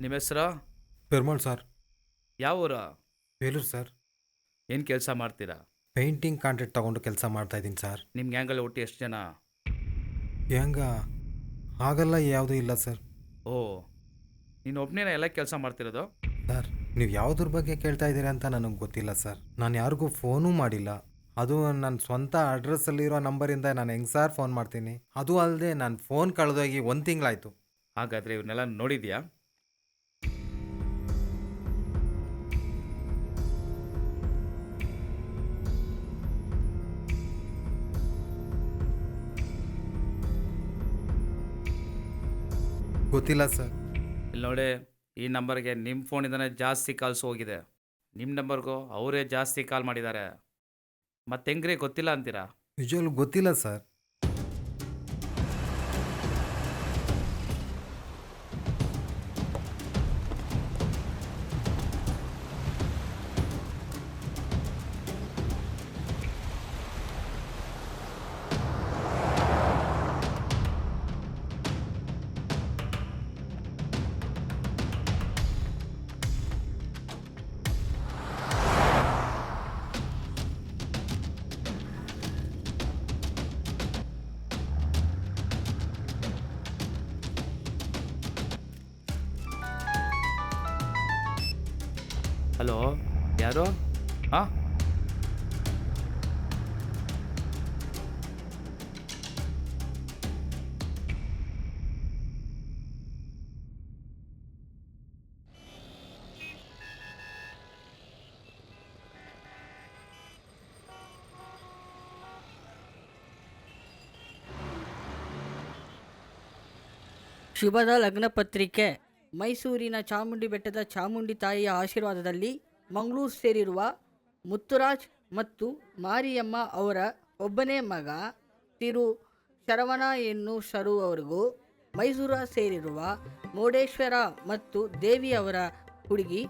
ನಿಮ್ಮ ಹೆಸರು? ಪೆರ್ಮೋಳ್ ಸರ್. ಯಾವ ಊರು? ಬೇಲೂರು ಸರ್. ಏನು ಕೆಲಸ ಮಾಡ್ತೀರಾ? ಪೇಂಟಿಂಗ್ ಕಾಂಟ್ರಾಕ್ಟ್ ತಗೊಂಡು ಕೆಲಸ ಮಾಡ್ತಾ ಇದ್ದೀನಿ ಸರ್. ನಿಮ್ಮ ಗ್ಯಾಂಗಲ್ಲಿ ಒಟ್ಟು ಎಷ್ಟು ಜನ? ಹೆಂಗ ಹಾಗಲ್ಲ ಯಾವುದೂ ಇಲ್ಲ ಸರ್. ಓ, ನೀನು ಒಬ್ಬನೇನ ಎಲ್ಲ ಕೆಲಸ ಮಾಡ್ತಿರೋದು? ಸರ್, ನೀವು ಯಾವುದ್ರ ಬಗ್ಗೆ ಕೇಳ್ತಾ ಇದ್ದೀರಾ ಅಂತ ನನಗೆ ಗೊತ್ತಿಲ್ಲ ಸರ್. ನಾನು ಯಾರಿಗೂ ಫೋನೂ ಮಾಡಿಲ್ಲ. ಅದು ನನ್ನ ಸ್ವಂತ ಅಡ್ರೆಸ್ಸಲ್ಲಿರೋ ನಂಬರಿಂದ ನಾನು ಹೆಂಗೆ ಸರ್ ಫೋನ್ ಮಾಡ್ತೀನಿ? ಅದು ಅಲ್ಲದೆ ನಾನು ಫೋನ್ ಕಳೆದೋಗಿ 1 ತಿಂಗಳಾಯಿತು. ಹಾಗಾದರೆ ಇವನ್ನೆಲ್ಲ ನೋಡಿದ್ಯಾ? ಗೊತ್ತಿಲ್ಲ ಸರ್. ಇಲ್ಲಿ ನೋಡಿ, ಈ ನಂಬರ್ಗೆ ನಿಮ್ಮ ಫೋನಿಂದನೇ ಜಾಸ್ತಿ ಕಾಲ್ಸ್ ಹೋಗಿದೆ. ನಿಮ್ಮ ನಂಬರ್ಗೂ ಅವರೇ ಜಾಸ್ತಿ ಕಾಲ್ ಮಾಡಿದ್ದಾರೆ. ಮತ್ತೆ ಹೆಂಗ್ರಿ ಗೊತ್ತಿಲ್ಲ ಅಂತೀರಾ? ನಿಜವಾಗ್ಲೂ ಗೊತ್ತಿಲ್ಲ ಸರ್. ಹಲೋ, ಯಾರು? ಹಾಂ, ಶುಭದ ಲಗ್ನ ಪತ್ರಿಕೆ. ಮೈಸೂರಿನ ಚಾಮುಂಡಿ ಬೆಟ್ಟದ ಚಾಮುಂಡಿ ತಾಯಿಯ ಆಶೀರ್ವಾದದಲ್ಲಿ ಮಂಗಳೂರು ಸೇರಿರುವ ಮುತ್ತುರಾಜ್ ಮತ್ತು ಮಾರಿಯಮ್ಮ ಅವರ ಒಬ್ಬನೇ ಮಗ ತಿರು ಶರವಣ ಶರು ಅವರಿಗೂ, ಮೈಸೂರು ಸೇರಿರುವ ಮೋಡೇಶ್ವರ ಮತ್ತು ದೇವಿ ಅವರ ಹುಡುಗಿ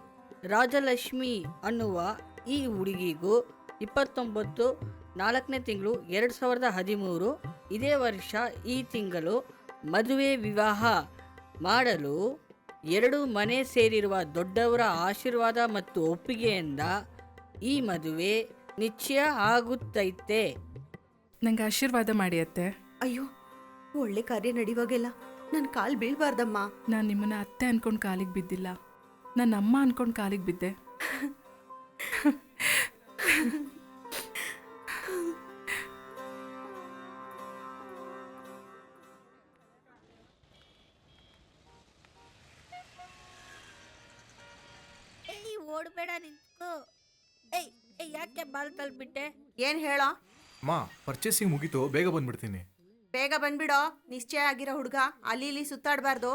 ರಾಜಲಕ್ಷ್ಮಿ ಅನ್ನುವ ಈ ಹುಡುಗಿಗೂ 29 4ನೇ ತಿಂಗಳು 2013 ಇದೇ ವರ್ಷ ಈ ತಿಂಗಳು ಮದುವೆ ವಿವಾಹ ಮಾಡಲು 2 ಮನೆ ಸೇರಿರುವ ದೊಡ್ಡವರ ಆಶೀರ್ವಾದ ಮತ್ತು ಒಪ್ಪಿಗೆಯಿಂದ ಈ ಮದುವೆ ನಿಶ್ಚಯ ಆಗುತ್ತೈತೆ. ನಂಗೆ ಆಶೀರ್ವಾದ ಮಾಡಿ ಅತ್ತೆ. ಅಯ್ಯೋ, ಒಳ್ಳೆ ಕಾರ್ಯ ನಡೆಯುವಾಗೆಲ್ಲ ನನ್ನ ಕಾಲು ಬೀಳ್ಬಾರ್ದಮ್ಮ. ನಾನು ನಿಮ್ಮನ್ನ ಅತ್ತೆ ಅನ್ಕೊಂಡು ಕಾಲಿಗೆ ಬಿದ್ದಿಲ್ಲ, ನನ್ನ ಅಮ್ಮ ಅನ್ಕೊಂಡು ಕಾಲಿಗೆ ಬಿದ್ದೆ. ಓಡಬೇಡ, ನಿಂತ್ಕೋ. ಯಾಕೆ ಬಾಲ್ ತಲ್ಬಿಟ್ಟೆ? ಏನ್ ಹೇಳೋ? ಮಾ, ಪರ್ಚೇಸಿಂಗ್ ಮುಗೀತು, ಬೇಗ ಬಂದ್ಬಿಡ್ತೀನಿ. ಬೇಗ ಬಂದ್ಬಿಡೋ. ನಿಶ್ಚಯ ಆಗಿರೋ ಹುಡುಗ ಅಲ್ಲಿ ಇಲ್ಲಿ ಸುತ್ತಾಡಬಾರ್ದು.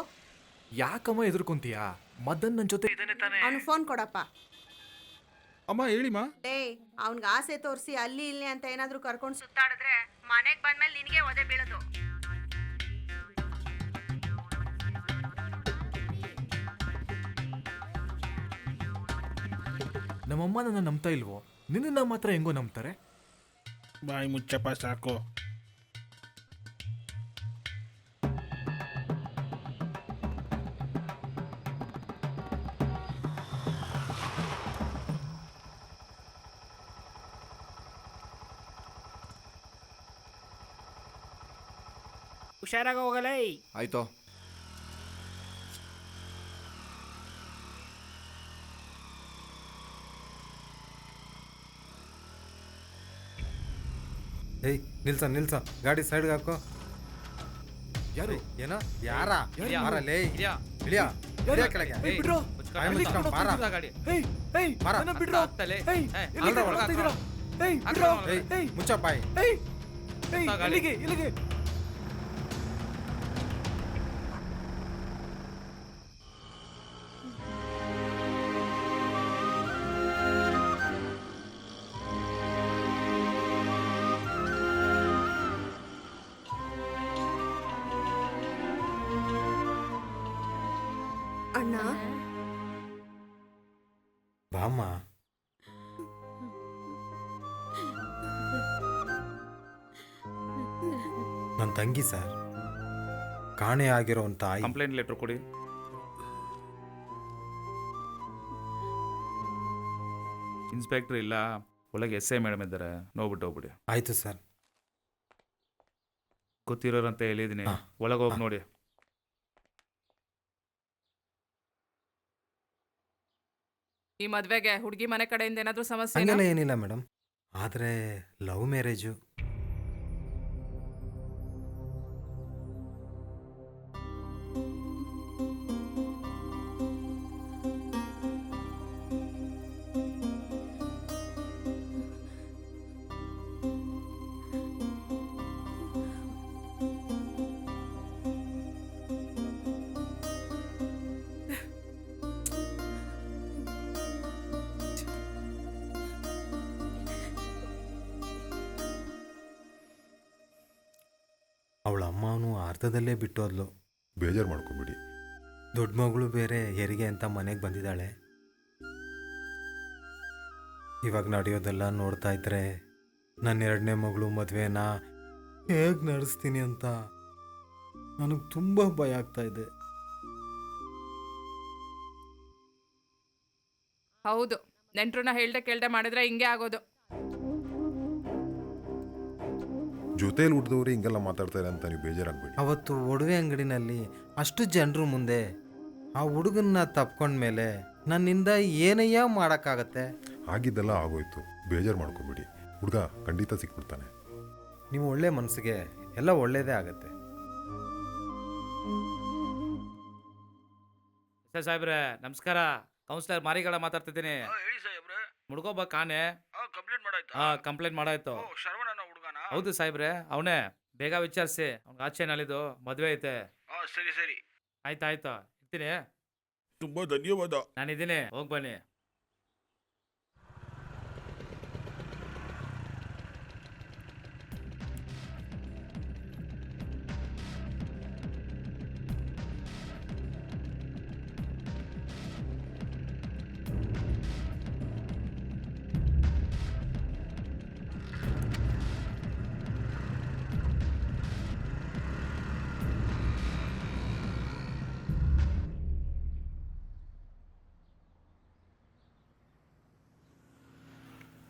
ಯಾಕಮ್ಮ ಎದುರ್ಕೊಂತೀಯಾ? ಮದನ್ ನನ್ನ ಜೊತೆ ಇದ್ದಾನೆ ತಾನೆ. ಅವ್ನು ಫೋನ್ ಕೊಡಪ್ಪ. ಅಮ್ಮ ಹೇಳಿಮ್ಮ. ಅವ್ನಿಗೆ ಆಸೆ ತೋರಿಸಿ ಅಲ್ಲಿ ಇಲ್ಲಿ ಅಂತ ಏನಾದ್ರೂ ಕರ್ಕೊಂಡು ಸುತ್ತಾಡಿದ್ರೆ ಮನೆಗೆ ಬಂದ್ಮೇಲೆ ನಿನಗೆ ಒದೆ ಬೀಳೋದು. ನಮ್ಮಮ್ಮ ನನ್ನ ನಂಬ್ತಾ ಇಲ್ವೋ? ನಿನ್ನ ಮಾತ್ರ ಹೆಂಗೋ ನಂಬ್ತಾರೆ? ಬಾಯಿ ಮುಚ್ಚಪ್ಪ ಸಾಕು. ಹುಷಾರಾಗ ಹೋಗಲೇ. ಆಯ್ತೋ. ಏಯ್, ನಿಲ್ಸ ಗಾಡಿ ಸೈಡ್ಗೆ ಹಾಕೋ. ಯಾರು? ಏನೋ ಯಾರ ಇದ್ಯಾ? ಮಾರಲೇ ಇದ್ಯಾ? ಇಳಿಯ ಇಳಿಯ ಕೆಳಗೆ. ಏಯ್, ಬಿಡ್ರೋ. ಬಾಯಿ ಮುಚ್ಕೊಂಡು ಮಾರ. ಗಾಡಿ ಮಾರ. ನನ್ನ ಬಿಡ್ರೋ. ಆಗ್ತಲೇ. ಏಯ್, ಏಯ್, ಎಲ್ಲಿಗೆ ಅಲ್ರ ಹೋಗ್ತಾ ಇದ್ದೀರಾ? ಏಯ್, ಹಾಕ್ರೋ. ಬಿಡ್ರೋ. ಏಯ್, ಏಯ್, ಮುಚ್ಚ ಬಾಯಿ. ಏಯ್, ಏಯ್, ಗಾಡಿ. ಎಲ್ಲಿಗೆ? ಅಣ್ಣ, ಬಾಮ್ಮ. ನನ್ನ ತಂಗಿ ಸರ್, ಕಾಣೆ ಆಗಿರೋ ತಾಯಿ. ಕಂಪ್ಲೇಂಟ್ ಲೆಟ್ರ್ ಕೊಡಿ. ಇನ್ಸ್ಪೆಕ್ಟ್ರ್ ಇಲ್ಲ, ಒಳಗೆ ಎಸ್ ಐ ಮೇಡಮ್ ಇದ್ದಾರೆ, ನೋಡ್ಬಿಟ್ಟು ಹೋಗ್ಬಿಡಿ. ಆಯಿತು ಸರ್. ಗೊತ್ತಿರೋರಂತ ಹೇಳಿದ್ದೀನಿ, ಹಾ. ಒಳಗೆ ಹೋಗಿ ಹಾ. ನೋಡಿ. ಈ ಮದ್ವೆಗೆ ಹುಡುಗಿ ಮನೆ ಕಡೆಯಿಂದ ಏನಾದ್ರೂ ಸಮಸ್ಯೆ ಹಂಗೆಲ್ಲ ಏನಿಲ್ಲ ಮೇಡಮ್, ಆದರೆ ಲವ್ ಮ್ಯಾರೇಜು. ಅವಳ ಅಮ್ಮನೂ ಅರ್ಧದಲ್ಲೇ ಬಿಟ್ಟೋದ್ಲು. ಬೇಜಾರು ಮಾಡ್ಕೊಬಿಡಿ. ದೊಡ್ಡ ಮಗಳು ಬೇರೆ ಹೆರಿಗೆ ಅಂತ ಮನೆಗೆ ಬಂದಿದ್ದಾಳೆ. ಇವಾಗ ನಡೆಯೋದೆಲ್ಲ ನೋಡ್ತಾ ಇದ್ರೆ ನನ್ನ 2ನೇ ಮಗಳು ಮದುವೆನ ಹೇಗೆ ನಡೆಸ್ತೀನಿ ಅಂತ ನನಗೆ ತುಂಬ ಭಯ ಆಗ್ತಾ ಇದೆ. ಹೌದು, ನೆಂಟ್ರನ್ನ ಹೇಳ್ದೆ ಕೇಳ್ದೆ ಮಾಡಿದ್ರೆ ಹಿಂಗೆ ಆಗೋದು. ಜೊತೆಲಿ ಹುಟ್ಟಿದವ್ರು ಹಿಂಗೆಲ್ಲ ಮಾತಾಡ್ತಾರೆ ಅಂತ ನೀವು ಬೇಜಾರಾಗ್ಬೇಡಿ. ಅವತ್ತು ಒಡವೆ ಅಂಗಡಿನಲ್ಲಿ ಅಷ್ಟು ಜನರು ಮುಂದೆ ಆ ಹುಡುಗನ್ನ ತಪ್ಕೊಂಡ್ಮೇಲೆ ನನ್ನಿಂದ ಏನಯ್ಯ ಮಾಡೋಕ್ಕಾಗತ್ತೆ? ಆಗಿದ್ದೆಲ್ಲ ಆಗೋಯ್ತು, ಬೇಜಾರು ಮಾಡ್ಕೊಬಿಡಿ. ಹುಡುಗ ಖಂಡಿತ ಸಿಕ್ಬಿಡ್ತಾನೆ. ನೀವು ಒಳ್ಳೆ ಮನಸ್ಸಿಗೆ ಎಲ್ಲ ಒಳ್ಳೇದೇ ಆಗತ್ತೆ. ಎಸ್ ಸಾಹೇಬ್ರೆ ನಮಸ್ಕಾರ, ಕೌನ್ಸಿಲರ್ ಮಾರಿಗಳ ಮಾತಾಡ್ತಿದ್ದೀನಿ. ಹೇಳಿ ಸಾಹೇಬ್ರೆ. ಮುಡ್ಕೋಬ ಕಾನೆ. ಕಂಪ್ಲೇಂಟ್ ಮಾಡಾಯ್ತಾ? ಕಂಪ್ಲೇಂಟ್ ಮಾಡಾಯ್ತು. ಶರವಣನ ಹುಡುಗನ? ಹೌದು ಸಾಹೇಬ್ರೆ, ಅವನೇ. ಬೇಗ ವಿಚಾರಿಸಿ, ಅವ್ನಿಗೆ ಆಚೆ ನಾಳಿದ್ದು ಮದುವೆ ಐತೆ. ಸರಿ ಸರಿ. ಆಯ್ತಾಯ್ತು, ಇರ್ತೀನಿ. ತುಂಬಾ ಧನ್ಯವಾದ. ನಾನಿದ್ದೀನಿ, ಹೋಗಿ ಬನ್ನಿ.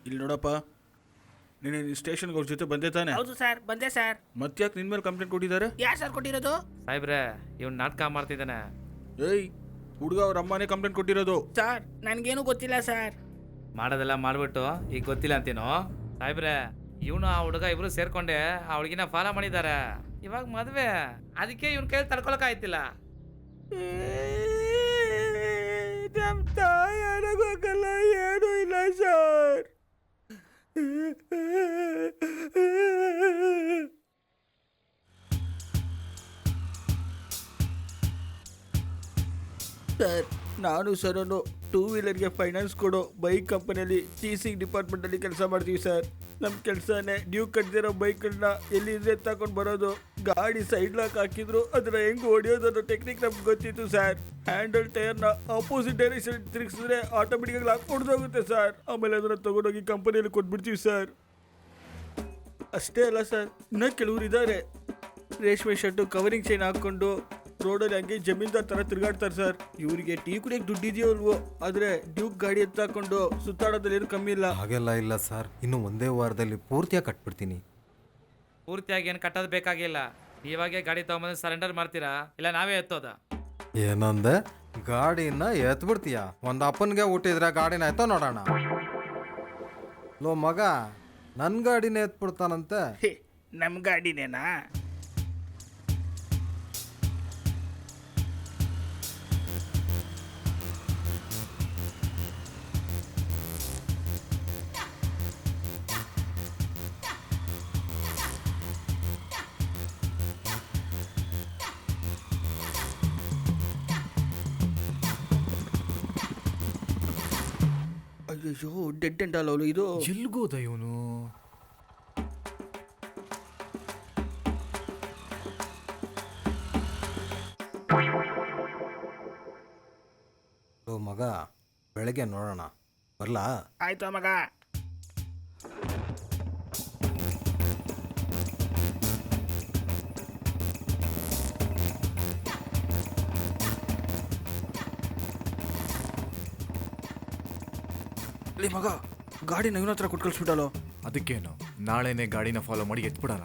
ಇಲ್ಲಿ ನೋಡಪ್ಪ, ನೀನು ಸ್ಟೇಷನ್ಗೆ ಅವ್ರ ಜೊತೆ ಬಂದೆ ತಾನೆ? ಹೌದು ಸರ್, ಬಂದೆ ಸರ್. ಮತ್ತ್ಯಾಕೆ ನಿನ್ ಮೇಲೆ ಕಂಪ್ಲೇಂಟ್ ಕೊಟ್ಟಿದ್ದಾರೆ? ಯಾರು ಸರ್ ಕೊಟ್ಟಿರೋದು? ಸಾಹೇಬ್ರೆ, ಇವ್ನು ನಾಟಕ ಮಾಡ್ತಿದ್ದಾನೆ. ಏಯ್, ಹುಡುಗ ಅವ್ರ ಅಮ್ಮನೇ ಕಂಪ್ಲೇಂಟ್ ಕೊಟ್ಟಿರೋದು. ಸರ್ ನನಗೇನು ಗೊತ್ತಿಲ್ಲ ಸರ್. ಮಾಡೋದೆಲ್ಲ ಮಾಡ್ಬಿಟ್ಟು ಈಗ ಗೊತ್ತಿಲ್ಲ ಅಂತೀನೋ? ಸಾಹೇಬ್ರೆ, ಇವನು ಆ ಹುಡುಗ ಇಬ್ರು ಸೇರ್ಕೊಂಡೆ ಆ ಹುಡುಗಿನ ಫಾಲೋ ಮಾಡಿದ್ದಾರೆ. ಇವಾಗ ಮದುವೆ, ಅದಕ್ಕೆ ಇವ್ನ ಕೈಯಲ್ಲಿ ತಡ್ಕೊಳಕ್ ಆಯ್ತಿಲ್ಲ. ನಮ್ಮ ತಾಯಿ ಹೋಗಲ್ಲ, ಏನೂ ಇಲ್ಲ ಸರ್. ಸರ್, ನಾನು ಸರನು 2 ವೀಲರ್ಗೆ ಫೈನಾನ್ಸ್ ಕೊಡೋ ಬೈಕ್ ಕಂಪನಿಯಲ್ಲಿ ಟೀಸಿಂಗ್ ಡಿಪಾರ್ಟ್ಮೆಂಟಲ್ಲಿ ಕೆಲಸ ಮಾಡ್ತೀವಿ ಸರ್. ನಮ್ಮ ಕೆಲಸನೇ ಡ್ಯೂ ಕಟ್ದಿರೋ ಬೈಕನ್ನ ಎಲ್ಲಿಂದ್ರೆ ತಗೊಂಡು ಬರೋದು. ಗಾಡಿ ಸೈಡ್ ಲಾಕ್ ಹಾಕಿದ್ರು ಅದನ್ನ ಹೆಂಗೆ ಹೊಡೆಯೋದು ಅನ್ನೋ ಟೆಕ್ನಿಕ್ ನಮ್ಗೆ ಗೊತ್ತಿತ್ತು ಸರ್. ಹ್ಯಾಂಡಲ್ ಟೈರ್ನ ಆಪೋಸಿಟ್ ಡೈರೆಕ್ಷನ್ ತಿರುಗಿಸಿದ್ರೆ ಆಟೋಮೆಟಿಕಾಗಿ ಲಾಕ್ ಹೊಡೆದೋಗುತ್ತೆ ಸರ್. ಆಮೇಲೆ ಅದನ್ನು ತಗೊಂಡೋಗಿ ಕಂಪನಿಯಲ್ಲಿ ಕೊಟ್ಬಿಡ್ತೀವಿ ಸರ್. ಅಷ್ಟೇ ಅಲ್ಲ ಸರ್, ಇನ್ನೂ ಕೆಲವರು ಇದ್ದಾರೆ, ರೇಷ್ಮೆ ಶರ್ಟು ಕವರಿಂಗ್ ಚೈನ್ ಹಾಕ್ಕೊಂಡು ರೋಡಲ್ಲಿ ಹಂಗೆ ಜಮೀನ್ದಾರ್ ಥರ ತಿರುಗಾಡ್ತಾರೆ ಸರ್. ಇವರಿಗೆ ಟೀ ಕುಡಿಯೋಕೆ ದುಡ್ಡಿದೆಯೋ ಅಲ್ವೋ, ಆದರೆ ಡ್ಯೂಕ್ ಗಾಡಿ ಎತ್ತಾಕೊಂಡು ಸುತ್ತಾಡೋದ್ರಲ್ಲಿ ಏನು ಕಮ್ಮಿ ಇಲ್ಲ. ಹಾಗೆಲ್ಲ ಇಲ್ಲ ಸರ್, ಇನ್ನು ಒಂದೇ ವಾರದಲ್ಲಿ ಪೂರ್ತಿಯಾಗಿ ಕಟ್ಬಿಡ್ತೀನಿ. ಪೂರ್ತಿಯಾಗಿ ಏನು ಕಟ್ಟೋದು ಬೇಕಾಗಿಲ್ಲ. ಇವಾಗೆ ಗಾಡಿ ತಗೊಂಬಂದು ಸರೆಂಡರ್ ಮಾಡ್ತೀರಾ, ಇಲ್ಲ ನಾವೇ ಎತ್ತೋದ? ಏನಂದೆ? ಗಾಡಿನ ಎತ್ಬಿಡ್ತೀಯ? ಒಂದು ಅಪ್ಪನಿಗೆ ಹುಟ್ಟಿದ್ರೆ ಗಾಡಿನ ಎತ್ತೋ ನೋಡೋಣ. ಲೋ ಮಗ, ನನ್ನ ಗಾಡಿನ ಎತ್ಬಿಡ್ತಾನಂತೆ. ನಮ್ಮ ಗಾಡಿನೇನಾ? ಅಯ್ಯೋ, ಡೆಡ್ ಎಂಡ್ ಅಲ್ಲ ಇದು. ಎಲ್ಗೋದ ಇವನು? ಲೋ ಮಗ, ಬೆಳಗ್ಗೆ ನೋಡೋಣ, ಬರಲಾ? ಆಯ್ತು ಮಗ. ಮಗ ಗಾಡಿನ ಇವನ ಹತ್ರ ಕೊಟ್ಟು ಕಳಿಸ್ಬಿಟ್ಟಲ್ಲೋ. ಅದಕ್ಕೇನು, ನಾಳೆನೇ ಗಾಡಿನ ಫಾಲೋ ಮಾಡಿ ಎತ್ಬಿಡೋಣ.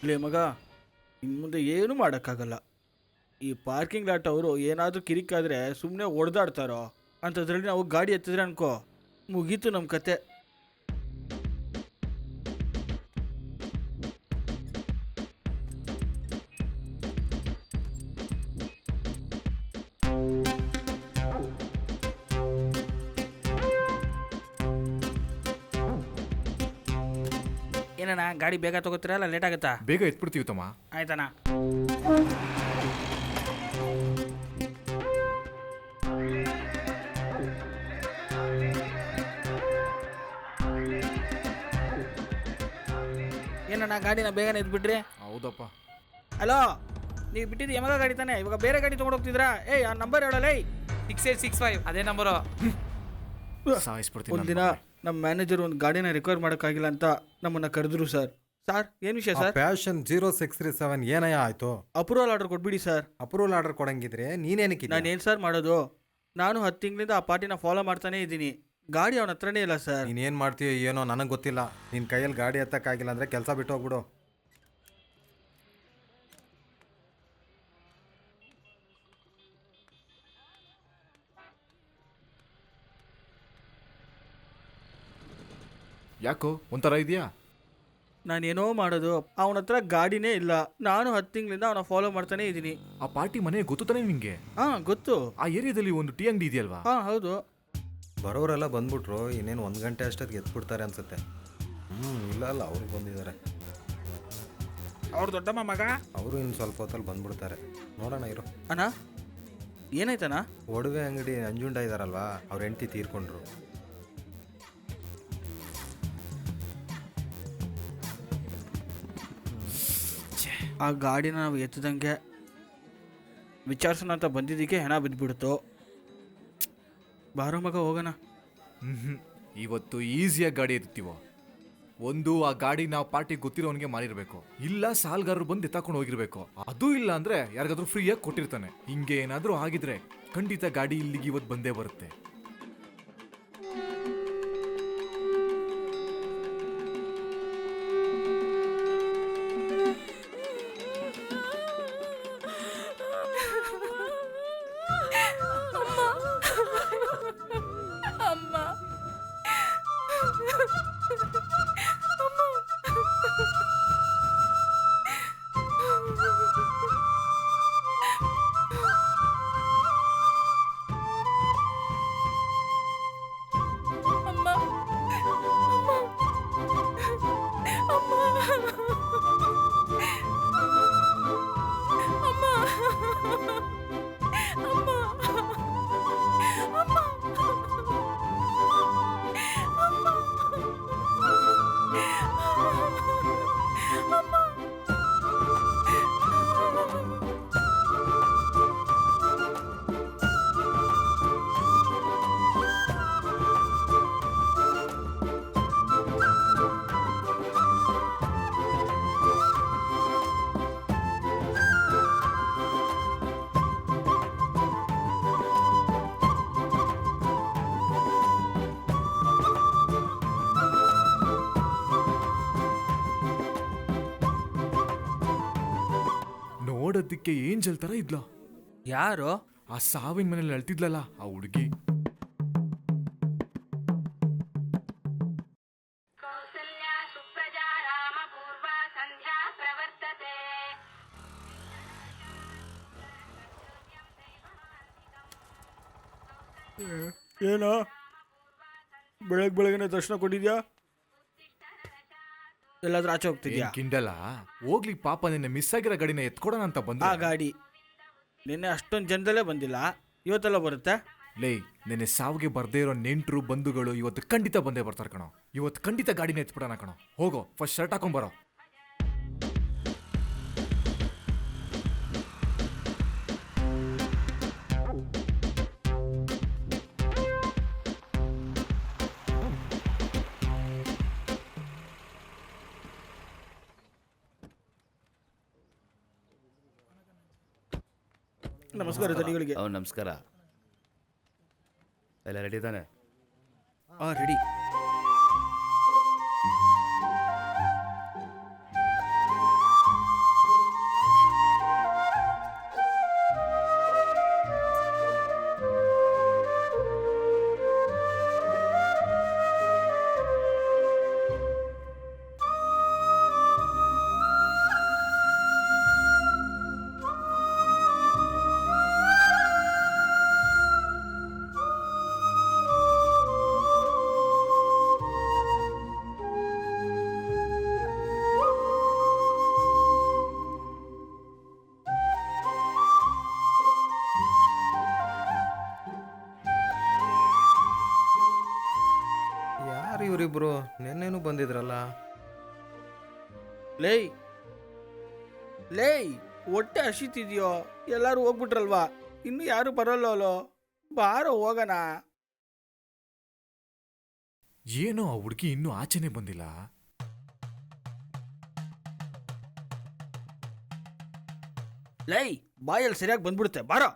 ಲೇ ಮಗ, ಇನ್ನು ಮುಂದೆ ಏನೂ ಮಾಡೋಕ್ಕಾಗಲ್ಲ. ಈ ಪಾರ್ಕಿಂಗ್ ಲಾಟ್ ಅವರು ಏನಾದರೂ ಕಿರಿಕಾದರೆ ಸುಮ್ಮನೆ ಹೊಡೆದಾಡ್ತಾರೋ ಅಂಥದ್ರಲ್ಲಿ ನಾವು ಗಾಡಿ ಎತ್ತಿದ್ರೆ ಅನ್ಕೋ, ಮುಗೀತು ನಮ್ಮ ಕತೆ. ಏನಣ್ಣ, ಗಾಡಿ ಬೇಗ ತಗೋತೀರಾ ಅಲ್ಲ ಲೇಟ್ ಆಗುತ್ತಾ? ಬೇಗ ಎತ್ಬಿಡ್ತೀವಿ ತಮ್ಮ. ಆಯ್ತಣ್ಣ. ಏನಣ್ಣ, ಗಾಡಿನ ಬೇಗನೆ ಎದ್ಬಿಟ್ರಿ? ಹೌದಪ್ಪ. ಹಲೋ, ನೀವು ಬಿಟ್ಟಿದ್ದು ಯಮಗ ಗಾಡಿ ತಾನೆ? ಇವಾಗ ಬೇರೆ ಗಾಡಿ ತೊಗೊಂಡೋಗ್ತಿದ್ರಾ? ಏಯ್ ಆ ನಂಬರ್ ಹೇಳಲ್ಲ. 6865 ಅದೇ ನಂಬರು. ಸಾಯಿಸ್ಬಿಡ್ತೀನಿ. ಒಂದಿನ ನಮ್ಮ ಮ್ಯಾನೇಜರ್ ಒಂದು ಗಾಡಿನ ರಿಕವರ್ ಮಾಡೋಕ್ಕಾಗಿಲ್ಲ ಅಂತ ನಮ್ಮನ್ನು ಕರೆದ್ರು ಸರ್. ಸರ್ ಏನು ವಿಷಯ ಸರ್? ಪ್ಯಾಷನ್ 0637 ಏನಯ್ಯ ಆಯ್ತು? ಅಪ್ರೂವಲ್ ಆರ್ಡರ್ ಕೊಟ್ಬಿಡಿ ಸರ್. ಅಪ್ರೂವಲ್ ಆರ್ಡರ್ ಕೊಡಂಗಿದ್ರೆ ನೀನೇನಕ್ಕೆ? ನಾನು ಏನು ಸರ್ ಮಾಡೋದು? ನಾನು 10 ತಿಂಗಳಿಂದ ಆ ಪಾರ್ಟಿನ ಫಾಲೋ ಮಾಡ್ತಾನೇ ಇದ್ದೀನಿ. ಗಾಡಿ ಅವನ ಹತ್ರನೇ ಇಲ್ಲ ಸರ್. ನೀನೇನು ಮಾಡ್ತೀಯೋ ಏನೋ ನನಗೆ ಗೊತ್ತಿಲ್ಲ. ನಿನ್ನ ಕೈಯಲ್ಲಿ ಗಾಡಿ ಎತ್ತಕ್ಕಾಗಿಲ್ಲ ಅಂದರೆ ಕೆಲಸ ಬಿಟ್ಟು ಹೋಗ್ಬಿಡು. ಯಾಕೋ ಒಂಥರ ಇದೆಯಾ? ನಾನೇನೋ ಮಾಡೋದು, ಅವನ ಹತ್ರ ಗಾಡಿನೇ ಇಲ್ಲ. ನಾನು 10 ತಿಂಗಳಿಂದ ಅವನ ಫಾಲೋ ಮಾಡ್ತಾನೇ ಇದ್ದೀನಿ. ಆ ಪಾರ್ಟಿ ಮನೆ ಗೊತ್ತು ತಾನೇ ನಿಂಗೆ? ಹಾಂ ಗೊತ್ತು. ಆ ಏರಿಯಾದಲ್ಲಿ ಒಂದು ಟೀ ಅಂಗಡಿ ಇದೆಯಲ್ವಾ? ಹಾಂ ಹೌದು. ಬರೋರೆಲ್ಲ ಬಂದ್ಬಿಟ್ರು, ಇನ್ನೇನು 1 ಗಂಟೆ ಅಷ್ಟೊತ್ತಿಗೆ ಎತ್ಬಿಡ್ತಾರೆ ಅನ್ಸುತ್ತೆ. ಇಲ್ಲ ಅವ್ರಿಗೆ ಬಂದಿದ್ದಾರೆ. ಅವ್ರು ದೊಡ್ಡಮ್ಮ ಮಗ, ಅವರು ಇನ್ನು ಸ್ವಲ್ಪ ಹೊತ್ತಲ್ಲಿ ಬಂದ್ಬಿಡ್ತಾರೆ. ನೋಡೋಣ ಇರು. ಅಣ್ಣ ಏನಾಯ್ತಣ್ಣ? ಒಡವೆ ಅಂಗಡಿ ನಂಜುಂಡ ಇದ್ದಾರಲ್ವಾ, ಅವ್ರ ಹೆಂಡತಿ ತೀರ್ಕೊಂಡ್ರು. ಆ ಗಾಡಿನ ನಾವು ಎತ್ತದಂಗೆ ವಿಚಾರಿಸೋಣ ಅಂತ ಬಂದಿದ್ದಕ್ಕೆ ಹೆಣ ಬಿದ್ದುಬಿಡ್ತು. ಬಾರೋ ಮಗ ಹೋಗೋಣ. ಇವತ್ತು ಈಸಿಯಾಗಿ ಗಾಡಿ ಎತ್ತೀವೋ. ಒಂದು, ಆ ಗಾಡಿ ನಾವು ಪಾರ್ಟಿ ಗೊತ್ತಿರೋನಿಗೆ ಮಾರಿರ್ಬೇಕು, ಇಲ್ಲ ಸಾಲ್ಗಾರರು ಬಂದು ಎತ್ತಾಕೊಂಡು ಹೋಗಿರ್ಬೇಕು. ಅದು ಇಲ್ಲ ಅಂದ್ರೆ ಯಾರಿಗಾದ್ರೂ ಫ್ರೀಯಾಗಿ ಕೊಟ್ಟಿರ್ತಾನೆ. ಹಿಂಗೆ ಏನಾದ್ರೂ ಆಗಿದ್ರೆ ಖಂಡಿತ ಗಾಡಿ ಇಲ್ಲಿಗೆ ಇವತ್ತು ಬಂದೇ ಬರುತ್ತೆ. ನೋಡೋದಕ್ಕೆ ಏಂಜಲ್ ತರ ಇದ್ಲ. ಯಾರು? ಆ ಸಾವಿನ ಮನೇಲಿ ಅಳ್ತಿದ್ಲಲ್ಲ ಆ ಹುಡುಗಿ. ಏನೋ ಬೆಳಗ್ಗೆನೆ ದರ್ಶನ ಕೊಟ್ಟಿದ್ಯಾ? ಎಲ್ಲಾದ್ರೂ ಆಚೆ ಹೋಗ್ತಿದ್ಯಾ? ಕಿಂಡಲ ಹೋಗ್ಲಿ ಪಾಪ, ನಿನ್ನೆ ಮಿಸ್ ಆಗಿರೋ ಗಾಡಿನ ಎತ್ಕೊಡೋಣ ಅಂತ ಬಂದ. ಆ ಗಾಡಿ ನಿನ್ನೆ ಅಷ್ಟೊಂದು ಜನದಲ್ಲೇ ಬಂದಿಲ್ಲ, ಇವತ್ತೆಲ್ಲ ಬರುತ್ತೆ. ಲೇ, ನಿನ್ನೆ ಸಾವಿಗೆ ಬರ್ದೇ ಇರೋ ನೆಂಟರು ಬಂಧುಗಳು ಇವತ್ತು ಖಂಡಿತ ಬಂದೇ ಬರ್ತಾರೆ ಕಣೋ. ಇವತ್ತು ಖಂಡಿತ ಗಾಡಿನ ಎತ್ಬಿಡೋಣ ಕಣೋ. ಹೋಗೋ, ಫಸ್ಟ್ ಶರ್ಟ್ ಹಾಕೊಂಬರೋ. ನಮಸ್ಕಾರ ಧನಿಗಳಿಗೆ. ನಮಸ್ಕಾರ. ಎಲ್ಲ ರೆಡಿ ತಾನೆ? ಹಾಂ ರೆಡಿ. ಯಾರು ಇವರಿಬ್ರು? ನೆನ್ನೆನೂ ಬಂದಿದ್ರಲ್ಲ. ಲೇಯ್ ಲೇಯ್, ಹೊಟ್ಟೆ ಹಸಿತಿದ್ಯೋ? ಎಲ್ಲರೂ ಹೋಗ್ಬಿಟ್ರಲ್ವಾ? ಇನ್ನು ಯಾರು ಬರೋಲ್ಲೋ? ಬಾರೋ ಹೋಗೋಣ. ಏನೋ ಆ ಹುಡುಗಿ ಇನ್ನೂ ಆಚೆನೆ ಬಂದಿಲ್ಲ. ಲೇಯ್, ಬಾಯಲ್ಲಿ ಸರಿಯಾಗಿ ಬಂದ್ಬಿಡುತ್ತೆ, ಬಾರೋ.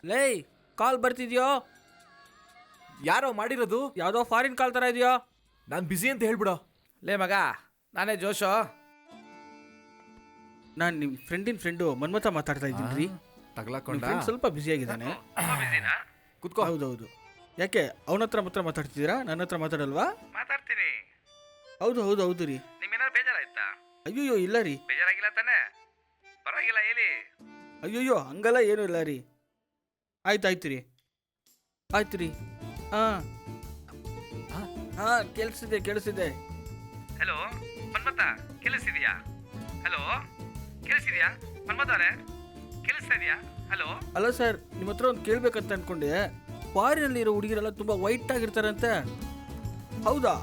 ಲೇಯ್, ಕಾಲ್ ಬರ್ತಿದ್ಯೋ? ಯಾರೋ ಮಾಡಿರೋದು? ಯಾವುದೋ ಫಾರಿನ್ ಕಾಲ್ ಥರ ಇದೆಯೋ? ನಾನು ಬ್ಯುಸಿ ಅಂತ ಹೇಳ್ಬಿಡೋ. ಲೇ ಮಗ, ನಾನೇ ಜೋಶು. ನಾನು ನಿಮ್ಮ ಫ್ರೆಂಡು ಮನ್ಮಥ ಮಾತಾಡ್ತಾ ಇದ್ದೀನಿ ರೀ. ತಗ್ಲಾಕೊಂಡ ಫ್ರೆಂಡ್ ಸ್ವಲ್ಪ ಬ್ಯುಸಿ ಆಗಿದ್ದಾನೆ. ಕುತ್ಕೋ. ಹೌದೌದು. ಯಾಕೆ ಅವನ ಹತ್ರ ಮಾತಾಡ್ತಿದ್ದೀರಾ? ನನ್ನ ಹತ್ರ ಮಾತಾಡಲ್ವಾ? ಮಾತಾಡ್ತೀನಿ. ಹೌದು ರೀ. ನಿಮ್ಗೇನಾದ್ರು ಬೇಜಾರಾಯ್ತಾ? ಅಯ್ಯೋ ಇಲ್ಲ ರೀ. ಬೇಜಾರಾಗಿಲ್ಲ ತಾನೆ? ಪರವಾಗಿಲ್ಲ ಹೇಳಿ. ಅಯ್ಯೋ ಹಂಗಲ್ಲ ಏನೂ ಇಲ್ಲ ರೀ. ಆಯ್ತು ರೀ. ಹಾಂ ಕೇಳಿಸಿದೆ. ಹಲೋ ಮನ್ಮತ, ಕೇಳಿಸ್ತಿದ್ಯಾ? ಹಲೋ ಕೇಳಿಸ್ತಿದ್ಯಾ ಮನ್ಮತ ಅವರೇ? ಕೇಳಿಸ್ತಾ ಇದೆಯಾ? ಹಲೋ. ಅಲ್ಲ ಸರ್, ನಿಮ್ಮ ಹತ್ರ ಒಂದು ಕೇಳಬೇಕಂತ ಅನ್ಕೊಂಡೆ. ಫಾರಿನಲ್ಲಿರೋ ಹುಡುಗಿರೆಲ್ಲ ತುಂಬ ವೈಟ್ ಆಗಿರ್ತಾರಂತೆ, ಹೌದಾ?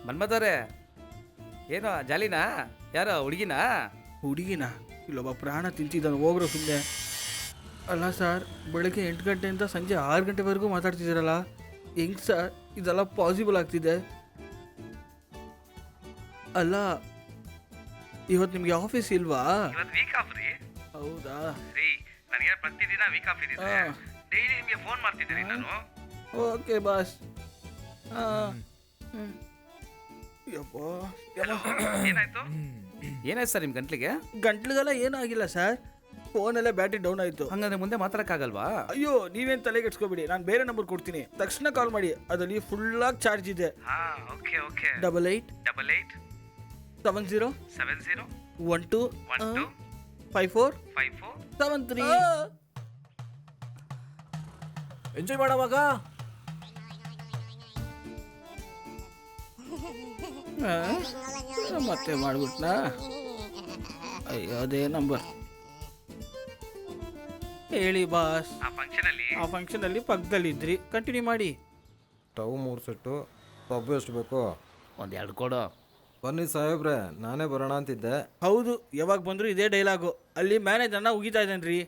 ಮನ್ಮತವ್ರೆ, ಏನೋ ಜಾಲಿನಾ? ಯಾರೋ ಹುಡುಗಿನಾ? ಹುಡುಗಿನ ಇಲ್ಲೊಬ್ಬ ಪ್ರಾಣ ತಿಂತಿದ್ದಾನೆ, ಹೋಗ್ರೋ ಸುಮ್ಮನೆ. ಅಲ್ಲ ಸರ್, ಬೆಳಗ್ಗೆ 8 ಗಂಟೆಯಿಂದ ಸಂಜೆ 6 ಗಂಟೆವರೆಗೂ ಮಾತಾಡ್ತಿದ್ದೀರಲ್ಲ, ಹೆಂಗೆ ಸರ್ ಇದೆಲ್ಲ ಪಾಸಿಬಲ್ ಆಗ್ತಿದೆ? ಅಲ್ಲ, ಇವತ್ತು ನಿಮಗೆ ಆಫೀಸ್ ಇಲ್ವಾ? ಇವತ್ತು ವೀಕ್ ಆಫ್ ರೀ. ಹೌದಾ ರೀ, ನನಗೆ ಪ್ರತಿದಿನ ವೀಕ್ ಆಫ್ ಇದೆ. ಡೈಲಿ ನಿಮಗೆ ಫೋನ್ ಮಾಡ್ತಿದ್ದೀನಿ ನಾನು. Okay boss. ಏನಾಯ್ತು ಸರ್ ನಿಮ್ಮ ಗಂಟ್ಲಿಗೆ? ಗಂಟ್ಲಿಗೆಲ್ಲ ಏನೂ ಆಗಿಲ್ಲ ಸರ್, ಫೋನಲ್ಲೇ ಬ್ಯಾಟ್ರಿ ಡೌನ್ ಆಯಿತು. ಹಂಗಂದ್ರೆ ಮುಂದೆ ಮಾತಾಡಕ್ಕಾಗಲ್ವಾ? ಅಯ್ಯೋ ನೀವೇನು ತಲೆಗೆಡ್ಸ್ಕೊಬೇಡಿ, ನಾನು ಬೇರೆ ನಂಬರ್ ಕೊಡ್ತೀನಿ, ತಕ್ಷಣ ಕಾಲ್ ಮಾಡಿ. ಅದರಲ್ಲಿ ಫುಲ್ಲಾಗಿ ಚಾರ್ಜ್ ಇದೆ. Okay okay. 88 70 12 54 73. ಎಂಜಾಯ್ ಮಾಡೋವಾಗ ಮತ್ತೆ ಮಾಡ್ಬಿಟ್ನಾ? ಅಯ್ಯೋ ಅದೇ ನಂಬರ್. ಹೇಳಿ ಬಾಸ್. ಆ ಫಂಕ್ಷನಲ್ಲಿ ಪಕ್ಕದಲ್ಲಿದ್ರಿ, ಕಂಟಿನ್ಯೂ ಮಾಡಿ. Stove 3 set. ಪಬ್ಬು ಎಷ್ಟು ಬೇಕು? ಒಂದು 2 ಕೊಡು. ಬನ್ನಿ ಸಾಹೇಬ್ರೆ, ನಾನೇ ಬರೋಣ ಅಂತಿದ್ದೆ. ಹೌದು, ಯಾವಾಗ ಬಂದರೂ ಇದೇ ಡೈಲಾಗು. ಅಲ್ಲಿ ಮ್ಯಾನೇಜರ್ನ ಉಗಿತಾ ಇದ್ದಾನೆ ರೀ,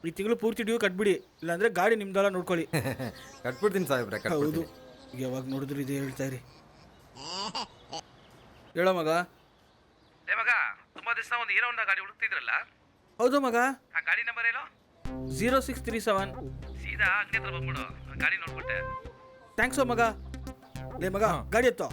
ಈ ತಿಂಗಳು ಪೂರ್ತಿ ಡ್ಯೂ ಕಟ್ಬಿಡಿ, ಇಲ್ಲಾಂದರೆ ಗಾಡಿ ನಿಮ್ದೆಲ್ಲ ನೋಡ್ಕೊಳ್ಳಿ. ಕಟ್ಬಿಡ್ತೀನಿ ಸಾಹೇಬ್ರೆ. ಹೌದು, ಯಾವಾಗ ನೋಡಿದ್ರು ಇದೇ ಹೇಳ್ತಾ ಇರಿ. ಹೇಳೋ ಮಗ. ಮಗ, ತುಂಬಾ ದಿವಸ ಒಂದು ಹೀರೋ ಹೊಂಡಾ ಗಾಡಿ ಹುಡುಕ್ತಿದ್ರಲ್ಲ? ಹೌದು ಮಗ. ಆ ಗಾಡಿ ನಂಬರ್ ಏನು? 0637. ಸೀದಾ ಅಂಗಡಿ ಹತ್ರ ಬಂದ್ಬಿಡು, ಗಾಡಿ ನೋಡ್ಬಿಟ್ಟೆ. ಥ್ಯಾಂಕ್ಸು ಮಗ. ಲೇ ಮಗ, ಗಾಡಿ ಎತ್ತೋ.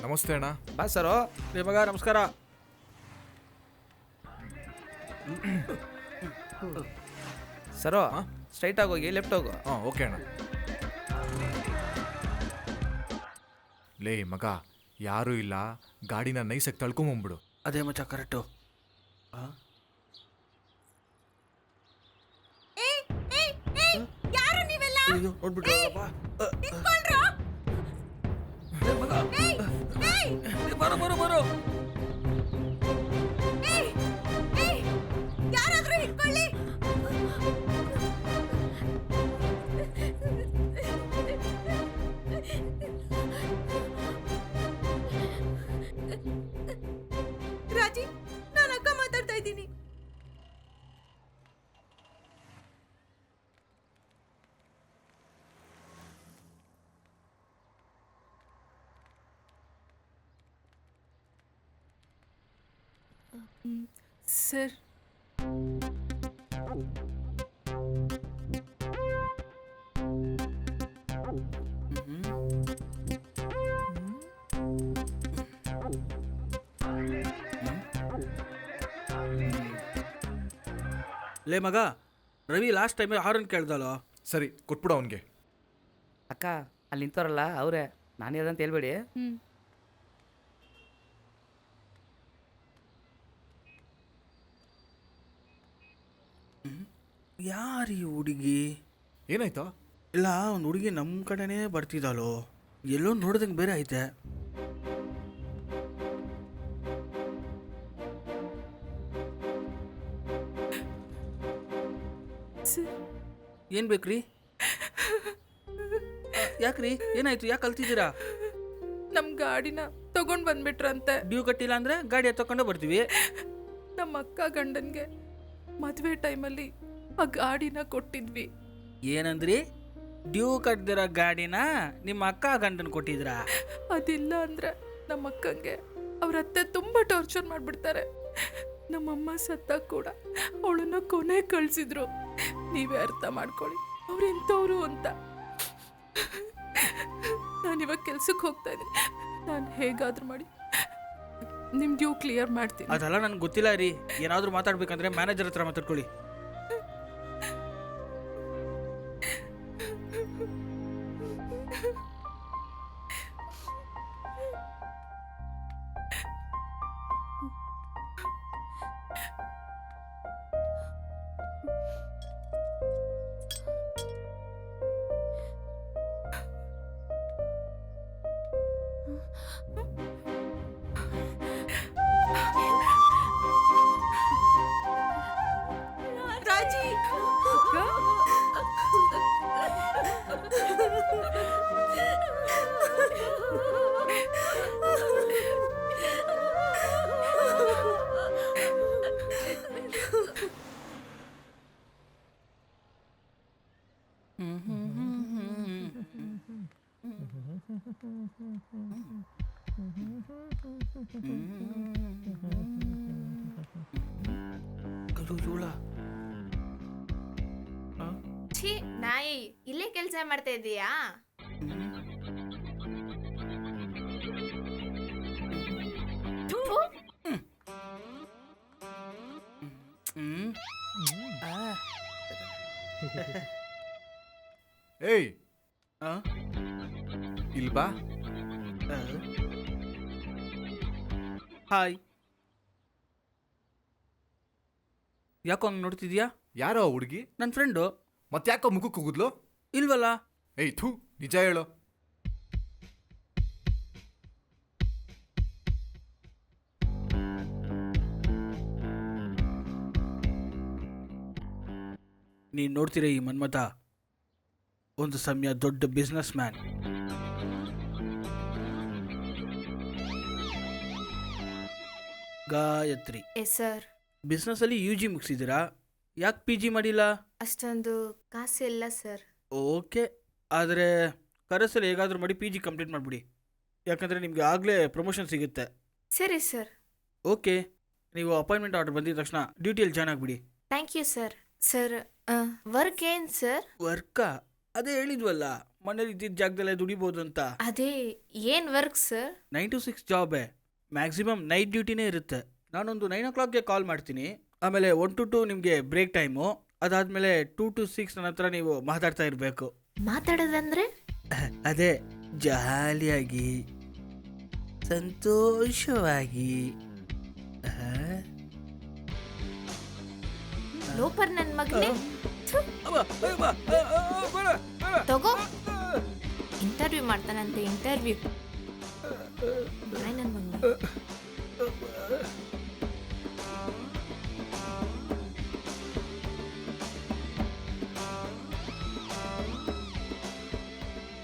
ನಮಸ್ತೆ ಅಣ್ಣ. ಬಾ ಸರು. ಲೇ ಮಗ ನಮಸ್ಕಾರ. ಸರು ಸ್ಟ್ರೈಟ್ ಆಗಿ ಹೋಗಿ ಲೆಫ್ಟ್ ಹೋಗು. ಹಾಂ ಓಕೆ ಅಣ್ಣ. ಲೇ ಮಗ, ಯಾರೂ ಇಲ್ಲ, ಗಾಡಿನ ನೈಸಾಗಿ ತಳ್ಕೊಂಬಂದ್ಬಿಡು. ಅದೇ ಮಚ್ಚ ಕರೆಕ್ಟು. ಯಾರು ನೀವೆಲ್ಲ ಅಯ್ಯೋ ನೋಡ್ಬಿಟ್ಟು ನಿಂತ್ಕೊಳ್ರೋ? ಬರೋ ಬರೋ ಬರೋ. ಯಾರಾದ್ರೂ ಹಿಡ್ಕೊಳ್ಳಿ. ರಾಜಿ, ನಾನು ಅಕ್ಕ ಮಾತಾಡ್ತಾ ಇದ್ದೀನಿ. ಸರ್, ಲೇ ಮಗ, ರವಿ ಲಾಸ್ಟ್ ಟೈಮ್ ಹಾರನ್ ಕೇಳ್ದಲ್ಲೋ. ಸರಿ ಕೊಟ್ಬಿಡು ಅವನಿಗೆ. ಅಕ್ಕ ಅಲ್ಲಿ ನಿಂತವ್ರಲ್ಲ ಅವರೇ, ನಾನು ಯಾರಂತ ಹೇಳ್ಬೇಡಿ. ಯಾರು ಈ ಹುಡುಗಿ? ಏನಾಯ್ತಾ? ಇಲ್ಲ, ಒಂದು ಹುಡುಗಿ ನಮ್ಮ ಕಡೆನೇ ಬರ್ತಿದ್ದಲ್ಲೋ, ಎಲ್ಲೋ ನೋಡ್ದಂಗೆ ಬೇರೆ ಐತೆ. ಸರ್, ಏನು ಬೇಕ್ರಿ? ಯಾಕ್ರಿ ಏನಾಯ್ತು? ಯಾಕೆ ಕಲ್ತಿದ್ದೀರಾ? ನಮ್ಮ ಗಾಡಿನ ತಗೊಂಡು ಬಂದ್ಬಿಟ್ರಂತೆ. ಡ್ಯೂ ಕಟ್ಟಿಲ್ಲ ಅಂದರೆ ಗಾಡಿ ತಗೊಂಡು ಬರ್ತೀವಿ. ನಮ್ಮ ಅಕ್ಕ ಗಂಡನ್ಗೆ ಮದುವೆ ಟೈಮಲ್ಲಿ ಆ ಗಾಡಿನ ಕೊಟ್ಟಿದ್ವಿ. ಏನಂದ್ರಿ? ಡ್ಯೂ ಕಟ್ದಿರೋ ಗಾಡಿನ ನಿಮ್ಮ ಅಕ್ಕ ಗಂಡನ ಕೊಟ್ಟಿದ್ರಾ? ಅದಿಲ್ಲ ಅಂದ್ರೆ ನಮ್ಮ ಅಕ್ಕಂಗೆ ಅವ್ರ ಅತ್ತೆ ತುಂಬ ಟಾರ್ಚರ್ ಮಾಡಿಬಿಡ್ತಾರೆ. ನಮ್ಮಮ್ಮ ಸತ್ತ ಕೂಡ ಅವಳನ್ನ ಕೊನೆ ಕಳಿಸಿದ್ರು. ನೀವೇ ಅರ್ಥ ಮಾಡ್ಕೊಳ್ಳಿ ಅವ್ರು ಎಂಥವ್ರು ಅಂತ. ನಾನಿವಾಗ ಕೆಲ್ಸಕ್ಕೆ ಹೋಗ್ತಾ ಇದ್ದೀನಿ. ನಾನು ಹೇಗಾದ್ರೂ ಮಾಡಿ ನಿಮ್ಮ ಡ್ಯೂ ಕ್ಲಿಯರ್ ಮಾಡ್ತೀನಿ. ಅದೆಲ್ಲ ನನಗೆ ಗೊತ್ತಿಲ್ಲ ರೀ. ಏನಾದರೂ ಮಾತಾಡ್ಬೇಕಂದ್ರೆ ಮ್ಯಾನೇಜರ್ ಹತ್ರ ಮಾತಾಡ್ಕೊಳ್ಳಿ. ರಾಜಿ, ಛೀ ನಾಯಿ, ಇಲ್ಲೇ ಕೆಲಸ ಮಾಡ್ತಾ ಇದೀಯಾ? ಏಯ್ ಇಲ್ಬಾ. ಹಾಯ್. ಯಾಕೋ ಹಂಗೆ ನೋಡ್ತಿದ್ಯಾ? ಯಾರೋ ಆ ಹುಡುಗಿ? ನನ್ನ ಫ್ರೆಂಡು. ಮತ್ತೆ ಯಾಕೋ ಮುಖಕ್ಕೆ ಹೋಗುದ್ಲು? ಇಲ್ವಲ್ಲ. ಏಯ್ ಥೂ, ನಿಜ ಹೇಳು. ನೀನು ನೋಡ್ತೀರ ಈ ಮನ್ಮಥ ಒಂದು ಸಮಯ ದೊಡ್ಡ businessman. Gayathri, yes sir. ಬಿಸ್ನೆಸ್ಸಲ್ಲಿ UG ಮುಗಿಸಿದ್ದೀರಾ, ಯಾಕೆ PG ಮಾಡಿಲ್ಲ? ಅಷ್ಟೊಂದು ಕಾಸಿಲ್ಲ ಸರ್. ಓಕೆ, ಆದರೆ ಕರೆಸಲ್ಲಿ ಹೇಗಾದರೂ ಮಾಡಿ PG ಕಂಪ್ಲೀಟ್ ಮಾಡಿಬಿಡಿ. ಯಾಕಂದರೆ ನಿಮಗೆ ಆಗಲೇ ಪ್ರಮೋಷನ್ ಸಿಗುತ್ತೆ. ಸರಿ ಸರ್. ಓಕೆ, ನೀವು ಅಪಾಯಿಂಟ್ಮೆಂಟ್ ಆರ್ಡರ್ ಬಂದಿದ ತಕ್ಷಣ ಡ್ಯೂಟಿಯಲ್ಲಿ ಜಾಯ್ನ್ ಆಗಿಬಿಡಿ. Thank you sir. Sir work ಏನು ಸರ್? ವರ್ಕಾ? ಅದೇ ಹೇಳಿದ್ವಲ್ಲ, ಮನೇಲಿ ಇದ್ದಿದ್ದ ಜಾಗದಲ್ಲೇ ದುಡಿಬೋದು ಅಂತ. ಅದೇ ಏನ್ ವರ್ಕ್ ಸರ್? 9 to 6 ಜಾಬೇ, ಮ್ಯಾಕ್ಸಿಮಮ್ ನೈಟ್ ಡ್ಯೂಟಿನೇ ಇರುತ್ತೆ. ನಾನೊಂದು 9 o'clockಗೆ ಕಾಲ್ ಮಾಡ್ತೀನಿ, ಆಮೇಲೆ 1 to 2 ನಿಮಗೆ ಬ್ರೇಕ್ ಟೈಮು, ಅದಾದಮೇಲೆ 2 to 6 ನನ್ನ ಹತ್ರ ನೀವು ಮಾತಾಡ್ತಾ ಇರಬೇಕು. ಮಾತಾಡೋದಂದ್ರೆ? ಅದೇ ಜಾಲಿಯಾಗಿ ಸಂತೋಷವಾಗಿ. ಲೋಪರ್ ನನ್ ಮಗನೇ. ತಗೋ, ಇಂಟರ್ವ್ಯೂ ಮಾಡ್ತಾನಂತೆ, ಇಂಟರ್ವ್ಯೂ. ನನ್ ಮಗನೇ.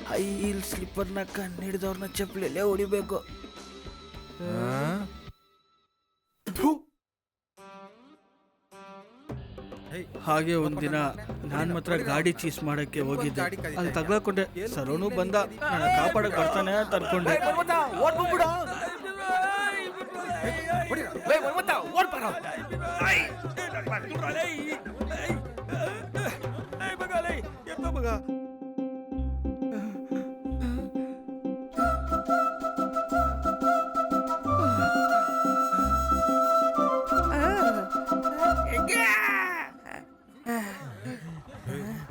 ಹೈ ಹೀಲ್ ಸ್ಲಿಪ್ಪರ್ನ ಕಣ್ಣು ಹಿಡಿದವ್ರನ್ನ ಚಪ್ಪಲಿಯಲ್ಲೇ ಹೊಡಿಬೇಕು. ಹಾಗೆ ಒಂದಿನ ನಾನು ಮಾತ್ರ ಗಾಡಿ ಚೀಸ್ ಮಾಡಕ್ಕೆ ಹೋಗಿದ್ದೆ, ಅಲ್ಲಿ ತಗ್ಲಾಕೊಂಡೆ. ಸರೋನು ಬಂದ, ನನ್ನ ಕಾಪಾಡಕ್ ಬರ್ತಾನೆ ಅಂತ ಅನ್ಕೊಂಡೆ.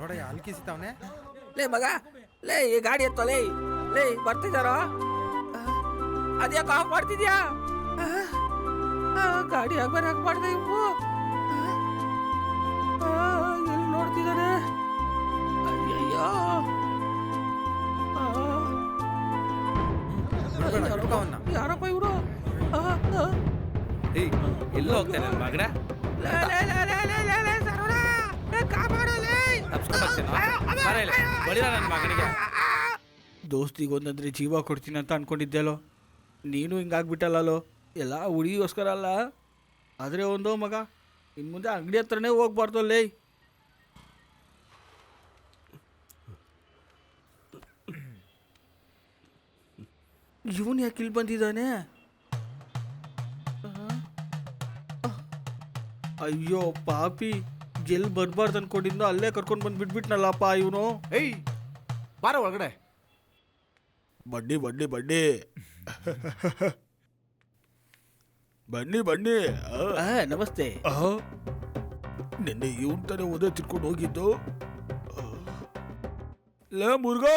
ನೋಡ ಅಲ್ಕಿಸಿತಾವನೆ. ಲೇ ಮಗ, ಲೇ ಈ ಗಾಡಿ ಎತ್ತೋ, ಲೇ ಲೇ ಬರ್ತಿದಾರೋ? ಅದ್ಯಾಕೆ ಆಫ್ ಮಾಡ್ತಿದ್ಯಾ? ಗಾಡಿ ಆಗ್ಬಾರ ಯಾಕೆ ಮಾಡ್ದೆ ಇವು? ಎಲ್ಲಿ ನೋಡ್ತಿದ್ದಾನೆ? ಅಯ್ಯಯ್ಯೋ, ಯಾರಪ್ಪ ಇವರು? ಎಲ್ಲೋ ಹೋಗ್ತಾನೆ ನನ್ನ ಮಗನ. ನನ್ನ ಮಗನಿಗೆ ದೋಸ್ತಿಗೆ ಒಂದಂದ್ರೆ ಜೀವ ಕೊಡ್ತೀನಿ ಅಂತ ಅನ್ಕೊಂಡಿದ್ದೆಲ್ಲೋ, ನೀನು ಹಿಂಗಾಗ್ಬಿಟ್ಟಲ್ಲೋ. ಎಲ್ಲ ಹುಡುಗಿಗೋಸ್ಕರ ಅಲ್ಲ, ಆದರೆ ಒಂದೋ ಮಗ, ಇನ್ನು ಮುಂದೆ ಅಂಗಡಿ ಹತ್ರನೇ ಹೋಗ್ಬಾರ್ದು. ಲೇ ಇವನು ಯಾಕೆ ಇಲ್ಲಿ ಬಂದಿದ್ದಾನೆ? ಅಯ್ಯೋ ಪಾಪಿ, ಎಲ್ಲಿ ಬರ್ಬಾರ್ದು ಅನ್ಕೊಂಡಿದ್ನೋ ಅಲ್ಲೇ ಕರ್ಕೊಂಡು ಬಂದು ಬಿಟ್ಬಿಟ್ನಲ್ಲಪ್ಪ ಇವನು. ಏಯ್ ಬಾರ ಒಳಗಡೆ. ಬಡ್ಡಿ ಬಡ್ಡಿ ಬಡ್ಡಿ ಬನ್ನಿ ಬನ್ನಿ. ನಮಸ್ತೆ. ನಿನ್ನೆ ಇವನ್ ತಾನೇ ಓದೇ ತಿರ್ಕೊಂಡು ಹೋಗಿದ್ದು. ಲೇ ಮುರುಗೋ,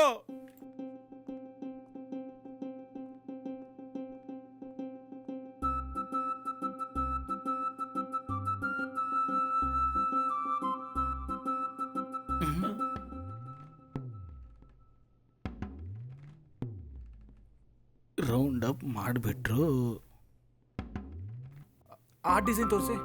ರೌಂಡ್ ಅಪ್ ಮಾಡಿಬಿಟ್ರು. ಆ ಡಿಸೈನ್ ತೋರಿಸಿ.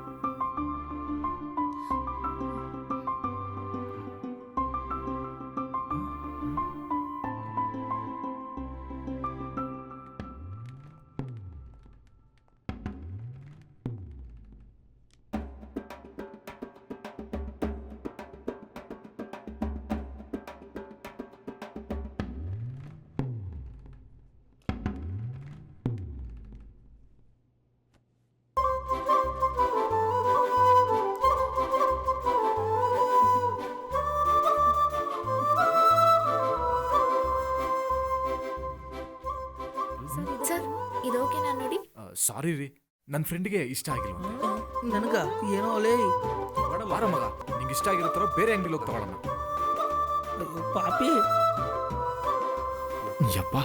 ಸರ್ ಇದು ಓಕೆನಾ ನೋಡಿ? ಸಾರಿ ರೀ, ನನ್ನ ಫ್ರೆಂಡ್ಗೆ ಇಷ್ಟ ಆಗಿಲ್ಲ. ನನಗ ಏನೋ ಲೇ. ಬಾರ ಮಗ, ನಿಂಗೆ ಇಷ್ಟ ಆಗಿರೋ ಥರ ಬೇರೆ ಅಂಗಡಿಲಿ ಹೋಗಿ ತಗೊಳ್ಳೋಣ. ಪಾಪಿ, ಯಪ್ಪ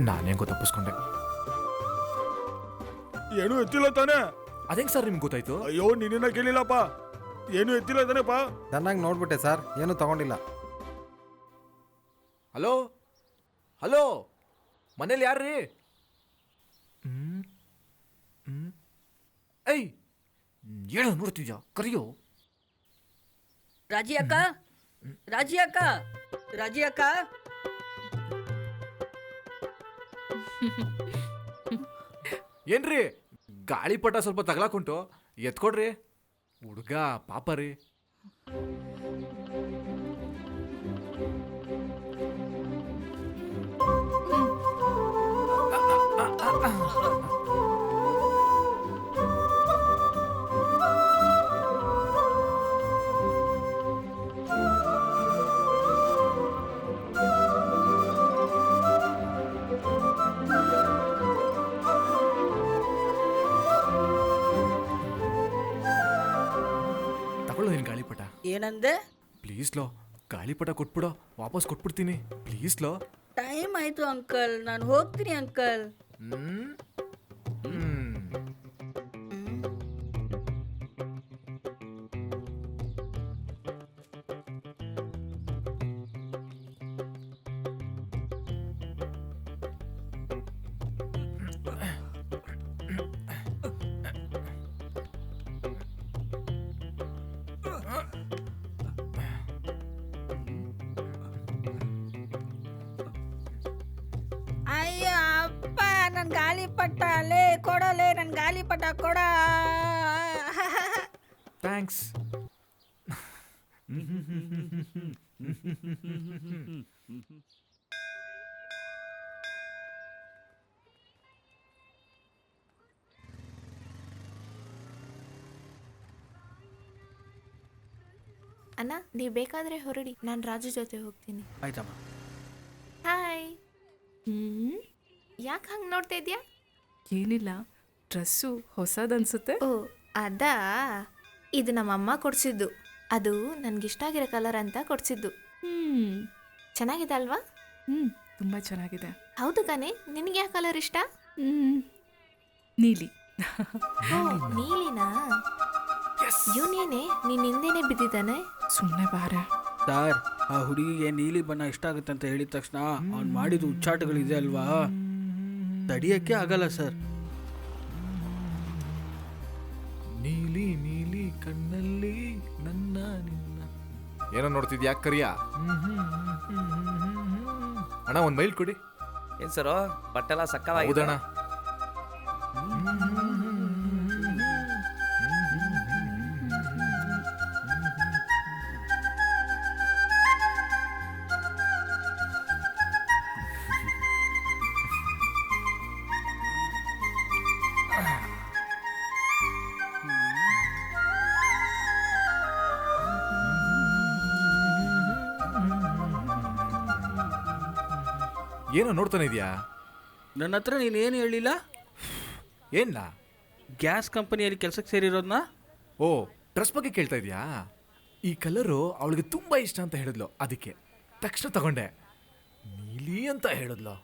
ನಾನೇಂಗೋ ತಪ್ಪಿಸ್ಕೊಂಡೆ. ಏನು ಎತ್ತಿಲ್ಲ ತಾನೆ? ಅದೇಂಗೆ ಸರ್ ನಿಮ್ಗೆ ಗೊತ್ತಾಯ್ತು? ಅಯ್ಯೋ ನಿನ್ನ ಕೇಳಿಲ್ಲಪ್ಪ, ಏನು ಎತ್ತಿಲ್ಲ ತಾನೆಪ್ಪ? ಚೆನ್ನಾಗಿ ನೋಡ್ಬಿಟ್ಟೆ ಸರ್, ಏನು ತಗೊಂಡಿಲ್ಲ. ಹಲೋ ಹಲೋ, ಮನೇಲಿ ಯಾರ್ರೀ? ಏಯ್ ಹೇಳೋ, ನೋಡ್ತಿದ್ಯಾ? ಕರಿಯೋ. ರಾಜಿ ಅಕ್ಕ, ರಾಜಿ ಅಕ್ಕ, ರಾಜಿ ಅಕ್ಕ. ಏನ್ರಿ ಗಾಳಿಪಟ ಸ್ವಲ್ಪ ತಗಲಾಕುಂಟು, ಎತ್ಕೊಡ್ರಿ. ಹುಡುಗ ಪಾಪ ರೀ. ಏನಂದೆ? ಪ್ಲೀಸ್ ಲೋ, ಗಾಳಿಪಟ ಕೊಟ್ಬಿಡೋ, ವಾಪಸ್ ಕೊಟ್ಬಿಡ್ತೀನಿ ಪ್ಲೀಸ್ ಲೋ. ಟೈಮ್ ಆಯಿತು ಅಂಕಲ್, ನಾನು ಹೋಗ್ತೀನಿ ಅಂಕಲ್. ಹ್ಮ್ ಅಯ್ಯೋ ಅಪ್ಪ, ನನ್ನ ಗಾಳಿಪಟ ಲೇ ಕೊಡಲೇ, ನನ್ನ ಗಾಳಿಪಟ ಕೊಡ. ಥ್ಯಾಂಕ್ಸ್. ಅಣ್ಣ ನೀವು ಬೇಕಾದರೆ ಹೊರಡಿ, ನಾನು ರಾಜು ಜೊತೆ ಹೋಗ್ತೀನಿ. ಆಯ್ತಮ್ಮ. ಹಾಯ್. ಯಾಕೆ ಹಂಗೆ ನೋಡ್ತಾ ಇದೆಯಾ? ಏನಿಲ್ಲ, ಡ್ರೆಸ್ಸು ಹೊಸದನ್ಸುತ್ತೆ. ಓ ಅದಾ, ಇದು ನಮ್ಮಮ್ಮ ಕೊಡಿಸಿದ್ದು. ಅದು ನನಗಿಷ್ಟ ಆಗಿರೋ ಕಲರ್ ಅಂತ ಕೊಡಿಸಿದ್ದು. ಚೆನ್ನಾಗಿದೆ ಅಲ್ವಾ? ತುಂಬ ಚೆನ್ನಾಗಿದೆ. ಹೌದು ತಾನೇ, ನಿನಗೆ ಯಾವ ಕಲರ್ ಇಷ್ಟ? ನೀಲಿ. ಓ ನೀಲಿನಾ? ಇವನೇನೆ ನೀನು ಹಿಂದೆನೇ ಬಿದ್ದಿದ್ದಾನೆ. ಸುಮ್ಮನೆ ಬಾರೆ. ಸರ್, ಆ ಹುಡುಗಿಗೆ ನೀಲಿ ಬಣ್ಣ ಇಷ್ಟ ಆಗುತ್ತೆ ಅಂತ ಹೇಳಿದ ತಕ್ಷಣ ಅವ್ನು ಮಾಡಿದ ಉಚ್ಚಾಟಗಳಿದೆ ಅಲ್ವಾ, ತಡಿಯಕ್ಕೆ ಆಗಲ್ಲ ಸರ್. ನೀಲಿ ನೀಲಿ ಕಣ್ಣಲ್ಲಿ ನನ್ನ ನಿನ್ನ. ಏನೋ ನೋಡ್ತಿದ್ಯಾ ಕರಿಯಾ? ಅಣ್ಣ ಒಂದು ಮೈಲ್ ಕೊಡಿ. ಏನ್ ಸರು ಬಟ್ಟೆಲ್ಲ ಸಕ್ಕತ್ತಾಗಿದೆ. ಹೌದಣ್ಣ. ಏನೋ ನೋಡ್ತಾನೆ ಇದೆಯಾ? ನನ್ನ ಹತ್ರ ನೀನು ಏನು ಹೇಳಿಲ್ಲ. ಏನ? ಗ್ಯಾಸ್ ಕಂಪನಿಯಲ್ಲಿ ಕೆಲಸಕ್ಕೆ ಸೇರಿರೋದನ್ನ. ಓ, ಡ್ರೆಸ್ ಬಗ್ಗೆ ಕೇಳ್ತಾ ಇದೆಯಾ? ಈ ಕಲರು ಅವಳಿಗೆ ತುಂಬ ಇಷ್ಟ ಅಂತ ಹೇಳಿದ್ಲು, ಅದಕ್ಕೆ ತಕ್ಷಣ ತಗೊಂಡೆ. ನೀಲಿ ಅಂತ ಹೇಳಿದ್ಲು.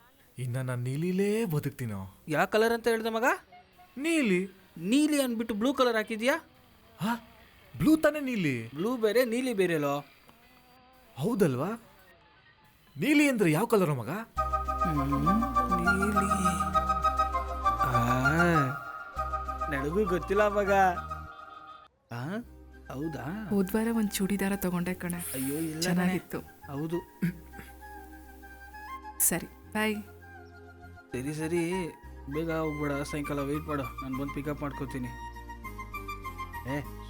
ಇನ್ನು ನಾನು ನೀಲಿಲೇ ಬದುಕ್ತೀನೋ. ಯಾವ ಕಲರ್ ಅಂತ ಹೇಳ್ದೆ ಮಗ? ನೀಲಿ. ನೀಲಿ ಅಂದ್ಬಿಟ್ಟು ಬ್ಲೂ ಕಲರ್ ಹಾಕಿದ್ಯಾ? ಹಾ, ಬ್ಲೂ ತಾನೇ ನೀಲಿ. ಬ್ಲೂ ಬೇರೆ ನೀಲಿ ಬೇರೆಲೋ. ಹೌದಲ್ವಾ? ನೀಲಿ ಅಂದ್ರೆ ಯಾವ ಕಲರು ಮಗ? ನೀಲಿ. ನನಗೂ ಗೊತ್ತಿಲ್ಲ ಮಗ. ಹೌದಾ? ಹೋದ್ವಾರ ಒಂದು ಚೂಡಿದಾರ ತಗೊಂಡೆ ಕಣೆ. ಅಯ್ಯೋ ಇಲ್ಲ, ಚೆನ್ನಾಗಿತ್ತು. ಹೌದು. ಸರಿ ಬಾಯ್. ಸರಿ ಸರಿ, ಬೇಗ ಹೋಗ್ಬೇಡ, ಸಾಯಂಕಾಲ ವೆಯ್ಟ್ ಮಾಡು, ನಾನು ಬಂದು ಪಿಕಪ್ ಮಾಡ್ಕೋತೀನಿ.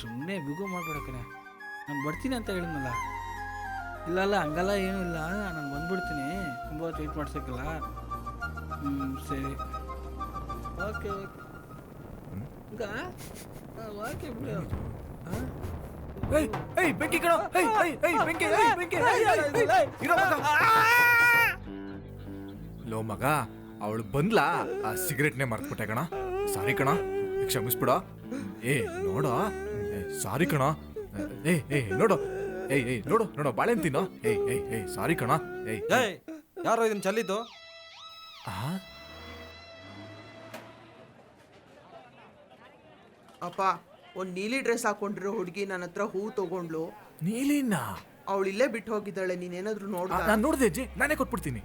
ಸುಮ್ಮನೆ ಬಿಗು ಮಾಡಬೇಡ ಕಣೆ, ನಾನು ಬರ್ತೀನಿ ಅಂತ ಹೇಳಿದ್ನಲ್ಲ. ಇಲ್ಲ ಅಲ್ಲ, ಹಂಗಲ್ಲ ಏನೂ ಇಲ್ಲ, ನಾನು ಬಂದ್ಬಿಡ್ತೀನಿ, ತುಂಬ ಹೊತ್ತು ವೆಯ್ಟ್ ಮಾಡ್ಸೋಕ್ಕಲ್ಲ. ಸರಿ, ಓಕೆ ಓಕೆ. ಓಕೆ ಬಿಡು. ಬೆಂಕಿ ಕಣೋ. ಬೆಂಕಿ ಬೆಂಕಿ. ಲೋ ಮಗ, ಅವಳು ಬಂದ್ಲಾ, ಆ ಸಿಗರೆಟ್ನೇ ಮರ್ತ್ಬಿಟ್ಟೆ ಕಣ. ಸಾರಿ ಕಣ, ಕ್ಷಮಿಸ್ಬಿಡ. ನೋಡ, ಸಾರಿ ಕಣ. ನೋಡು, ನೋಡು ನೋಡು, ಬಾಳೆನ್ ತಿನ್ನೋ. ಸಾರಿ ಕಣ. ಯಾರೋ ಇದನ್ನ ಚಲ್ಲಿದ್ದು? ಅಪ್ಪ, ಒಂದು ನೀಲಿ ಡ್ರೆಸ್ ಹಾಕೊಂಡಿರೋ ಹುಡುಗಿ ನನ್ನ ಹತ್ರ ಹೂ ತಗೊಂಡ್ಲು. ನೀಲಿನ? ಅವಳು ಇಲ್ಲೇ ಬಿಟ್ಟು ಹೋಗಿದ್ದಾಳೆ, ನೀನೇನಾದ್ರೂ ನೋಡ್ದ? ನಾನು ನೋಡಿದೆ ಅಜ್ಜಿ, ನಾನೇ ಕೊಟ್ಬಿಡ್ತೀನಿ.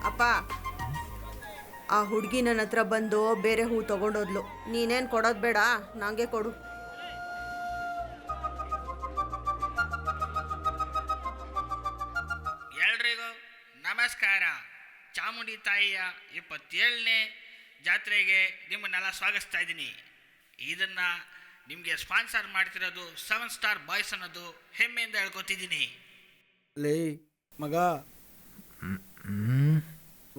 ಅಪ್ಪ, ಆ ಹುಡುಗಿ ನನ್ನ ಹತ್ರ ಬಂದು ಬೇರೆ ಹೂ ತಗೊಂಡೋದ್ಲು. ನೀನೇನು ಕೊಡೋದು ಬೇಡ, ನಂಗೆ ಕೊಡು. ಎಲ್ರಿಗೂ ನಮಸ್ಕಾರ. ಚಾಮುಂಡಿ ತಾಯಿಯ 27ನೇ ಜಾತ್ರೆಗೆ ನಿಮ್ಮನ್ನೆಲ್ಲ ಸ್ವಾಗತಿಸ್ತಾ ಇದ್ದೀನಿ. ಇದನ್ನು ನಿಮಗೆ ಸ್ಪಾನ್ಸರ್ ಮಾಡ್ತಿರೋದು 7 ಸ್ಟಾರ್ ಬಾಯ್ಸ್ ಅನ್ನೋದು ಹೆಮ್ಮೆಯಿಂದ ಹೇಳ್ಕೊತಿದ್ದೀನಿ. ಲೇ ಮಗ,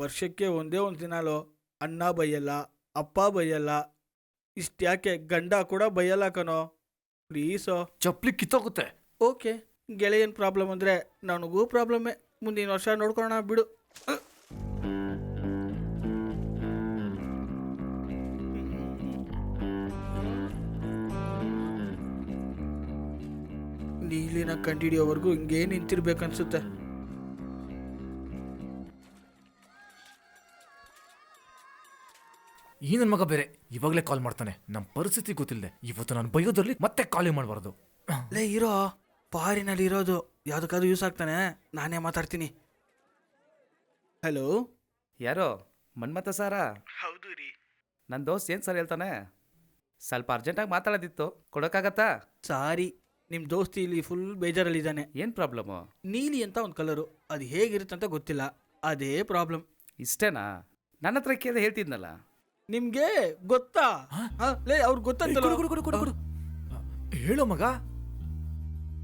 ವರ್ಷಕ್ಕೆ ಒಂದೇ ಒಂದು ದಿನಾಲು ಅಣ್ಣ ಬೈಯಲ್ಲ, ಅಪ್ಪ ಬೈಯಲ್ಲ, ಇಷ್ಟ್ಯಾಕೆ ಗಂಡ ಕೂಡ ಬೈಯಲ್ಲ ಕಣೋ. ಪ್ಲೀಸೋ. ಚಪ್ಲಿ ಕಿತ್ತೋಗುತ್ತೆ. ಓಕೆ, ಗೆಳೆಯನ್ ಪ್ರಾಬ್ಲಮ್ ಅಂದರೆ ನನಗೂ ಪ್ರಾಬ್ಲಮ್ಮೇ. ಮುಂದಿನ ವರ್ಷ ನೋಡ್ಕೊಳ್ಳೋಣ ಬಿಡು. ನೀಲಿನ ಕಂಡಿಡಿಯೋವರೆಗೂ ಹಿಂಗೇ ನಿಂತಿರ್ಬೇಕನ್ಸುತ್ತೆ. ಈ ನನ್ನ ಮಗ ಬೇರೆ ಇವಾಗಲೇ ಕಾಲ್ ಮಾಡ್ತಾನೆ. ನಮ್ಮ ಪರಿಸ್ಥಿತಿ ಗೊತ್ತಿಲ್ಲದೆ ಇವತ್ತು ನಾನು ಬೈಯೋದ್ರಲ್ಲಿ ಮತ್ತೆ ಕಾಲೇ ಮಾಡಬಾರ್ದು. ಲೇ ಇರೋ, ಪಾರಿನಲ್ಲಿ ಇರೋದು ಯಾವುದಕ್ಕಾದ್ರೂ ಯೂಸ್ ಆಗ್ತಾನೆ. ನಾನೇ ಮಾತಾಡ್ತೀನಿ. ಹಲೋ, ಯಾರೋ ಮನ್ಮಥ ಸಾರಾ? ಹೌದು ರೀ. ನನ್ನ ದೋಸ್ತ್ ಏನು ಸರ್ ಹೇಳ್ತಾನೆ? ಸ್ವಲ್ಪ ಅರ್ಜೆಂಟಾಗಿ ಮಾತಾಡೋದಿತ್ತು, ಕೊಡೋಕ್ಕಾಗತ್ತಾ? ಸಾರಿ, ನಿಮ್ಮ ದೋಸ್ತಿ ಇಲ್ಲಿ ಫುಲ್ ಬೇಜಾರಲ್ಲಿದ್ದಾನೆ. ಏನು ಪ್ರಾಬ್ಲಮ್ಮು? ನೀಲಿ ಅಂತ ಒಂದು ಕಲರು, ಅದು ಹೇಗಿರುತ್ತೆ ಅಂತ ಗೊತ್ತಿಲ್ಲ, ಅದೇ ಪ್ರಾಬ್ಲಮ್. ಇಷ್ಟೇನಾ? ನನ್ನ ಹತ್ರ ಕೇಳಿದೆ ಹೇಳ್ತಿದ್ನಲ್ಲ. ನಿಮ್ಗೆ ಗೊತ್ತಾ? ಲೇ ಅವ್ರಿಗೆ ಗೊತ್ತಂತಲ್ಲ. ಹೇಳೋ ಮಗ.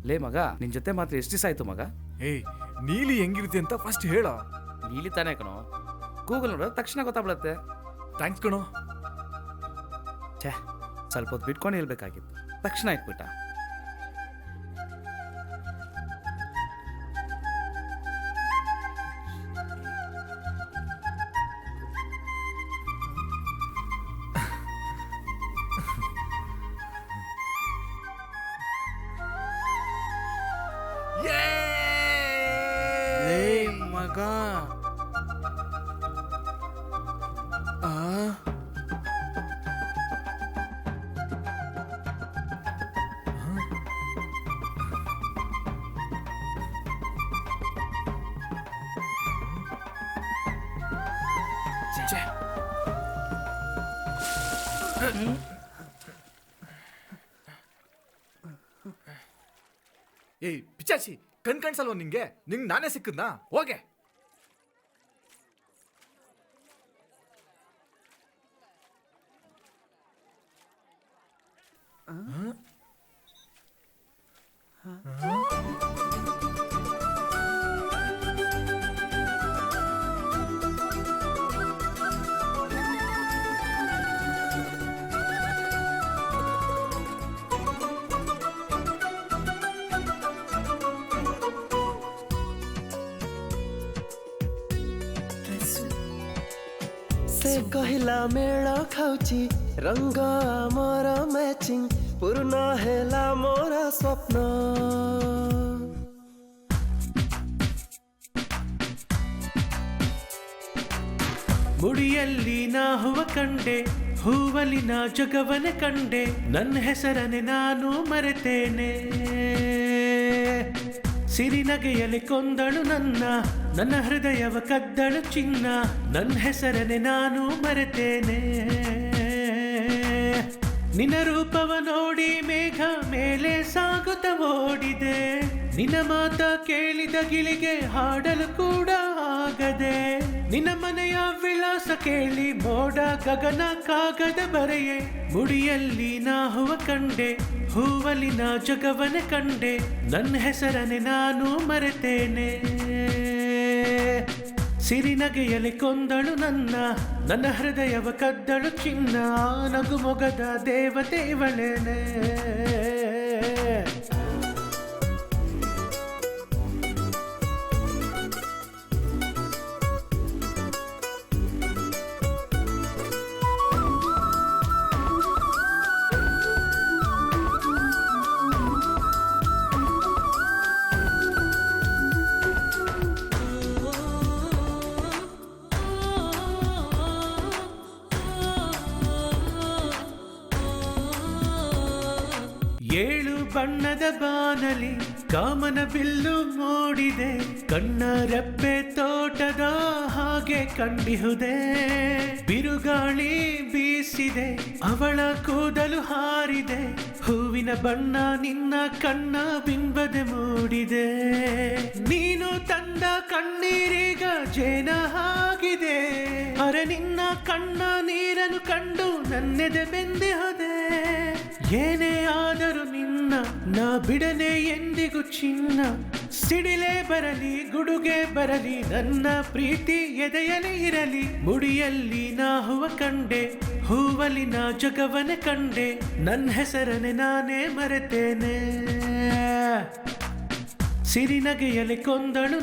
ಲೇ ಮಗ, ನಿನ್ನ ಜೊತೆ ಮಾತ್ರ ಎಷ್ಟು ದಿವಸ ಆಯಿತು ಮಗ? ಏಯ್, ನೀಲಿ ಹೆಂಗಿರುತ್ತೆ ಅಂತ ಫಸ್ಟ್ ಹೇಳ. ನೀಲಿ ತಾನೇ ಕಣೋ, ಗೂಗಲ್ ನೋಡೋ ತಕ್ಷಣ ಗೊತ್ತಾಗ್ಬಿಡತ್ತೆ. ಥ್ಯಾಂಕ್ಸ್ ಕಣೋ. ಛೇ, ಸ್ವಲ್ಪ ಹೊತ್ತು ಬಿಟ್ಕೊಂಡು ಹೇಳ್ಬೇಕಾಗಿತ್ತು, ತಕ್ಷಣ ಇಟ್ಬಿಟ್ಟ. ಲೇ ಮಗ, ಏಯ್ ಪಿಚಾಚಿ, ಕಣ್ ಕಾಣಿಸಲ್ವ ನಿಂಗೆ ನಾನೇ ಸಿಕ್ಕದ್ನಾ? ಹೋಗೆ. से कहिला मेल खाउची रंग आमर मैचिंग पूर्ण हेला मोर स्वप्न ಮುಡಿಯಲ್ಲಿ ನಾ ಹೂವ ಕಂಡೆ ಹೂವಲಿನ ಜಗವನ ಕಂಡೆ ನನ್ನ ಹೆಸರನೆ ನಾನು ಮರೆತೇನೆ ಸಿರಿನಗೆಯಲ್ಲಿ ಕೊಂದಳು ನನ್ನ ಹೃದಯವ ಕದ್ದಳು ಚಿನ್ನ ನನ್ನ ಹೆಸರನೆ ನಾನು ಮರೆತೇನೆ ನಿನ್ನ ರೂಪವ ನೋಡಿ ಮೇಘ ಮೇಲೆ ಸಾಗುತ್ತ ಓಡಿದೆ ನಿನ್ನ ಮಾತ ಕೇಳಿದ ಗಿಳಿಗೆ ಹಾಡಲು ಕೂಡ ಆಗದೆ ನಿನ್ನ ಮನೆಯ ವಿಳಾಸ ಕೇಳಿ ಮೋಡ ಗಗನ ಕಾಗದ ಬರೆಯೇ ಮುಡಿಯಲ್ಲಿ ನಾ ಹೂವ ಕಂಡೆ ಹೂವಲಿನ ಜಗವನ ಕಂಡೆ ನನ್ನ ಹೆಸರನೆ ನಾನು ಮರೆತೇನೆ ಸಿರಿನಗೆಯಲ್ಲಿ ಕೊಂದಳು ನನ್ನ ಹೃದಯವ ಕದ್ದಳು ಚಿನ್ನ ನಗು ಮೊಗದ ದೇವತೆ ಇವಳೇನೆ ಏಳು ಬಣ್ಣದ ಬಾನಲಿ ಕಾಮನ ಬಿಲ್ಲು ಮೂಡಿದೆ ಕಣ್ಣ ರೆಪ್ಪೆ ತೋಟದ ಹಾಗೆ ಕಂಡಿಹುದೆ ಬಿರುಗಾಳಿ ಬೀಸಿದೆ ಅವಳ ಕೂದಲು ಹಾರಿದೆ ಹೂವಿನ ಬಣ್ಣ ನಿನ್ನ ಕಣ್ಣ ಬಿಂಬದೆ ಮೂಡಿದೆ ನೀನು ತಂದ ಕಣ್ಣೀರೀಗ ಜೇನ ಆಗಿದೆ ಅರೆ ನಿನ್ನ ಕಣ್ಣ ನೀರನ್ನು ಕಂಡು ನನ್ನೆದೆ ಬೆಂದೆ ಹೋದೆ ಏನೇ ಆದರೂ ನಿನ್ನ ನಾ ಬಿಡನೆ ಎಂದಿಗೂ ಚಿನ್ನ ಸಿಡಿಲೇ ಬರಲಿ ಗುಡುಗೆ ಬರಲಿ ನನ್ನ ಪ್ರೀತಿ ಎದೆಯಲಿ ಇರಲಿ. ಮುಡಿಯಲ್ಲಿ ನಾ ಹೂವ ಕಂಡೆ, ಹೂವಲಿ ನಾ ಜಗವನ ಕಂಡೆ, ನನ್ನ ಹೆಸರನೆ ನಾನೇ ಮರೆತೇನೆ. ಸಿರಿನಗೆಯಲಿ ಕೊಂದಳು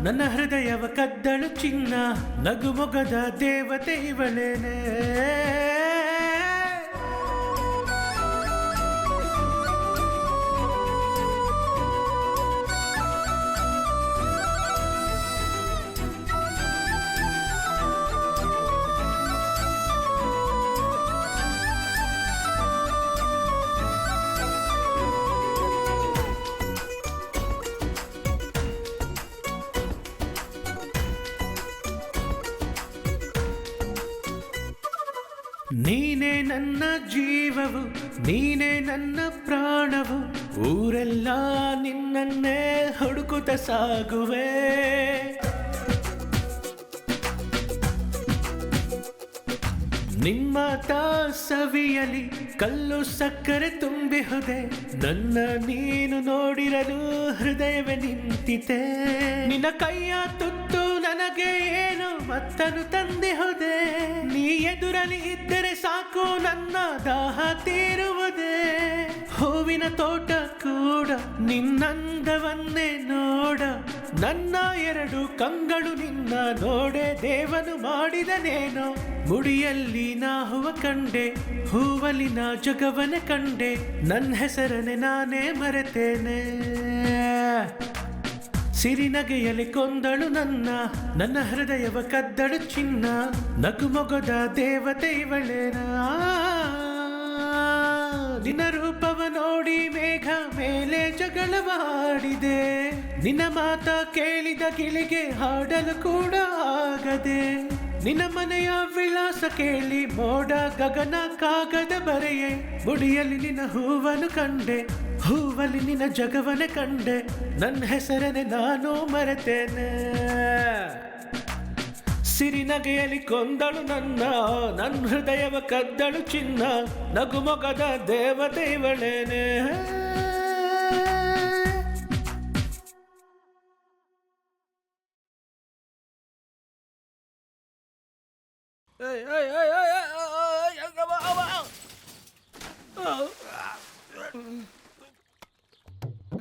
ನನ್ನ ಹೃದಯವ ಕದ್ದಳು ಚಿನ್ನ, ನಗುಮೊಗದ ದೇವತೆ ಇವಳೇನೆ. ನೀನೇ ನನ್ನ ಜೀವವು, ನೀನೇ ನನ್ನ ಪ್ರಾಣವು, ಊರೆಲ್ಲ ನಿನ್ನನ್ನೇ ಹುಡುಕುತ್ತ ಸಾಗುವೆ. ನಿಮ್ಮ ಸವಿಯಲಿ ಕಲ್ಲು ಸಕ್ಕರೆ ತುಂಬಿಹುದೆ, ನನ್ನ ನೀನು ನೋಡಿರಲು ಹೃದಯವೇ ನಿಂತಿತೆ. ನಿನ್ನ ಕೈಯ ತುತ್ತು ನನಗೆ ಏನು ಮತ್ತನು ತಂದಿಹುದೆ, ನೀ ಎದುರಲ್ಲಿ ಇದ್ದರೆ ಸಾಕು ನನ್ನ ದಾಹ ತೀರುವುದೇ. ಹೂವಿನ ತೋಟ ಕೂಡ ನಿನ್ನಂದವನ್ನೇ ನೋಡ, ನನ್ನ ಎರಡು ಕಂಗಳು ನಿನ್ನ ನೋಡೆ ದೇವನು ಮಾಡಿದನೇನೋ. ಮುಡಿಯಲ್ಲಿ ನಾ ಹೂವ ಕಂಡೆ, ಹೂವಲಿ ನಾ ಜಗವನ ಕಂಡೆ, ನನ್ನ ಹೆಸರನೆ ನಾನೇ ಮರೆತೇನೆ. ಸಿರಿನಗೆಯಲಿ ಕೊಂದಳು ನನ್ನ ಹೃದಯವ ಕದ್ದಳು ಚಿನ್ನ, ನಗುಮೊಗದ ದೇವತೆ ಇವಳೇನಾ. ನಿನ್ನ ರೂಪವ ನೋಡಿ ಮೇಘ ಮೇಲೆ ಜಗಳವಾಡಿದೆ, ನಿನ್ನ ಮಾತ ಕೇಳಿದ ಗಿಳಿಗೆ ಹಾಡಲು ಕೂಡ ಆಗದೆ. ನಿನ್ನ ಮನೆಯ ವಿಳಾಸ ಕೇಳಿ ಮೋಡ ಗಗನ ಕಾಗದ ಬರೆಯೇ, ಮುಡಿಯಲ್ಲಿ ನಿನ್ನ ಹೂವನ್ನು ಕಂಡೆ, ಹೂವಲ್ಲಿ ನಿನ್ನ ಜಗವನ ಕಂಡೆ, ನನ್ನ ಹೆಸರನೆ ನಾನು ಮರೆತೇನೆ. ಸಿರಿನಗೆಯಲಿ ಕೊಂದಳು ನನ್ನ ಹೃದಯವ ಕದ್ದಳು ಚಿನ್ನ, ನಗುಮೊಗದ ದೇವತೆ ಇವಳೇನೆ.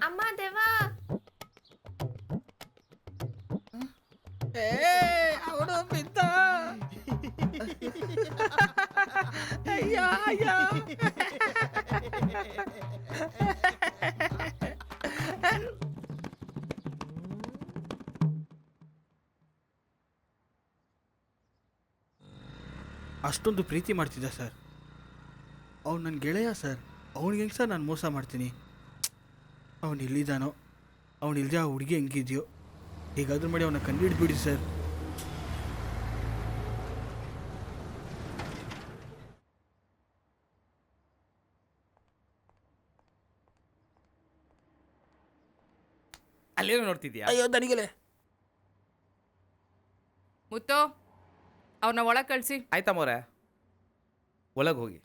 ಅಮ್ಮ ದೇವಾ, ಅವನು ಬಿದ್ದ. ಅಯ್ಯ ಅಯ್ಯ. ಅಷ್ಟೊಂದು ಪ್ರೀತಿ ಮಾಡ್ತಿದ್ದ ಸರ್. ಅವ್ನು ನನ್ನ ಗೆಳೆಯ ಸರ್. ಅವ್ನಿಗೆ ಹೆಂಗೆ ಸರ್ ನಾನು ಮೋಸ ಮಾಡ್ತೀನಿ? ಅವ್ನು ಇಲ್ಲಿದ್ದಾನೋ, ಅವ್ನು ಇಲ್ಲದೆ ಆ ಹುಡುಗಿ ಹೆಂಗಿದೆಯೋ, ಹೇಗಾದ್ರೂ ಮಾಡಿ ಅವನ್ನ ಕಂಡುಹಿಡಿದ್ಬಿಡಿ ಸರ್. ಅಲ್ಲೇನು ನೋಡ್ತಿದ್ಯಾ? ಅಯ್ಯೋ ದನಿಗೆಲೆ. ಮುತ್ತು, ಅವ್ರನ್ನ ಒಳಗೆ ಕಳಿಸಿ. ಆಯ್ತಮ್ಮವ್ರೆ, ಒಳಗೆ ಹೋಗಿ.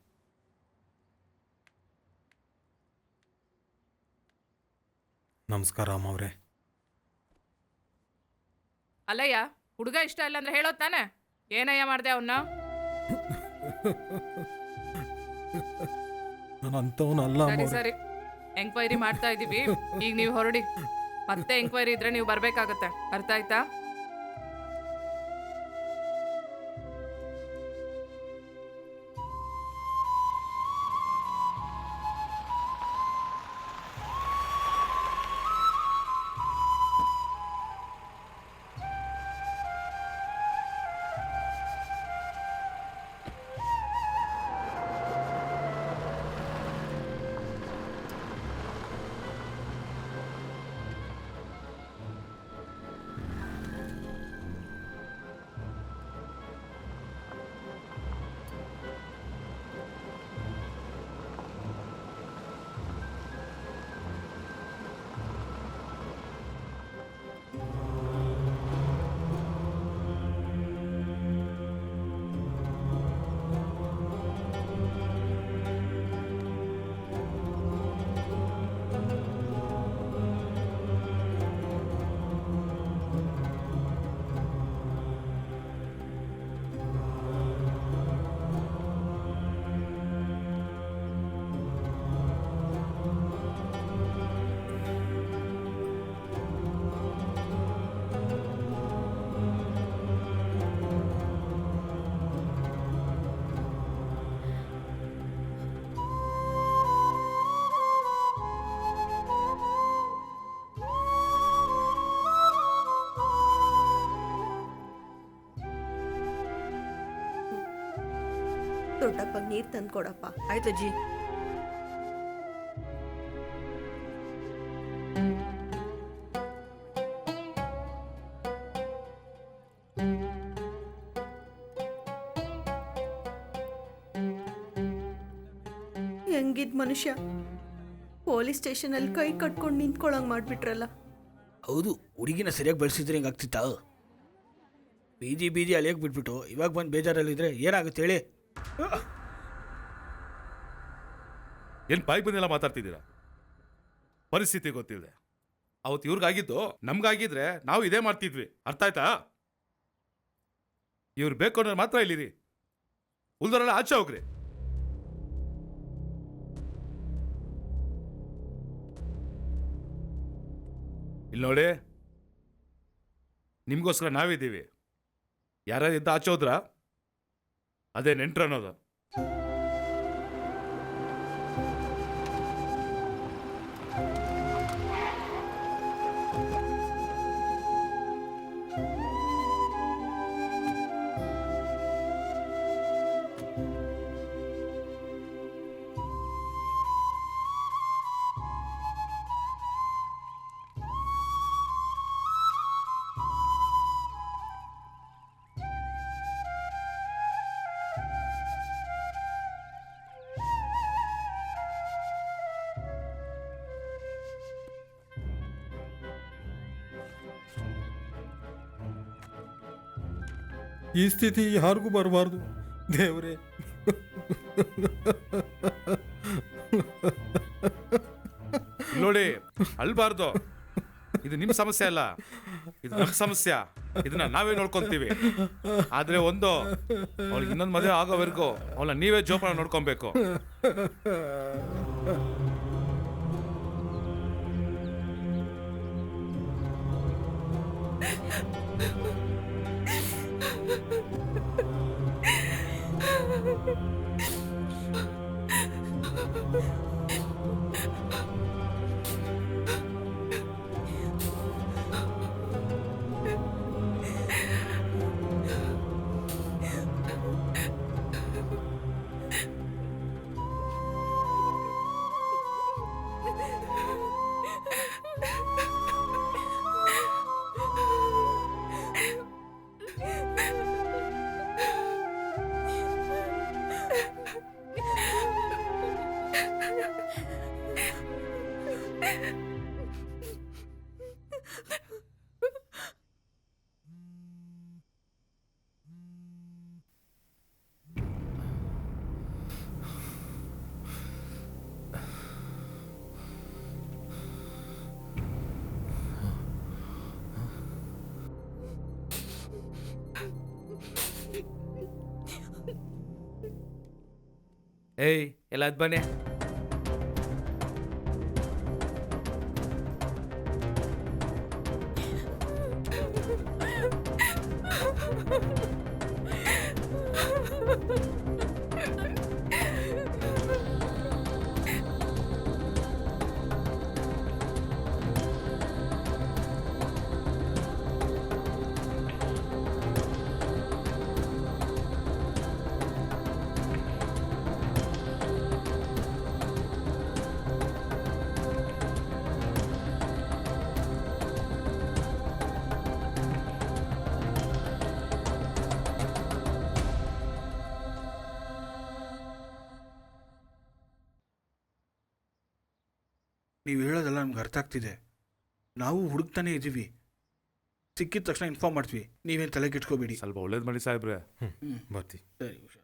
ನಮಸ್ಕಾರ ಅಮ್ಮವ್ರೆ. ಅಲ್ಲಯ್ಯ, ಹುಡುಗ ಇಷ್ಟ ಇಲ್ಲ ಅಂದ್ರೆ ಹೇಳೋದ್ ತಾನೆ? ಏನಯ್ಯ ಮಾಡ್ದೆ ಅವನ್ನ? ನಾನು ಅಂಥವನಲ್ಲ ಸರಿ ಅಮ್ಮವ್ರೆ. ಸರಿ, ಎಂಕ್ವೈರಿ ಮಾಡ್ತಾ ಇದೀವಿ. ಈಗ ನೀವು ಹೊರಡಿ. ಮತ್ತೆ ಎಂಕ್ವೈರಿ ಇದ್ರೆ ನೀವು ಬರ್ಬೇಕಾಗತ್ತೆ. ಅರ್ಥ ಆಯ್ತಾ? ದೊಡ್ಡಪ್ಪ ನೀರು ತಂದು ಕೊಡಪ್ಪ. ಆಯ್ತಜ್ಜಿ. ಹೆಂಗಿದ್ ಮನುಷ್ಯ ಪೊಲೀಸ್ ಸ್ಟೇಷನಲ್ಲಿ ಕೈ ಕಟ್ಕೊಂಡು ನಿಂತ್ಕೊಳಂಗ್ ಮಾಡ್ಬಿಟ್ರಲ್ಲ. ಹೌದು, ಹುಡುಗಿನ ಸರಿಯಾಗಿ ಬೆಳೆಸಿದ್ರೆ ಹಿಂಗೆ ಆಗ್ತಿತ್ತಾ? ಬೀದಿ ಬೀದಿ ಅಲಿಯಕ್ಕೆ ಬಿಟ್ಬಿಟ್ಟು ಇವಾಗ ಬಂದು ಬೇಜಾರಲ್ಲಿದ್ರೆ ಏನಾಗುತ್ತೆ ಹೇಳಿ? ಏನು ಬಾಯಿ ಬಂದೆಲ್ಲ ಮಾತಾಡ್ತಿದ್ದೀರಾ? ಪರಿಸ್ಥಿತಿ ಗೊತ್ತಿದೆ. ಅವತ್ತು ಇವ್ರಿಗಾಗಿದ್ದು ನಮ್ಗಾಗಿದ್ರೆ ನಾವು ಇದೇ ಮಾಡ್ತಿದ್ವಿ. ಅರ್ಥ ಆಯ್ತಾ? ಇವ್ರು ಬೇಕು ಅನ್ನೋರು ಮಾತ್ರ ಇಲ್ಲಿರಿ, ಉಳ್ದವರೆಲ್ಲ ಆಚೆ ಹೋಗ್ರಿ. ಇಲ್ಲಿ ನೋಡಿ, ನಿಮಗೋಸ್ಕರ ನಾವಿದ್ದೀವಿ. ಯಾರ್ಯಾರಿದ್ದ ಆಚೆ ಹೋದ್ರ ಅದೇ ನೆಂಟ್ರು ಅನ್ನೋದು. ಈ ಸ್ಥಿತಿ ಯಾರಿಗೂ ಬರಬಾರ್ದು ದೇವ್ರೆ. ನೋಡಿ, ಅಳ್ಬಾರ್ದು. ಇದು ನಿಮ್ಮ ಸಮಸ್ಯೆ ಅಲ್ಲ, ಇದು ನಮ್ಮ ಸಮಸ್ಯೆ. ಇದನ್ನ ನಾವೇ ನೋಡ್ಕೊಂತೀವಿ. ಆದ್ರೆ ಒಂದು, ಅವಳಿಗೆ ಇನ್ನೊಂದು ಮದುವೆ ಆಗೋವರೆಗೂ ಅವಳ ನೀವೇ ಜೋಪಾನ ನೋಡ್ಕೊಬೇಕು. ಏಯ್, ಎಲ್ಲ ಅದ್ ಬನ್ನಿ. ನೀವು ಹೇಳೋದೆಲ್ಲ ನಮ್ಗೆ ಅರ್ಥ ಆಗ್ತಿದೆ. ನಾವು ಹುಡುಕ್ತಾನೆ ಇದ್ದೀವಿ. ಸಿಕ್ಕಿದ ತಕ್ಷಣ ಇನ್ಫಾರ್ಮ್ ಮಾಡ್ತೀವಿ. ನೀವೇನು ತಲೆ ಕೆಡ್ಸ್ಕೋಬೇಡಿ. ಸ್ವಲ್ಪ ಒಳ್ಳೇದು ಮಾಡಿ ಸಾಹೇಬ್ರೆ. ಬರ್ತಿ. ಸರಿ, ಹುಷಾರು.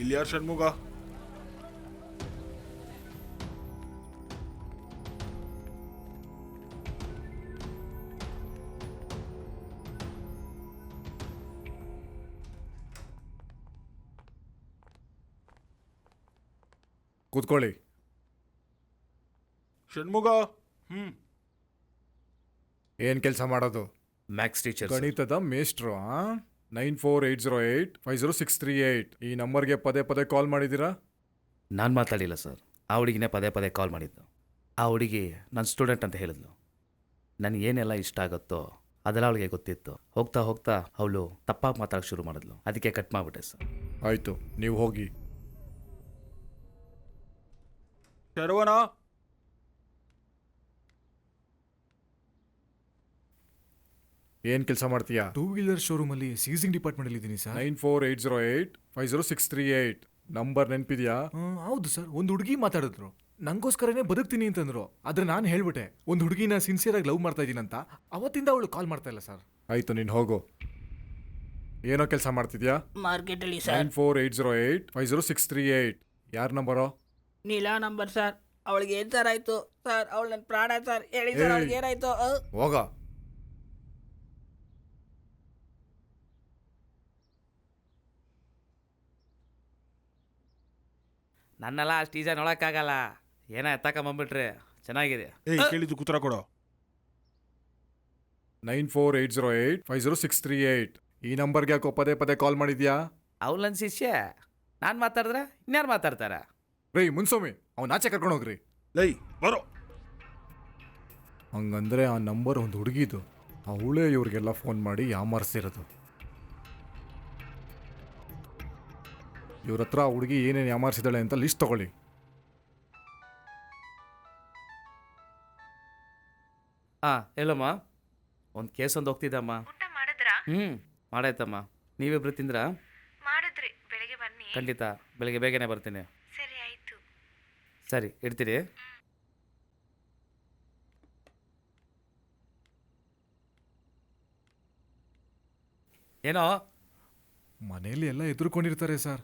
ಇಲ್ಲಿ ಯಾರು ಷಣ್ಮುಗ? ಕೂತ್ಕೊಳ್ಳಿ. ಷಣ್ಮುಗ. ಏನು ಕೆಲಸ ಮಾಡೋದು? Max teacher. ಗಣಿತದ ಮೇಸ್ಟ್ರು. 9480850638 ಈ ನಂಬರ್ಗೆ ಪದೇ ಪದೇ ಕಾಲ್ ಮಾಡಿದ್ದೀರಾ? ನಾನು ಮಾತಾಡಿಲ್ಲ ಸರ್, ಆ ಹುಡುಗಿನೇ ಪದೇ ಪದೇ ಕಾಲ್ ಮಾಡಿದ್ದು. ಆ ಹುಡುಗಿ ನನ್ನ ಸ್ಟೂಡೆಂಟ್ ಅಂತ ಹೇಳಿದ್ಲು. ನನಗೆ ಏನೆಲ್ಲ ಇಷ್ಟ ಆಗುತ್ತೋ ಅದೆಲ್ಲ ಅವಳಿಗೆ ಗೊತ್ತಿತ್ತು. ಹೋಗ್ತಾ ಹೋಗ್ತಾ ಅವಳು ತಪ್ಪಾಗಿ ಮಾತಾಡೋಕ್ಕೆ ಶುರು ಮಾಡಿದ್ಲು, ಅದಕ್ಕೆ ಕಟ್ ಮಾಡಿಬಿಟ್ಟೆ ಸರ್. ಆಯಿತು, ನೀವು ಹೋಗಿ. ಶರವಣ. ಏನು ಕೆಲಸ ಮಾಡ್ತೀಯಾ? 2 ವೀಲರ್ ಶೋರೂಮಲ್ಲಿ ಸೀಸಿಂಗ್ ಡಿಪಾರ್ಟ್ಮೆಂಟಲ್ಲಿ ಇದ್ದೀನಿ ಸರ್. 9480850638 ನಂಬರ್ ನೆನಪಿದೆಯಾ? ಹೌದು ಸರ್. ಒಂದು ಹುಡುಗಿ ಮಾತಾಡಿದ್ರು, ನಂಗೋಸ್ಕರನೇ ಬದುಕ್ತೀನಿ ಅಂತಂದ್ರು. ಆದ್ರೆ ನಾನು ಹೇಳ್ಬಿಟ್ಟೆ ಒಂದು ಹುಡುಗಿನ ಸಿನ್ಸಿಯರ್ ಆಗಿ ಲವ್ ಮಾಡ್ತಾ ಇದ್ದೀನಿ ಅಂತ. ಅವತ್ತಿಂದ ಅವಳು ಕಾಲ್ ಮಾಡ್ತಾ ಇಲ್ಲ ಸರ್. ಆಯ್ತು, ನೀನು ಹೋಗು. ಏನೋ ಕೆಲಸ ಮಾಡ್ತಿದ್ಯಾ? ಮಾರ್ಕೆಟಲ್ಲಿ ಸರ್. 9480850638 ಯಾರ ನಂಬರು? Neela number sir. ಅವಳಿಗೆ ಏನು ಸರ್ ಆಯಿತು ಸರ್? ಅವಳು ನನ್ನ ಪ್ರಾಣ ಸರ್. ಹೇಳಿ ಸರ್, ಅವಳಿಗೆ ಏನಾಯಿತು? ಹೋಗ. ನನ್ನೆಲ್ಲ ಅಷ್ಟು ಈಜ ನೋಡೋಕ್ಕಾಗಲ್ಲ. ಏನೋ ಎತ್ತಕೊಂಬಂದ್ಬಿಟ್ರೆ ಚೆನ್ನಾಗಿದೆ. ಕೇಳಿದ್ದು ಉತ್ತರ ಕೊಡೋ. 9480850638 ಈ ನಂಬರ್ಗೆ ಯಾಕೋ ಪದೇ ಪದೇ ಕಾಲ್ ಮಾಡಿದ್ಯಾ? ಅವಳು ನನ್ನ ಶಿಷ್ಯ, ನಾನು ಮಾತಾಡಿದ್ರೆ ಇನ್ಯಾರು ಮಾತಾಡ್ತಾರೆ? ರೈ ಮುನ್ಸ್ವಾಮಿ, ಅವ್ನು ಆಚೆ ಕರ್ಕೊಂಡು ಹೋಗ್ರಿ. ಲೈ ಬರೋ. ಹಂಗಂದ್ರೆ ಆ ನಂಬರ್ ಒಂದು ಹುಡುಗಿದು. ಅವಳೇ ಇವ್ರಿಗೆಲ್ಲ ಫೋನ್ ಮಾಡಿ ಯಾಮಾರಿಸಿರೋದು. ಇವ್ರ ಹತ್ರ ಆ ಹುಡುಗಿ ಏನೇನು ಯಾಮಾರಿಸಿದಾಳೆ ಅಂತ ಲಿಸ್ಟ್ ತಗೊಳ್ಳಿ. ಹೇಳಮ್ಮ. ಒಂದು ಕೇಸ್ ಒಂದು ಹೋಗ್ತಿದ್ದಮ್ಮ. ಮಾಡಾಯ್ತಮ್ಮ. ನೀವಿಬ್ರು ತಿಂದ್ರಾ? ಮಾಡಿದ್ರಿ, ಬೆಳಿಗ್ಗೆ ಬನ್ನಿ. ಖಂಡಿತ ಬೆಳಿಗ್ಗೆ ಬೇಗನೆ ಬರ್ತೀನಿ. ಸರಿ ಆಯ್ತು. ಸರಿ, ಇಡ್ತೀರಿ. ಏನೋ ಮನೇಲಿ ಎಲ್ಲ ಎದುರ್ಕೊಂಡಿರ್ತಾರೆ ಸರ್.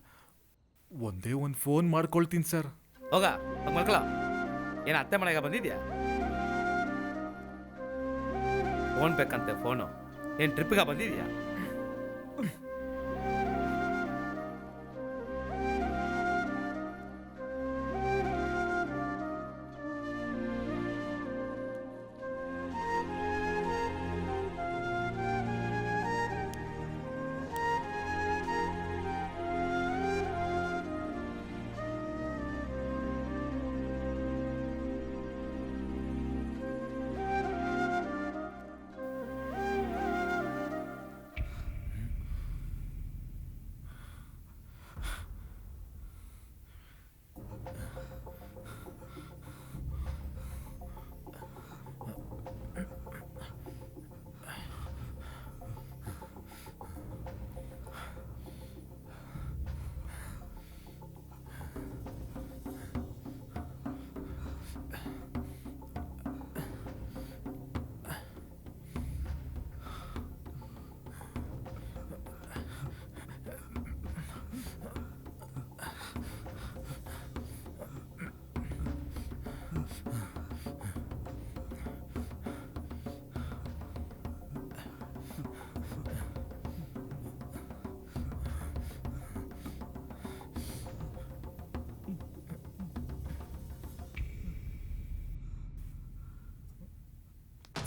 ಒಂದೇ ಒಂದು ಫೋನ್ ಮಾಡ್ಕೊಳ್ತೀನಿ ಸರ್. ಹೋಗ ಮಕ್ಕಳ. ಏನು ಅತ್ತೆ ಮನೆಗೆ ಬಂದಿದ್ಯಾ? ಫೋನ್ ಬೇಕಂತೆ. ಫೋನು ಏನು ಟ್ರಿಪ್ಗೆ ಬಂದಿದ್ಯಾ?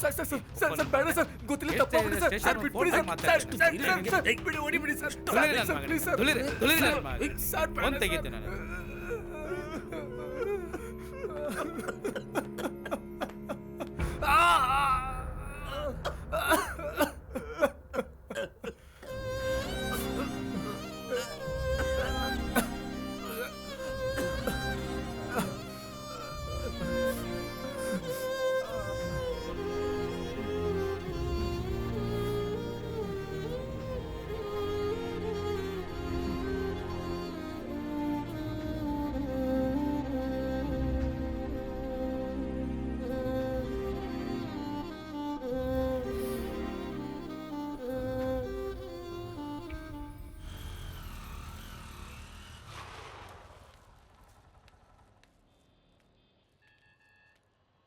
ಸರ್ ಸರ್ ಸರ್ ಸರ್ ಬೇಡ ಸರ್, ಗೊತ್ತಿಲ್ಲ, ತಪ್ಪಾಗ್ಬಿಡಿ ಸರ್. ಸರ್ ಬಿಟ್ಬಿಡಿ ಸರ್. ಸರ್ ಸರ್ ಬಿಡಿ, ಓಡಿಬಿಡಿ sir. Sir please sir. Sir phone ತೆಗಿತೆ ನಾನು.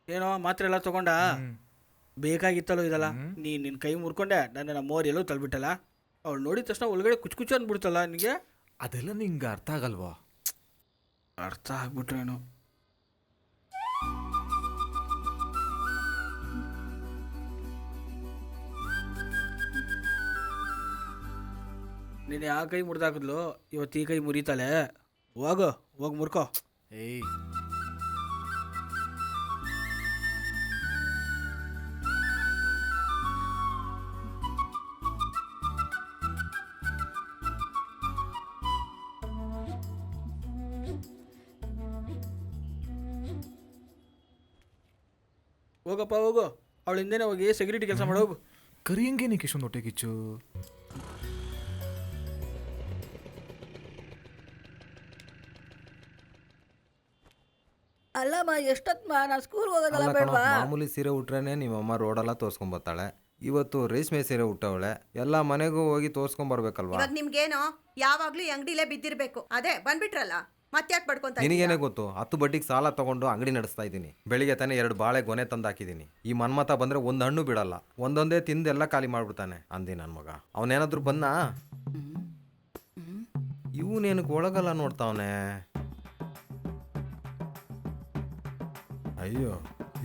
ಏನೋ ಮಾತ್ರೆ ಎಲ್ಲ ತಗೊಂಡ? ಬೇಕಾಗಿತ್ತಲ್ಲೋ ಇದೆಲ್ಲ. ನಿನ್ನ ಕೈ ಮುರ್ಕೊಂಡೆ ನನ್ನ ಮೋರ್ ಎಲ್ಲೋ ತಳ್ಬಿಟ್ಟಲ್ಲ. ಅವಳು ನೋಡಿದ ತಕ್ಷಣ ಒಳಗಡೆ ಕುಚ್ಚು ಅಂದ್ಬಿಡ್ತಲ್ಲ ನಿನಗೆ. ಅದೆಲ್ಲ ನಿಂಗೆ ಅರ್ಥ ಆಗಲ್ವಾ? ಅರ್ಥ ಆಗ್ಬಿಟ್ರೇನು. ನೀನು ಆ ಕೈ ಮುರಿದಾಕಿದ್ಲು, ಇವತ್ತು ಈ ಕೈ ಮುರಿತಾಳೆ. ಹೋಗಿ ಮುರ್ಕೋ. ಏಯ್ ಹೋಗಪ್ಪ ಹೋಗು, ಅವಳ ಹಿಂದೆನೇ ಹೋಗಿ ಸೆಕ್ಯೂರಿಟಿ ಕೆಲಸ ಮಾಡೋಗು. ಕರಿಯಂಗೆ ನೀ ಕಿಶನ್ ಹೊಟ್ಟೆ ಕಿಚ್ಚು. ಅಲ್ಲಮ್ಮ ಎಷ್ಟೊತ್ತು ನಾನು ಸ್ಕೂಲ್ಗೆ ಹೋಗೋದಲ್ಲ ಅಲ್ಲ ಕಣೋ, ಬೇಡವಾ? ಮಾಮೂಲಿ ಸೀರೆ ಉಟ್ರೇನೆ ನಿಮ್ಮಮ್ಮ ರೋಡೆಲ್ಲ ತೋರ್ಸ್ಕೊಂಬರ್ತಾಳೆ. ಇವತ್ತು ರೇಷ್ಮೆ ಸೀರೆ ಉಟ್ಟವಳೆ, ಎಲ್ಲ ಮನೆಗೂ ಹೋಗಿ ತೋರ್ಸ್ಕೊಂಬರ್ಬೇಕಲ್ವಾ? ಇವಾಗ ನಿಮ್ಗೇನೋ ಯಾವಾಗ್ಲೂ ಈ ಅಂಗಡಿಲೇ ಬಿದ್ದಿರ್ಬೇಕು. ಅದೇ ಬಂದ್ಬಿಟ್ರಲ್ಲ, ಮತ್ತ್ಯಾಕೆ ಬಡ್ಕೊಂತ ನಿನಗೇನೆ ಗೊತ್ತು, 10 ಬಡ್ಡಿಗೆ ಸಾಲ ತಗೊಂಡು ಅಂಗಡಿ ನಡೆಸ್ತಾ ಇದ್ದೀನಿ. ಬೆಳಿಗ್ಗೆ ತಾನೇ 2 ಬಾಳೆ ಗೊನೆ ತಂದು ಹಾಕಿದ್ದೀನಿ. ಈ ಮನ್ಮತ ಬಂದ್ರೆ ಒಂದು ಹಣ್ಣು ಬಿಡಲ್ಲ, ಒಂದೊಂದೇ ತಿಂದು ಎಲ್ಲ ಖಾಲಿ ಮಾಡ್ಬಿಡ್ತಾನೆ ಅಂದಿ ನನ್ನ ಮಗ. ಅವನೇನಾದ್ರೂ ಬಂದ ಇವನೇನಕ್ಕೆ ಒಳಗಲ್ಲ ನೋಡ್ತಾವನೆ. ಅಯ್ಯೋ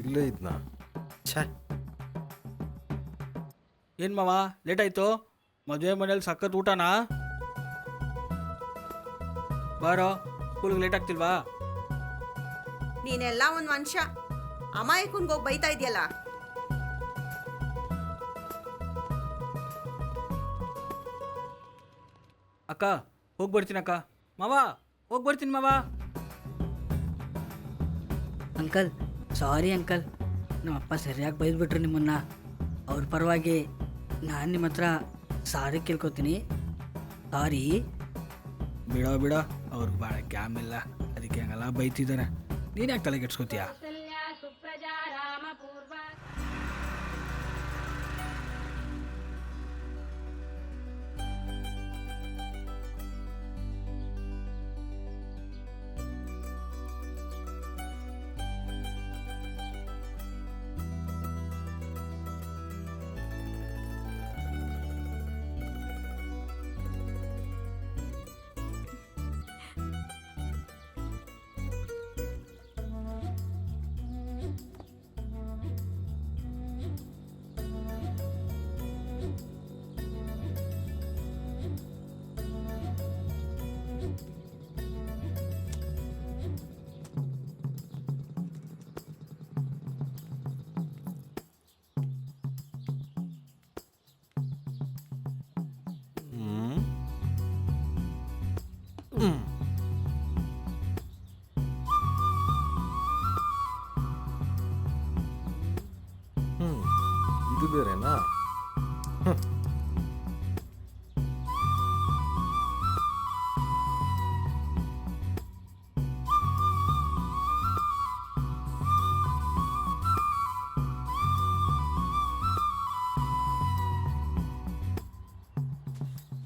ಇಲ್ಲೇ ಇದ್ನ. ಛೇ, ಏನು ಮಾವ ಲೇಟ್ ಆಯಿತು? ಮದುವೆ ಮನೇಲಿ ಸಖತ್ ಊಟನಾ? ಬಾರೋ, ಸ್ಕೂಲ್ಗೆ ಲೇಟ್ ಆಗ್ತಿಲ್ವಾ? ನೀನೆಲ್ಲ ಒಂದು ಮನುಷ್ಯ. ಅಮಾಯಕನ್ಗೆ ಹೋಗಿ ಬೈತಾ ಇದೆಯಲ್ಲ. ಅಕ್ಕ ಹೋಗಿ ಬರ್ತೀನಿ ಅಕ್ಕ. ಮಾವ ಹೋಗಿ ಬರ್ತೀನಿ ಮಾವ. ಅಂಕಲ್ ಸಾರಿ ಅಂಕಲ್, ನಮ್ಮಪ್ಪ ಸರಿಯಾಗಿ ಬೈದ್ಬಿಟ್ರು ನಿಮ್ಮನ್ನ. ಅವ್ರ ಪರವಾಗಿ ನಾನು ನಿಮ್ಮ ಹತ್ರ ಸಾರಿ ಕೇಳ್ಕೊತೀನಿ. ಸಾರಿ. ಬಿಡೋ ಅವ್ರಿಗೆ ಭಾಳ ಕ್ಯಾಮ್ ಇಲ್ಲ, ಅದಕ್ಕೆ ಹಂಗೆಲ್ಲ ಬೈತಿದ್ದಾರೆ. ನೀನು ಯಾಕೆ ತಲೆ ಕೆಡ್ಸ್ಕೊತೀಯ? ಇದು ಬೇರೆನಾ?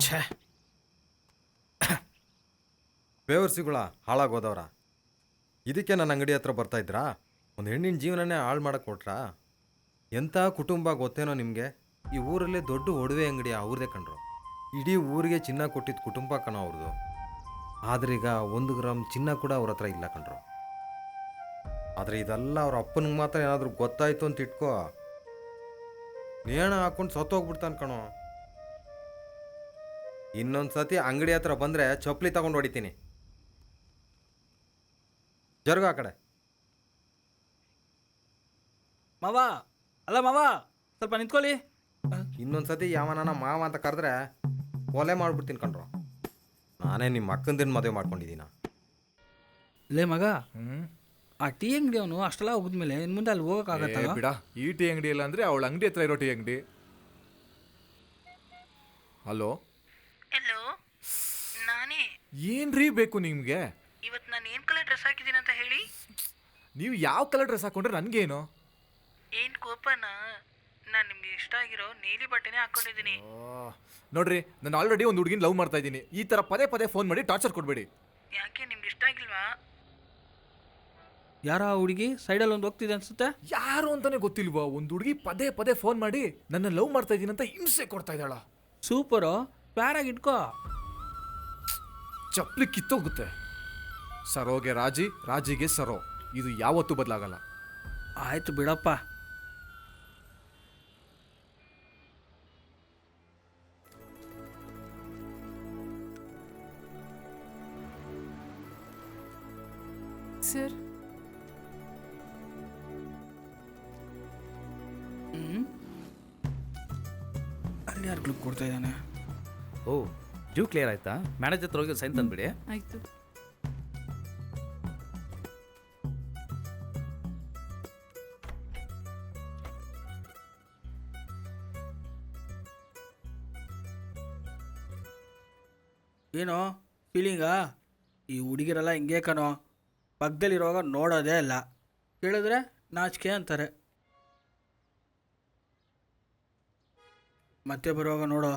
ಛೇ, ಬೇವರ್ಸಿಗಳ ಹಾಳಾಗೋದವ್ರ. ಇದಕ್ಕೆ ನನ್ನ ಅಂಗಡಿ ಹತ್ರ ಬರ್ತಾ ಇದ್ರಾ? ಒಂದು ಹೆಣ್ಣಿನ ಜೀವನನೇ ಹಾಳು ಮಾಡಕ್ಕೆ ಕೊಟ್ರಾ? ಎಂಥ ಕುಟುಂಬ ಗೊತ್ತೇನೋ ನಿಮಗೆ? ಈ ಊರಲ್ಲೇ ದೊಡ್ಡ ಒಡವೆ ಅಂಗಡಿ ಅವ್ರದೇ ಕಣ್ರು. ಇಡೀ ಊರಿಗೆ ಚಿನ್ನ ಕೊಟ್ಟಿದ್ದ ಕುಟುಂಬ ಕಣೋ ಅವ್ರದ್ದು. ಆದ್ರೀಗ 1 ಗ್ರಾಮ್ ಚಿನ್ನ ಕೂಡ ಅವ್ರ ಹತ್ರ ಇಲ್ಲ ಕಣ್ರು. ಆದರೆ ಇದೆಲ್ಲ ಅವ್ರ ಅಪ್ಪನಿಗೆ ಮಾತ್ರ ಏನಾದರೂ ಗೊತ್ತಾಯ್ತು ಅಂತ ಇಟ್ಕೋ, ನೇಣ ಹಾಕೊಂಡು ಸತ್ತೋಗ್ಬಿಡ್ತಾನೆ ಕಣೋ. ಇನ್ನೊಂದು ಸತಿ ಅಂಗಡಿ ಹತ್ರ ಬಂದರೆ ಚಪ್ಪಲಿ ತಗೊಂಡು ಹೊಡಿತೀನಿ. ಜರುಗ ಆ ಕಡೆ. ಮಾವ ಅಲ್ಲ ಮಾವ, ಸ್ವಲ್ಪ ನಿಂತ್ಕೊಳ್ಳಿ. ಇನ್ನೊಂದು ಸತಿ ಯಾವನಾನ ಮಾವ ಅಂತ ಕರೆದ್ರೆ ಕೊಲೆ ಮಾಡ್ಬಿಡ್ತೀನಿ ಕಣ್ರು. ನಾನೇ ನಿಮ್ಮ ಅಕ್ಕಂದಿನ ಮದುವೆ ಮಾಡ್ಕೊಂಡಿದ್ದೀನ. ಲೇ ಮಗ, ಆ ಟೀ ಅಂಗಡಿ ಅವನು ಅಷ್ಟೆಲ್ಲ ಹೋಗಿದ್ಮೇಲೆ ಇನ್ನು ಮುಂದೆ ಅಲ್ಲಿ ಹೋಗೋಕ್ಕಾಗತ್ತಲ್ಲ? ಬಿಡ, ಈ ಟೀ ಅಂಗಡಿ ಇಲ್ಲ ಅಂದರೆ ಅವಳ ಅಂಗಡಿ ಹತ್ರ ಇರೋ ಟೀ ಅಂಗಡಿ. ಹಲೋ, ಎಲ್ಲೋ ನಾನೇ. ಏನ್ರೀ ಬೇಕು ನಿಮಗೆ? ಇವತ್ತು ನಾನು ಏನು ಕಲರ್ ಡ್ರೆಸ್ ಹಾಕಿದ್ದೀನಿ ಅಂತ ಹೇಳಿ. ನೀವು ಯಾವ ಕಲರ್ ಡ್ರೆಸ್ ಹಾಕೊಂಡ್ರೆ ನನಗೇನು? ಏನು ಕೋಪನಾ? ನಾನು ನಿಮ್ಗೆ ಇಷ್ಟ ಆಗಿರೋ ನೀಲಿ ಬಟ್ಟೆನೇ ಹಾಕೊಂಡಿದ್ದೀನಿ. ನೋಡ್ರಿ, ನಾನು ಆಲ್ರೆಡಿ ಒಂದು ಹುಡುಗಿನ ಲವ್ ಮಾಡ್ತಾ ಇದ್ದೀನಿ. ಈ ಥರ ಪದೇ ಪದೇ ಫೋನ್ ಮಾಡಿ ಟಾರ್ಚರ್ ಕೊಡಬೇಡಿ. ಯಾಕೆ ನಿಮ್ಗೆ ಇಷ್ಟ ಆಗಿಲ್ವಾ? ಯಾರ ಹುಡುಗಿ ಸೈಡಲ್ಲಿ ಒಂದು ಹೋಗ್ತಿದೆ ಅನ್ಸುತ್ತೆ. ಯಾರು ಅಂತಾನೆ ಗೊತ್ತಿಲ್ವಾ? ಒಂದು ಹುಡುಗಿ ಪದೇ ಪದೇ ಫೋನ್ ಮಾಡಿ ನನ್ನ ಲವ್ ಮಾಡ್ತಾ ಇದ್ದೀನಿ ಅಂತ ಹಿಂಸೆ ಕೊಡ್ತಾ ಇದ್ದಾಳ. ಸೂಪರು, ಪ್ಯಾರಾಗಿ ಇಟ್ಕೋ. ಚಪ್ಪಲಿ ಕಿತ್ತೋಗುತ್ತೆ. ಸರೋಗೆ ರಾಜಿ, ರಾಜಿಗೆ ಸರೋ. ಇದು ಯಾವತ್ತೂ ಬದಲಾಗಲ್ಲ. ಆಯ್ತು ಬಿಡಪ್ಪ. ಸರ್, ಅಲ್ಲಿ ಯಾರು ಕ್ಲಿಕ್ ಕೊಡ್ತಾ ಇದ್ದಾನೆ? ಓ, ಡ್ಯೂ ಕ್ಲಿಯರ್ ಆಯ್ತಾ? ಮ್ಯಾನೇಜರ್ ಹತ್ರ ಹೋಗಿ ಸೈನ್ ತಂದ್ಬಿಡಿ. ಆಯಿತು. ಏನೋ ಫೀಲಿಂಗಾ? ಈ ಹುಡುಗಿರೆಲ್ಲ ಹಿಂಗೆ ಕಣೋ, ಪಕ್ಕದಲ್ಲಿರುವಾಗ ನೋಡೋದೇ ಇಲ್ಲ, ಕೇಳಿದ್ರೆ ನಾಚಿಕೆ ಅಂತಾರೆ, ಮತ್ತೆ ಬರುವಾಗ ನೋಡೋ.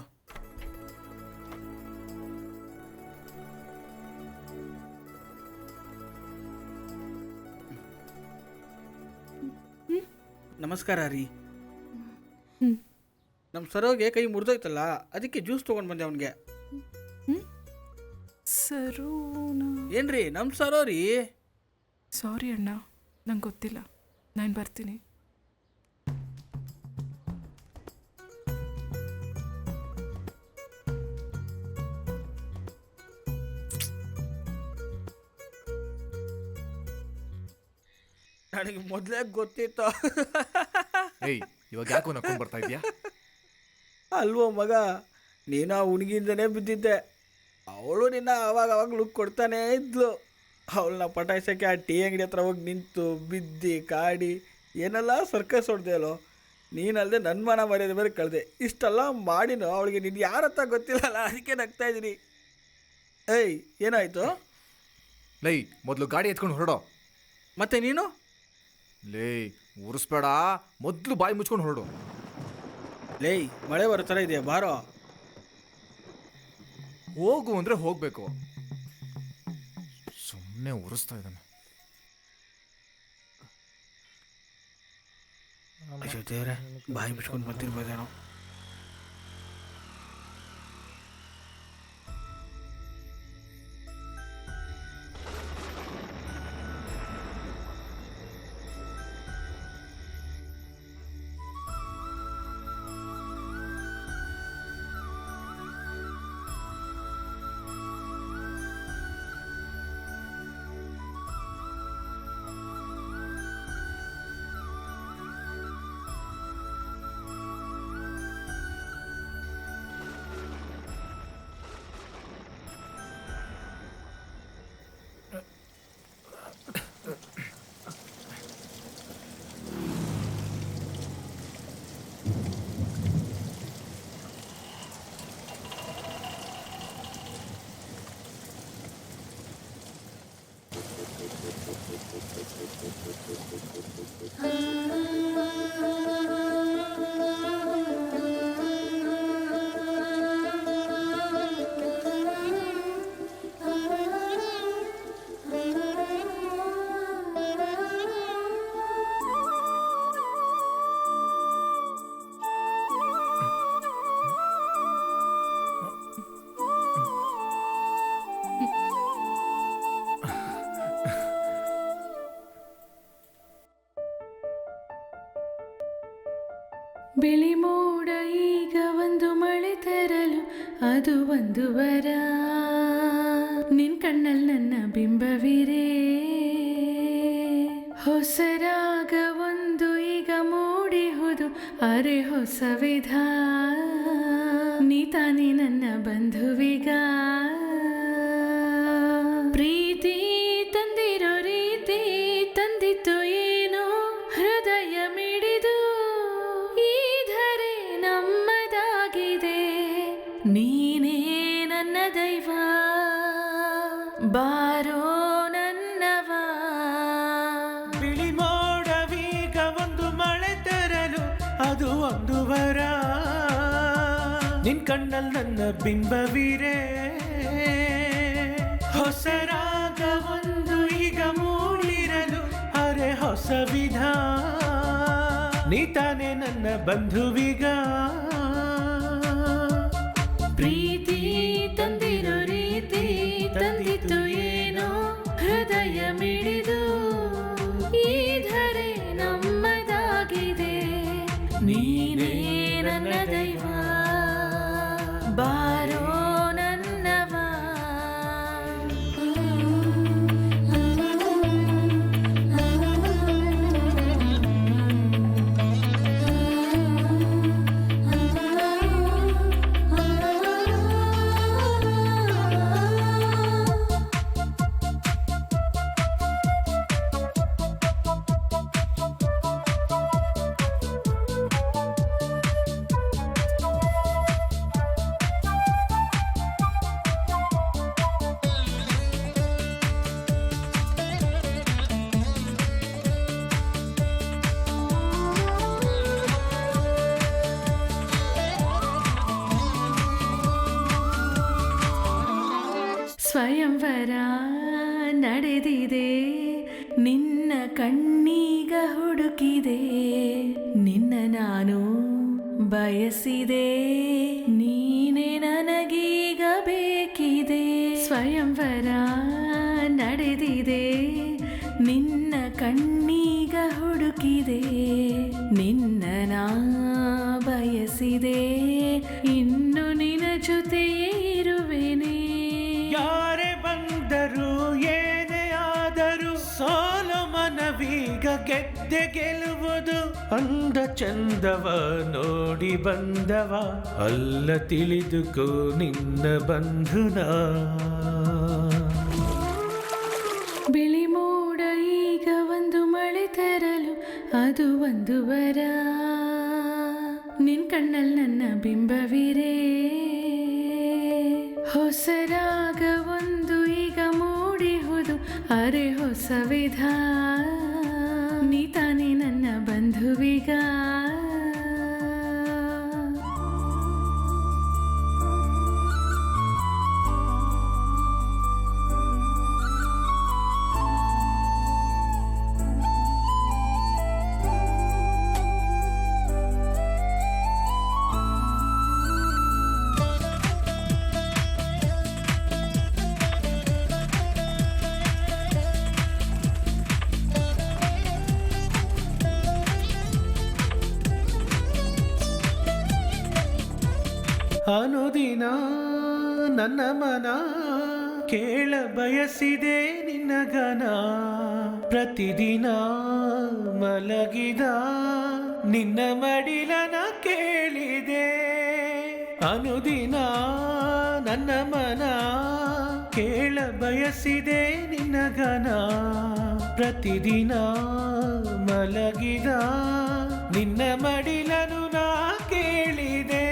ನಮಸ್ಕಾರ ರೀ. ನಮ್ಮ ಸರೋಗೆ ಕೈ ಮುರಿದೋಯ್ತಲ್ಲ, ಅದಕ್ಕೆ ಜ್ಯೂಸ್ ತೊಗೊಂಡು ಬಂದೆ ಅವನಿಗೆ. ಸರೋನಾ? ಏನ್ರಿ ನಮ್ಮ ಸರೋ ರೀ. ಸಾರಿ ಅಣ್ಣ, ನಂಗೆ ಗೊತ್ತಿಲ್ಲ, ನಾನು ಬರ್ತೀನಿ. ನನಗೆ ಮೊದಲೇ ಗೊತ್ತಿತ್ತು. ಏಯ್, ಇವಾಗ ಯಾಕೋ ನಕ್ಕೊಂಡು ಬರ್ತಾ ಇದೆಯಾ? ಅಲ್ವೋ ಮಗ, ನೀನು ಆ ಹುಡುಗಿಯಿಂದನೇ ಬಿದ್ದಿದ್ದೆ. ಅವಳು ನಿನ್ನ ಅವಾಗ ಲುಕ್ ಕೊಡ್ತಾನೇ ಇದ್ಲು. ಅವಳನ್ನ ಪಟಾಯಿಸೋಕ್ಕೆ ಆ ಟೀ ಅಂಗಡಿ ಹತ್ರ ಹೋಗಿ ನಿಂತು ಬಿದ್ದು ಕಾಡಿ ಏನೆಲ್ಲ ಸರ್ಕಸ್ ಹೊಡೆದೆ ಅಲ್ಲೋ. ನೀನಲ್ಲದೆ ನನ್ನ ಮನ ಮರ್ಯಾದೆ ಬೇರೆ ಕಳೆದೆ. ಇಷ್ಟೆಲ್ಲ ಮಾಡಿನೋ ಅವಳಿಗೆ ನೀನು ಯಾರತ್ತ ಗೊತ್ತಿಲ್ಲಲ್ಲ, ಅದಕ್ಕೆ ನಗ್ತಾ ಇದ್ದೀನಿ. ಏಯ್, ಏನಾಯಿತು? ಲೈ, ಮೊದಲು ಗಾಡಿ ಎತ್ಕೊಂಡು ಹೊರಡೋ. ಮತ್ತೆ ನೀನು? ಲೇ, ಉರಿಸ್ಬೇಡ, ಮೊದಲು ಬಾಯಿ ಮುಚ್ಕೊಂಡು ಹೊರಡು. ಲೇ, ಮಳೆ ಬರೋ ಥರ ಇದೆಯಾ, ಬಾರೋ. ಹೋಗು ಅಂದರೆ ಹೋಗಬೇಕು, ಸುಮ್ಮನೆ ಉರಿಸ್ತಾ ಇದ್ದಾನೆ. ಅಯ್ಯೋ ದೇವ್ರೆ, ಬಾಯಿ ಮುಚ್ಕೊಂಡು ಬರ್ತಿರ್ಬೋದೇನೋ. ಬಿಳಿ ಮೋಡ ಈಗ ಒಂದು ಮಳೆ ತರಲು ಅದು ಒಂದು ವರ. ನಿನ್ ಕಣ್ಣಲ್ಲಿ ನನ್ನ ಬಿಂಬವಿರೇ, ಹೊಸರಾಗ ಒಂದು ಈಗ ಮೂಡಿಹುದು, ಅರೆ ಹೊಸ ವಿಧ. ನೀ ತಾನೇ ನನ್ನ ಬಂಧುವಿಗ, ಪ್ರೀತಿ ತಂದಿರೋ ರೀತಿ ತಂದಿತ್ತು ಏನೋ ಹೃದಯ ಮಿಡಿದು. ನೀನೇ ನನ್ನ ದೈವ, ಬಾರೋ ನನ್ನವ. ಬಿಳಿ ಮೋಡವೀಗ ಒಂದು ಮಳೆ ತರಲು ಅದು ಒಂದು ವರ. ನಿನ್ ಕಣ್ಣಲ್ಲಿ ನನ್ನ ಬಿಂಬವಿರೇ, ಹೊಸ ರಾಗ ಒಂದು ಈಗ ಮೂಡಿರಲು, ಅರೆ ಹೊಸ ವಿಧ. ನೀ ತಾನೇ ನನ್ನ ಬಂಧುವಿಗ, ಪ್ರೀತಿ ತಂದಿರೋ ರೀತಿ ತಂದಿತ್ತು ಏನೋ ಹೃದಯ ನಡೆದಿದೆ ನಿನ್ನ ಕಣ್ಣೀಗ ಹುಡುಕಿದೆ ನಿನ್ನ ನಾನು ಬಯಸಿದೆ ನೀನೆ ನನಗೀಗ ಬೇಕಿದೆ ಸ್ವಯಂವರ ನಡೆದಿದೆ ನಿನ್ನ ಕಣ್ಣೀಗ ಹುಡುಕಿದೆ ನಿನ್ನ ನಾ ಬಯಸಿದೆ ಇನ್ನು ನಿನ್ನ ಜೊತೆಯೇ ಇರುವೆನೆ ಯಾರೇ ಬಂದರು ಏನೇ ಆದರೂ ಸೋಲು ಮನವೀಗ ಗೆದ್ದೆ ಗೆಲ್ಲುವುದು ಅಂದ ಚಂದವ ನೋಡಿ ಬಂದವ ಅಲ್ಲ ತಿಳಿದುಕೋ ನಿನ್ನ ಬಂಧುನ ಬಿಳಿ ಮೋಡ ಈಗ ಒಂದು ಮಳೆ ತರಲು ಅದು ಒಂದು ವರ ನಿನ್ ಕಣ್ಣಲ್ಲಿ ನನ್ನ ಬಿಂಬವಿರೇ ಹೊಸ ರಾಗ ಒಂದು ಈಗ ಮೂಡಿಹುದು ಅರೆ ಹೊಸ ವಿಧ ನೀ ತಾನೇ ನನ್ನ ಬಂಧುವಿಗ ಅನುದಿನ ನನ್ನ ಮನ ಕೇಳ ಬಯಸಿದೆ ನಿನ್ನ ಗನ ಪ್ರತಿದಿನ ಮಲಗಿದ ನಿನ್ನ ಮಡಿಲನ ಕೇಳಿದೆ ಅನುದಿನ ನನ್ನ ಮನ ಕೇಳ ಬಯಸಿದೆ ನಿನ್ನ ಗನ ಪ್ರತಿದಿನ ಮಲಗಿದ ನಿನ್ನ ಮಡಿಲನು ನಾ ಕೇಳಿದೆ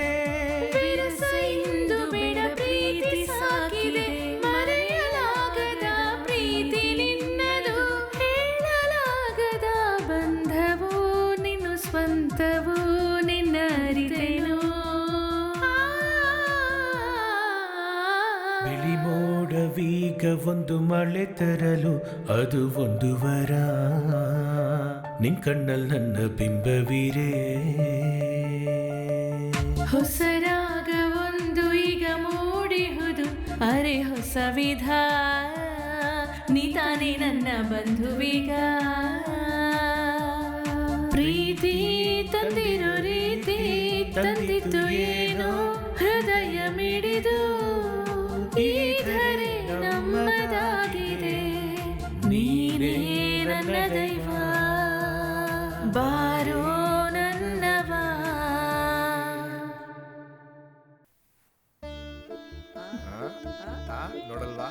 ಇಂದು ಬಿಡ ಪ್ರೀತಿ ಸಾಕಿದೆ ಮರೆಯಲಾಗದ ಪ್ರೀತಿ ನಿನ್ನದು ಹೇಳಲಾಗದ ಬಂಧವು ನಿನ್ನ ಸ್ವಂತವು ನಿನ್ನ ಅರಿತೆನು ಬಿಳಿ ಮೋಡವೀಗ ಒಂದು ಮಳೆ ತರಲು ಅದು ಒಂದು ವರ ನಿನ್ ಕಣ್ಣಲ್ಲಿ ನನ್ನ ಬಿಂಬವಿರೇ ಹೊಸ ರಾಗ ಒಂದು ಈಗ ಮೂಡಿಹುದು ಅರೆ ಹೊಸ ವಿಧ ನೀ ತಾನೇ ನನ್ನ ಬಂಧುವಿಗ ಪ್ರೀತಿ ತಂದಿರೋ ರೀತಿ ತಂದಿತ್ತು ಏನೋ ಹೃದಯ ಮಿಡಿದು ಈ ಧರೆ ನಮ್ಮದಾಗಿದೆ ನೀನೇ ನನ್ನ ದೈವ ಬಾರೋ ನನ್ನವಾ ನೋಡಲ್ವಾ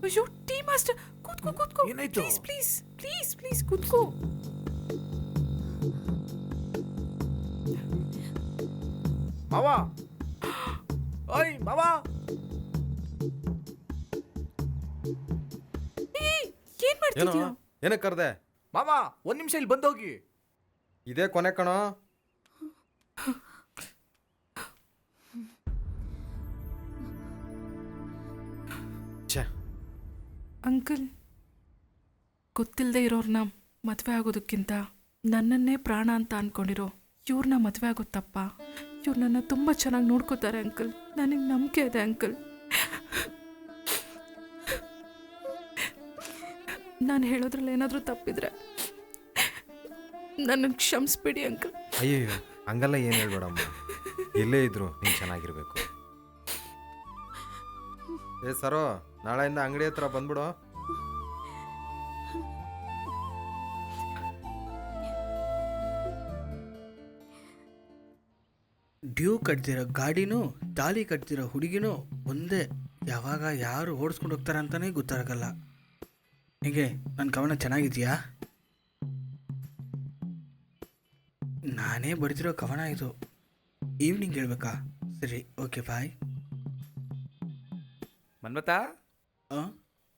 ಅಯ್ಯೋ ಟೀ ಮಾಸ್ಟರ್ ಕೂತ್ಕೋ ಕೂತ್ಕೋ ಏನಾಯ್ತು? ಪ್ಲೀಸ್ ಪ್ಲೀಸ್ ಪ್ಲೀಸ್ ಪ್ಲೀಸ್ ಕೂತ್ಕೋ ಮಾವ ಓಯ್ ಮಾವ ಏನ್ ಮಾಡ್ತಿದ್ಯಾ ಏನಕ್ಕೆ ಕರೆದೆ? ಮಾವ ಒಂದ್ ನಿಮಿಷ ಇಲ್ಲಿ ಬಂದೋಗಿ. ಇದೇ ಕೊನೆ ಕಣೋ. ಅಂಕಲ್ ಗೊತ್ತಿಲ್ಲದೆ ಇರೋರ್ನ ಮದುವೆ ಆಗೋದಕ್ಕಿಂತ ನನ್ನನ್ನೇ ಪ್ರಾಣ ಅಂತ ಅನ್ಕೊಂಡಿರೋ ಇವ್ರನ್ನ ಮದುವೆ ಆಗೋತ್ತಪ್ಪ. ಇವ್ರು ನನ್ನ ತುಂಬ ಚೆನ್ನಾಗಿ ನೋಡ್ಕೋತಾರೆ ಅಂಕಲ್. ನನಗೆ ನಂಬಿಕೆ ಇದೆ ಅಂಕಲ್. ನಾನು ಹೇಳೋದ್ರಲ್ಲಿ ಏನಾದರೂ ತಪ್ಪಿದ್ರೆ ನನಗೆ ಕ್ಷಮಿಸ್ಬಿಡಿ ಅಂಕಲ್. ಅಯ್ಯಯ್ಯೋ ಹಂಗಲ್ಲ ಏನು ಹೇಳ್ಬೇಡಮ್ಮ. ಎಲ್ಲೇ ಇದ್ರು ನೀನು ಚೆನ್ನಾಗಿರ್ಬೇಕು. ಸರೋ ನಾಳೆಯಿಂದ ಅಂಗಡಿ ಹತ್ರ ಬಂದ್ಬಿಡು. ಡ್ಯೂ ಕಟ್ತಿರೋ ಗಾಡಿನೂ ತಾಲಿ ಕಟ್ತಿರೋ ಹುಡುಗಿನೂ ಒಂದೇ. ಯಾವಾಗ ಯಾರು ಓಡಿಸ್ಕೊಂಡು ಹೋಗ್ತಾರೆ ಅಂತಲೇ ಗೊತ್ತಾಗಲ್ಲ. ಹೀಗೆ ನನ್ನ ಕವನ ಚೆನ್ನಾಗಿದೆಯಾ? ನಾನೇ ಬರೆದಿರೋ ಕವನ ಇದು. ಈವ್ನಿಂಗ್ ಹೇಳ್ಬೇಕಾ? ಸರಿ, ಓಕೆ, ಬಾಯ್. ಮನ್ಮತ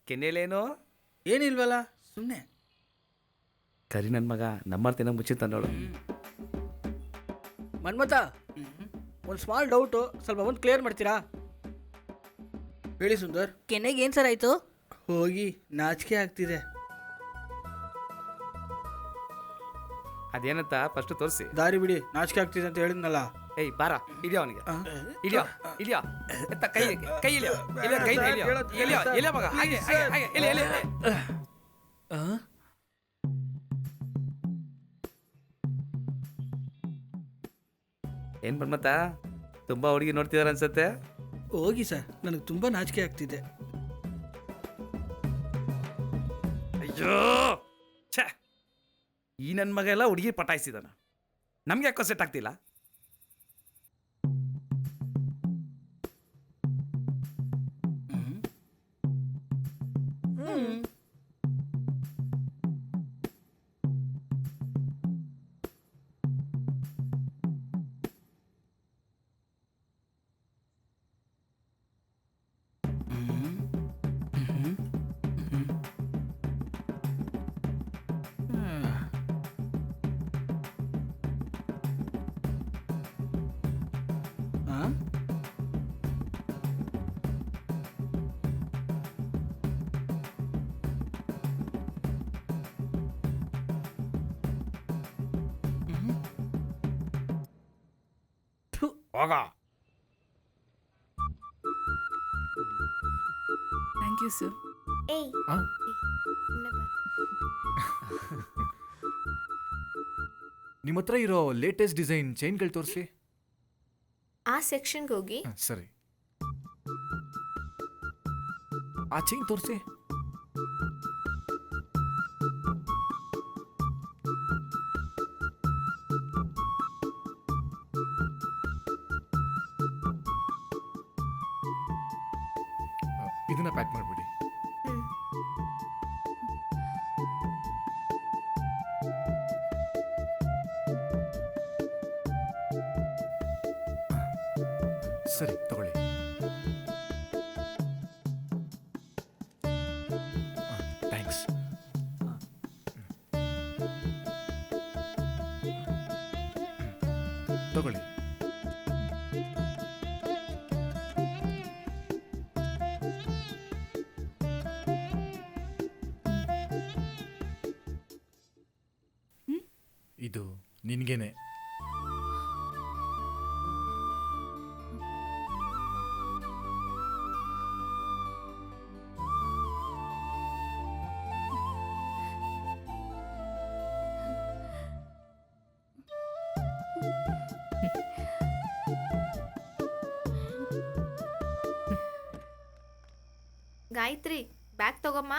ಕೆನ್ನೆಲೇನು? ಏನಿಲ್ವಲ್ಲ, ಸುಮ್ಮನೆ. ಕರಿ ನನ್ನ ಮಗ ನಮ್ಮರ್ತಿನ ಮುಚ್ಚಿ ತಂದೋಳು. ಮನ್ಮತ, ಒಂದು ಸ್ಮಾಲ್ ಡೌಟು, ಸ್ವಲ್ಪ ಒಂದು ಕ್ಲಿಯರ್ ಮಾಡ್ತೀರಾ? ಹೇಳಿ ಸುಂದರ್. ಕೆನೆಗೆ ಏನು ಸರ್ ಆಯಿತು? ಹೋಗಿ ನಾಚಿಕೆ ಆಗ್ತಿದೆ. ಅದೇನಂತ ಫಸ್ಟ್ ತೋರಿಸಿ. ದಾರಿ ಬಿಡಿ, ನಾಚಿಕೆ ಆಗ್ತಿದೆ ಅಂತ ಹೇಳಿದ್ನಲ್ಲ. ಏಯ್ ಬಾರ, ಇಡಿಯೋ ಅವನಿಗೆ, ಇಡಿಯೋ ಇಡಿಯೋ ಎತ್ತ ಕೈ ಕೈ ಇಳಿಯೋ, ಇಳಿಯೋ ಕೈ ಇಳಿಯೋ, ಎಲ್ಲಿಯೋ ಎಲ್ಲಿಯೋ ಮಗ, ಹಾಗೆ ಹಾಗೆ ಹಾಗೆ ಎಲ್ಲಿ ಎಲ್ಲಿ. ಏನು ಮನ್ಮತ, ತುಂಬ ಹುಡುಗಿ ನೋಡ್ತಿದಾರೆ ಅನ್ಸತ್ತೆ. ಹೋಗಿ ಸರ್, ನನಗೆ ತುಂಬ ನಾಚಿಕೆ ಆಗ್ತಿದೆ. ಅಯ್ಯೋ ಛೇ, ಈ ನನ್ನ ಮಗ ಎಲ್ಲ ಹುಡುಗಿ ಪಟಾಯಿಸಿದಾನ, ನಮ್ಗೆ ಯಾಕೋ ಸೆಟ್ ಆಗ್ತಿಲ್ಲ. ಹೋಗ. Thank you sir. ಏಯ್ ಆ? ಸುಮ್ನೆ ಬಾ. ನಿಮ್ಮ ಹತ್ರ ಇರೋ ಲೇಟೆಸ್ಟ್ ಡಿಸೈನ್ ಚೈನ್ಗಳು ತೋರಿಸಿ. ಆ ಸೆಕ್ಷನ್ಗೆ ಹೋಗಿ ಸರಿ, ಆ ಚೈನ್ ತೋರಿಸಿ. ಇದನ್ನ ಪ್ಯಾಕ್ ಮಾಡಿಬಿಡಿ. ಸರಿ ತಗೊಳ್ಳಿ. ಥ್ಯಾಂಕ್ಸ್. ತಗೊಳ್ಳಿ. ಇದು ನಿನ್ಗೇನೆ. ಗಾಯತ್ರಿ, ಬ್ಯಾಗ್ ತಗೊಮ್ಮ.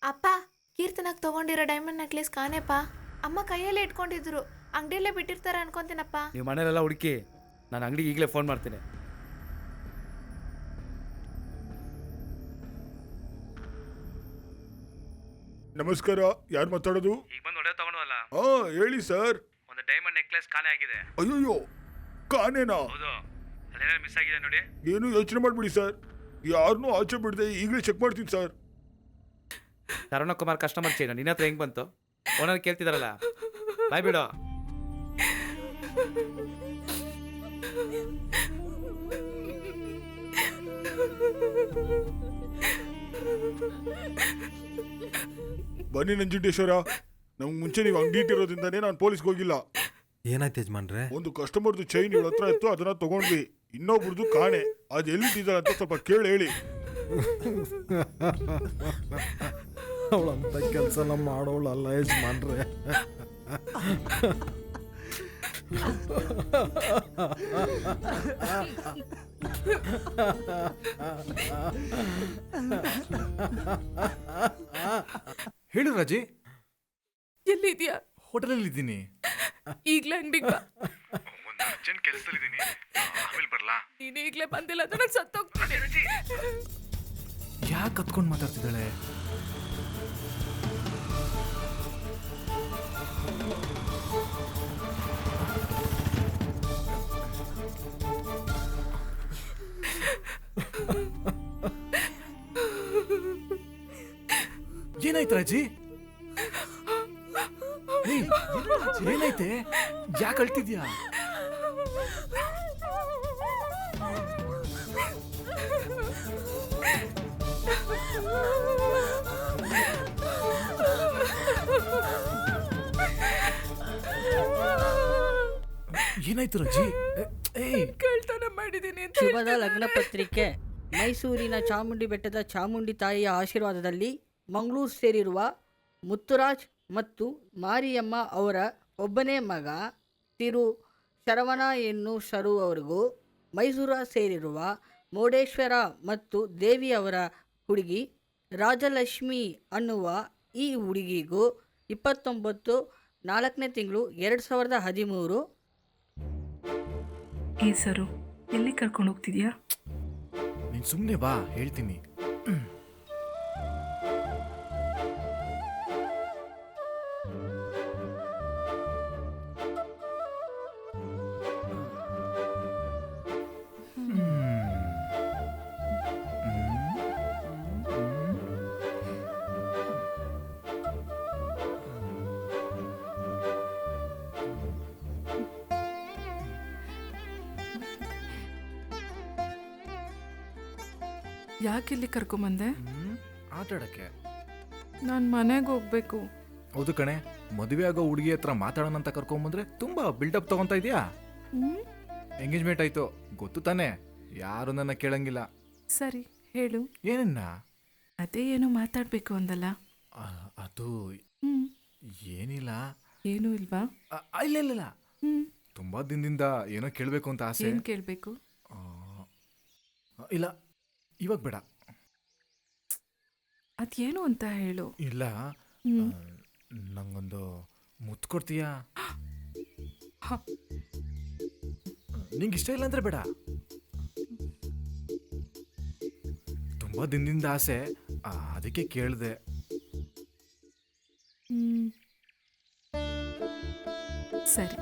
ಅಪ್ಪ, ಕೀರ್ತನಾಗ್ ತಗೊಂಡಿರೋ ಡೈಮಂಡ್ ನೆಕ್ಲೆಸ್ ಕಾಣೆಪ್ಪ. ಅಮ್ಮ ಕೈಯಲ್ಲೇ ಇಟ್ಕೊಂಡಿದ್ರು, ಅಂಗಡಿಯಲ್ಲೇ ಬಿಟ್ಟಿರ್ತಾರೆ ಅನ್ಕೊಂತೀನಪ್ಪ. ನೀವು ಮನೇಲೆಲ್ಲ ಹುಡುಕಿ, ನಾನು ಅಂಗಡಿಗೆ ಈಗಲೇ ಫೋನ್ ಮಾಡ್ತೀನಿ. ನಮಸ್ಕಾರ, ಯಾರು ಮಾತಾಡೋದು? ಈಗ ಬಂದು ಒಡೆ ತಗೊಂಡವಲ್ಲ. ಹೇಳಿ ಸರ್. ಒಂದು ಡೈಮಂಡ್ ನೆಕ್ಲೆಸ್ ಕಾಣೆ ಆಗಿದೆ. ಅಯ್ಯೋ, ಕಾನೇನಾ? ಹೌದು, ಅಲ್ಲೇನಾದ್ರು ಮಿಸ್ ಆಗಿದೆ ನೋಡಿ. ಏನು ಯೋಚನೆ ಮಾಡ್ಬಿಡಿ ಸರ್, ಯಾರನ್ನೂ ಆಚೆ ಬಿಡದೆ ಈಗಲೇ ಚೆಕ್ ಮಾಡ್ತೀನಿ ಸರ್. ಶರವಣಕುಮಾರ್ ಕಸ್ಟಮರ್ ಚೈನು ನಿನ್ನ ಹತ್ರ ಹೆಂಗ್ ಬಂತು? ಓನರ್ ಕೇಳ್ತಿದಾರಲ್ಲ, ಬಾಯ್ ಬಿಡು. ಬನ್ನಿ ನಂಜುಂಡೇಶ್ವರ, ನಮ್ಗೆ ಮುಂಚೆ ನೀವು ಅಂಗಡಿ ಇಟ್ಟಿರೋದ್ರಿಂದಾನೇ ನಾನು ಪೊಲೀಸ್ಗೆ ಹೋಗಿಲ್ಲ. ಏನಾಯ್ತು ಯಜಮಾನ್ರೆ? ಒಂದು ಕಸ್ಟಮರ್ದು ಚೈನ್ ಇವಳ ಹತ್ರ ಇತ್ತು, ಅದನ್ನ ತಗೊಂಡ್ವಿ. ಇನ್ನೊಬ್ರದ್ದು ಕಾಣೆ, ಅದು ಎಲ್ಲಿಟ್ಟಿದ್ದಾರೆ ಅಂತ ಸ್ವಲ್ಪ ಕೇಳಿ ಹೇಳಿ. ಅವಳಂತ ಕೆಲಸ ಮಾಡೋಳಲ್ಲ ಯಜಮಾನ್ರೆ. ಹೇಳು ರಾಜಿ. ಎಲ್ಲಿದ್ಯಾ? ಹೋಟೆಲಲ್ಲಿ ಇದ್ದೀನಿ. ಈಗ್ಲೇ ಅಂಗಡಿಗೆ ಬಾ. ಒಂದು ಅರ್ಜೆಂಟ್ ಕೆಲಸದಲ್ಲಿದ್ದೀನಿ, ಆಮೇಲೆ ಬರಲಾ? ನೀನು ಈಗಲೇ ಬಂದಿಲ್ಲ ಅಂದ್ರೆ ನಾನು ಸತ್ತೋಗ್ತೀನಿ. ಯಾಕೆ ಕತ್ಕೊಂಡು ಮಾತಾಡ್ತಿದ್ದಾಳೆ? ಏನಾಯ್ತು ರಾಜಿ? ಏಯ್, ಏನಾಯ್ತೆ? ಯಾಕೆ ಅಳ್ತಿದ್ಯಾ? ಏನಾಯ್ತು ರಾಜಿ? ಏಯ್, ಕಳ್ತನ ಮಾಡಿದ್ದೀನಿ ಅಂತ ಶುಭದ ಲಗ್ನ ಪತ್ರಿಕೆ. ಮೈಸೂರಿನ ಚಾಮುಂಡಿ ಬೆಟ್ಟದ ಚಾಮುಂಡಿ ತಾಯಿಯ ಆಶೀರ್ವಾದದಲ್ಲಿ ಮಂಗಳೂರು ಸೇರಿರುವ ಮುತ್ತುರಾಜ್ ಮತ್ತು ಮಾರಿಯಮ್ಮ ಅವರ ಒಬ್ಬನೇ ಮಗ ತಿರು ಶರವಣ ಶರು ಅವರಿಗೂ, ಮೈಸೂರು ಸೇರಿರುವ ಮೋಡೇಶ್ವರ ಮತ್ತು ದೇವಿ ಅವರ ಹುಡುಗಿ ರಾಜಲಕ್ಷ್ಮಿ ಅನ್ನುವ ಈ ಹುಡುಗಿಗೂ 29 4ನೇ ತಿಂಗಳು 2013. ಏ ಸರು, ಎಲ್ಲಿ ಕರ್ಕೊಂಡು ಹೋಗ್ತಿದ್ಯಾ? ನೀನ್ ಸುಮ್ಮನೆ ಬಾ, ಹೇಳ್ತೀನಿ. ಯಾಕೆ ಇಲ್ಲಿ ಕರ್ಕೊಂಬಂದೆ? ಆಟ ಆಡಕ್ಕೆ. ನಾನು ಮನೆಗೆ ಹೋಗ್ಬೇಕು. ಹೌದು ಕಣೆ, ಮದುವೆ ಆಗೋ ಹುಡುಗಿ ಹತ್ರ ಮಾತಾಡೋಣ ಅಂತ ಕರ್ಕೊಂಬಂದ್ರೆ ತುಂಬಾ ಬಿಲ್ಡಪ್ ತಗೊಂತ ಇದೆಯಾ? ಎಂಗೇಜ್ಮೆಂಟ್ ಆಯ್ತು, ಗೊತ್ತು ತಾನೆ, ಯಾರು ನನ್ನ ಕೇಳಂಗಿಲ್ಲ. ಸರಿ ಹೇಳು. ಏನನ್ನ? ಅದೇ ಏನೋ ಮಾತಾಡ್ಬೇಕು ಅಂದಲ್ಲ. ಅದು ಏನಿಲ್ಲ. ಏನೂ ಇಲ್ವಾ? ಇಲ್ಲ, ತುಂಬಾ ದಿನದಿಂದ ಏನೋ ಕೇಳಬೇಕು ಅಂತ ಆಸೆ. ಏನ್ ಕೇಳಬೇಕು? ಇಲ್ಲ, ಇವಾಗ ಬೇಡ. ಅದೇನು ಅಂತ ಹೇಳು. ಇಲ್ಲ, ನಂಗೊಂದು ಮುತ್ತು ಕೊಡ್ತೀಯಾ? ನಿಂಗೆ ಇಷ್ಟ ಇಲ್ಲ ಅಂದ್ರೆ ಬೇಡ. ತುಂಬಾ ದಿನದಿಂದ ಆಸೆ, ಅದಕ್ಕೆ ಕೇಳಿದೆ. ಸರಿ,